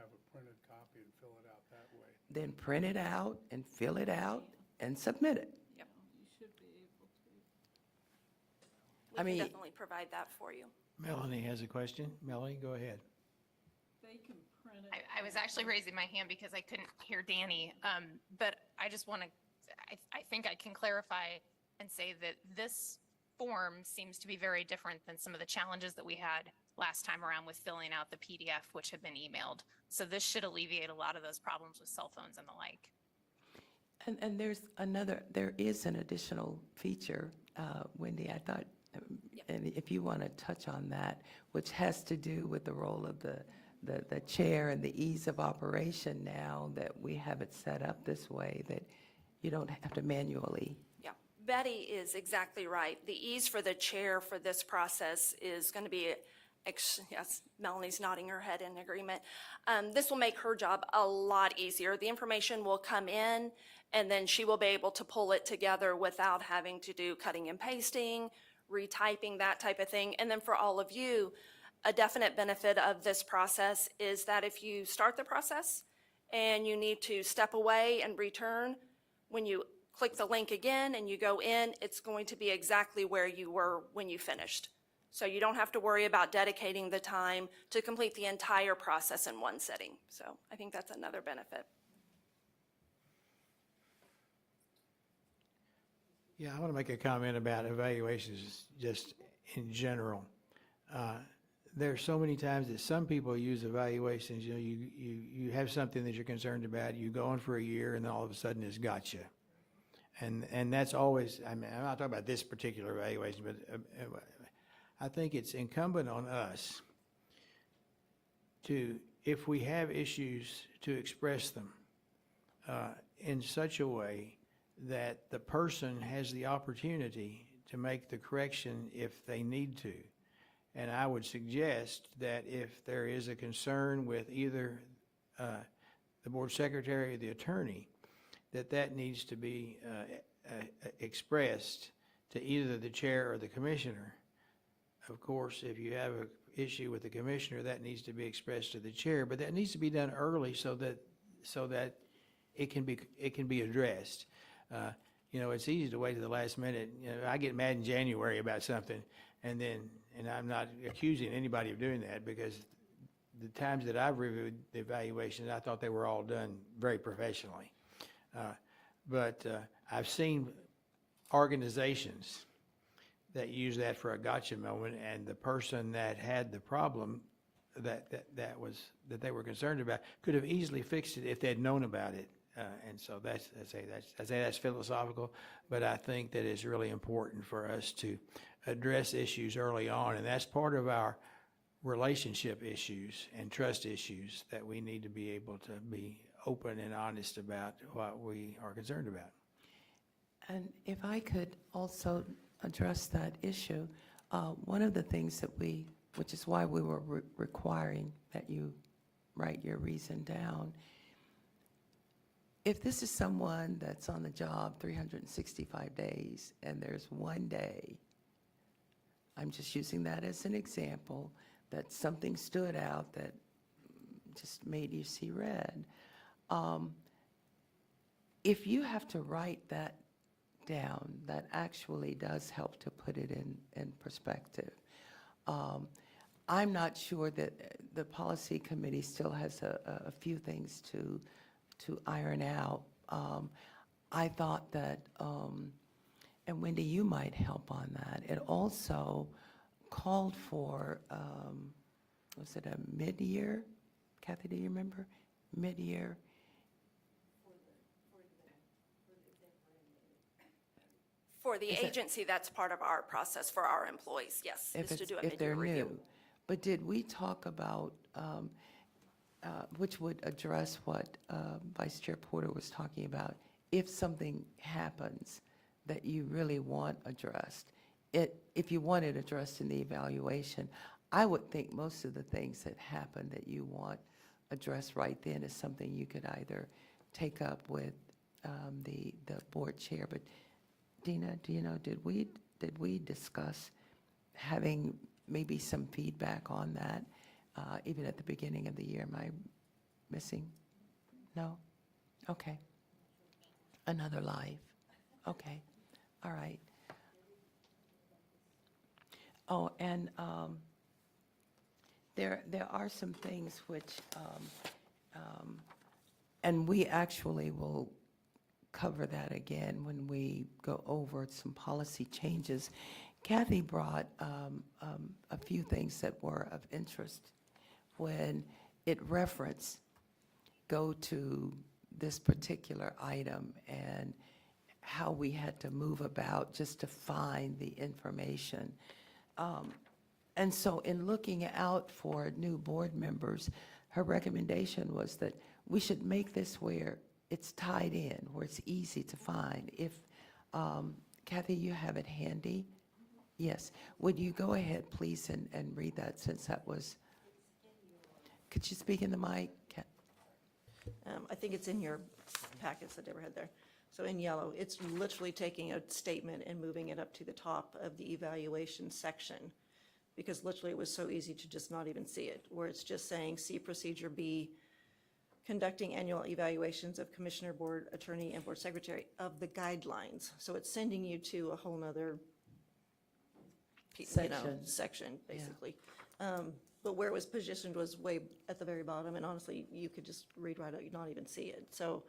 have a printed copy and fill it out that way? Then print it out and fill it out and submit it. Yep. You should be able to. We can definitely provide that for you. Melanie has a question. Melanie, go ahead. They can print it. I was actually raising my hand because I couldn't hear Danny, but I just want to, I think I can clarify and say that this form seems to be very different than some of the challenges that we had last time around with filling out the PDF, which had been emailed. So this should alleviate a lot of those problems with cell phones and the like. And there is an additional feature, Wendy, I thought, and if you want to touch on that, which has to do with the role of the chair and the ease of operation now that we have it set up this way, that you don't have to manually. Yeah, Betty is exactly right. The ease for the chair for this process is going to be, yes, Melanie's nodding her head in agreement. This will make her job a lot easier. The information will come in, and then she will be able to pull it together without having to do cutting and pasting, retyping, that type of thing. And then for all of you, a definite benefit of this process is that if you start the process and you need to step away and return, when you click the link again and you go in, it's going to be exactly where you were when you finished. So you don't have to worry about dedicating the time to complete the entire process in one sitting. So I think that's another benefit. Yeah, I want to make a comment about evaluations just in general. There's so many times that some people use evaluations, you have something that you're concerned about, you go on for a year, and then all of a sudden it's gotcha. And that's always, I mean, I'm not talking about this particular evaluation, but I think it's incumbent on us to, if we have issues, to express them in such a way that the person has the opportunity to make the correction if they need to. And I would suggest that if there is a concern with either the board secretary or the attorney, that needs to be expressed to either the chair or the commissioner. Of course, if you have an issue with the commissioner, that needs to be expressed to the chair, but that needs to be done early so that it can be addressed. It's easy to wait to the last minute. I get mad in January about something, and I'm not accusing anybody of doing that, because the times that I've reviewed the evaluations, I thought they were all done very professionally. But I've seen organizations that use that for a gotcha moment, and the person that had the problem that they were concerned about could have easily fixed it if they'd known about it. And so I say that's philosophical, but I think that it's really important for us to address issues early on, and that's part of our relationship issues and trust issues that we need to be able to be open and honest about what we are concerned about. And if I could also address that issue, one of the things that which is why we were requiring that you write your reason down, if this is someone that's on the job 365 days and there's one day, I'm just using that as an example, that something stood out that just made you see red. If you have to write that down, that actually does help to put it in perspective. I'm not sure that the policy committee still has a few things to iron out. I thought that, and Wendy, you might help on that. It also called for, was it a mid-year? Kathy, do you remember? Mid-year. For the agency, that's part of our process for our employees, yes, is to do a If they're mid-year review. new. But did we talk about, which would address what Vice Chair Porter was talking about, if something happens that you really want addressed, if you want it addressed in the evaluation, I would think most of the things that happen that you want addressed right then is something you could either take up with the board chair. But Dina, do you know, did we discuss having maybe some feedback on that, even at the beginning of the year? Am I missing? No? Okay. Another live. Okay. All right. Oh, and there are some things which, and we actually will cover that again when we go over some policy changes. Kathy brought a few things that were of interest when it referenced go to this particular item and how we had to move about just to find the information. And so in looking out for new board members, her recommendation was that we should make this where it's tied in, where it's easy to find. If, Kathy, you have it handy? Yes. Would you go ahead, please, and read that since that was, could you speak in the mic? I think it's in your packets that Deborah had there. So in yellow, it's literally taking a statement and moving it up to the top of the evaluation section, because literally it was so easy to just not even see it, where it's just saying, see Procedure B, conducting annual evaluations of commissioner, board attorney, and board secretary of the guidelines. So it's sending you to a whole nother section, basically. But where it was positioned was way at the very bottom, and honestly, you could just read right out, you'd not even see it. So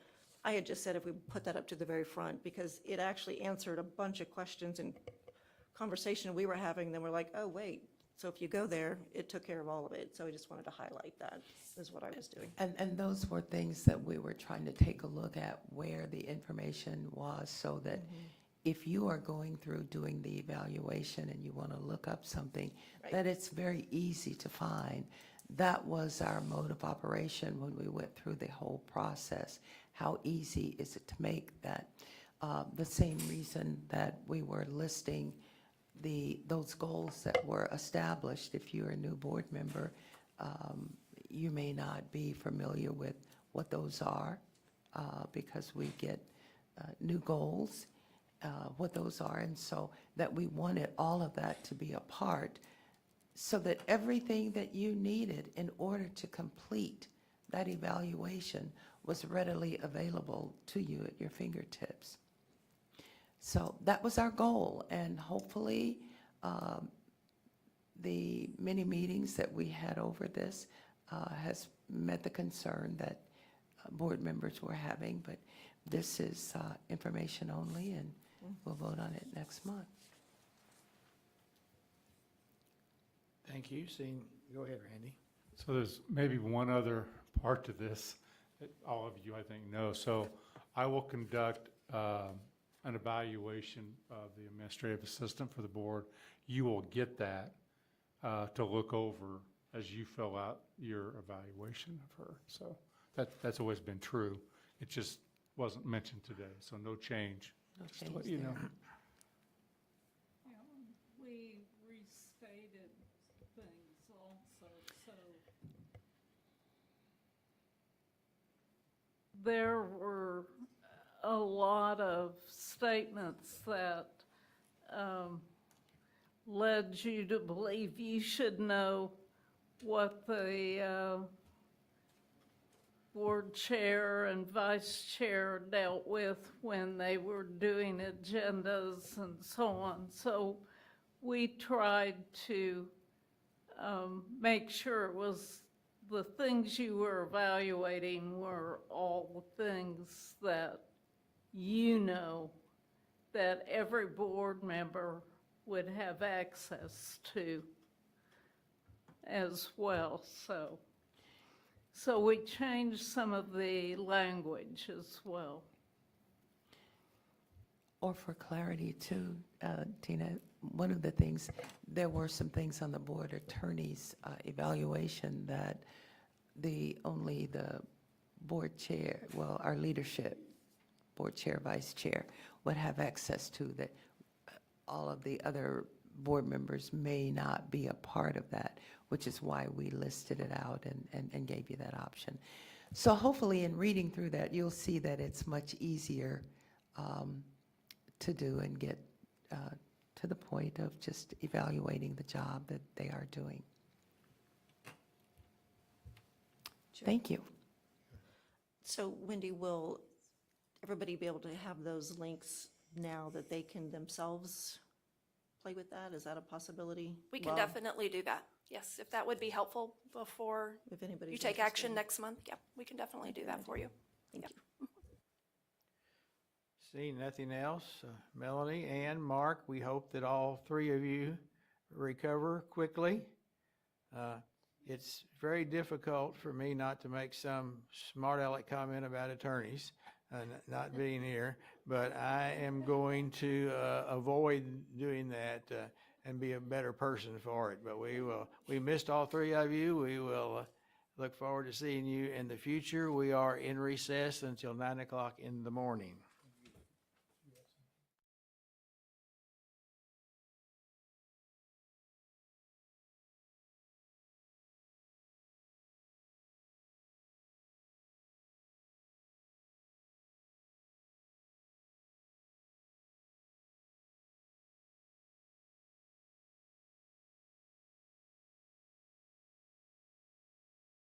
I had just said if we put that up to the very front, because it actually answered a bunch of questions and conversation we were having, then we're like, oh, wait. So if you go there, it took care of all of it. So I just wanted to highlight that, is what I was doing. And those were things that we were trying to take a look at, where the information was, so that if you are going through doing the evaluation and you want to look up something, that it's very easy to find. That was our mode of operation when we went through the whole process. How easy is it to make that? The same reason that we were listing those goals that were established. If you're a new board member, you may not be familiar with what those are, because we get new goals, what those are, and so that we wanted all of that to be a part, so that everything that you needed in order to complete that evaluation was readily available to you at your fingertips. So that was our goal, and hopefully the many meetings that we had over this has met the concern that board members were having, but this is information only, and we'll vote on it next month. Thank you. Go ahead, Randy. So there's maybe one other part to this that all of you, I think, know. So I will conduct an evaluation of the administrative assistant for the board. You will get that to look over as you fill out your evaluation of her. So that's always been true. It just wasn't mentioned today, so no change. No Just to change let you know. there. We restated things also, so there were a lot of statements that led you to believe you should know what the board chair and vice chair dealt with when they were doing agendas and so on. So we tried to make sure it was the things you were evaluating were all the things that you know that every board member would have access to as well. So we changed some of the language as well. Or for clarity too, Tina, one of the things, there were some things on the board attorney's evaluation that only the board chair, well, our leadership, board chair, vice chair, would have access to, that all of the other board members may not be a part of that, which is why we listed it out and gave you that option. So hopefully in reading through that, you'll see that it's much easier to do and get to the point of just evaluating the job that they are doing. Thank you. So Wendy, will everybody be able to have those links now that they can themselves play with that? Is that a possibility? We can definitely do that. Yes, if that would be helpful before If anybody's you take interested. action next month, yeah, we can definitely do that for you. Thank you. Seeing nothing else, Melanie and Mark, we hope that all three of you recover quickly. it's very difficult for me not to make some smart aleck comment about attorneys not being here, but I am going to avoid doing that and be a better person for it. But we missed all three of you. We will look forward to seeing you in the future. We are in recess until 9 o'clock in the morning.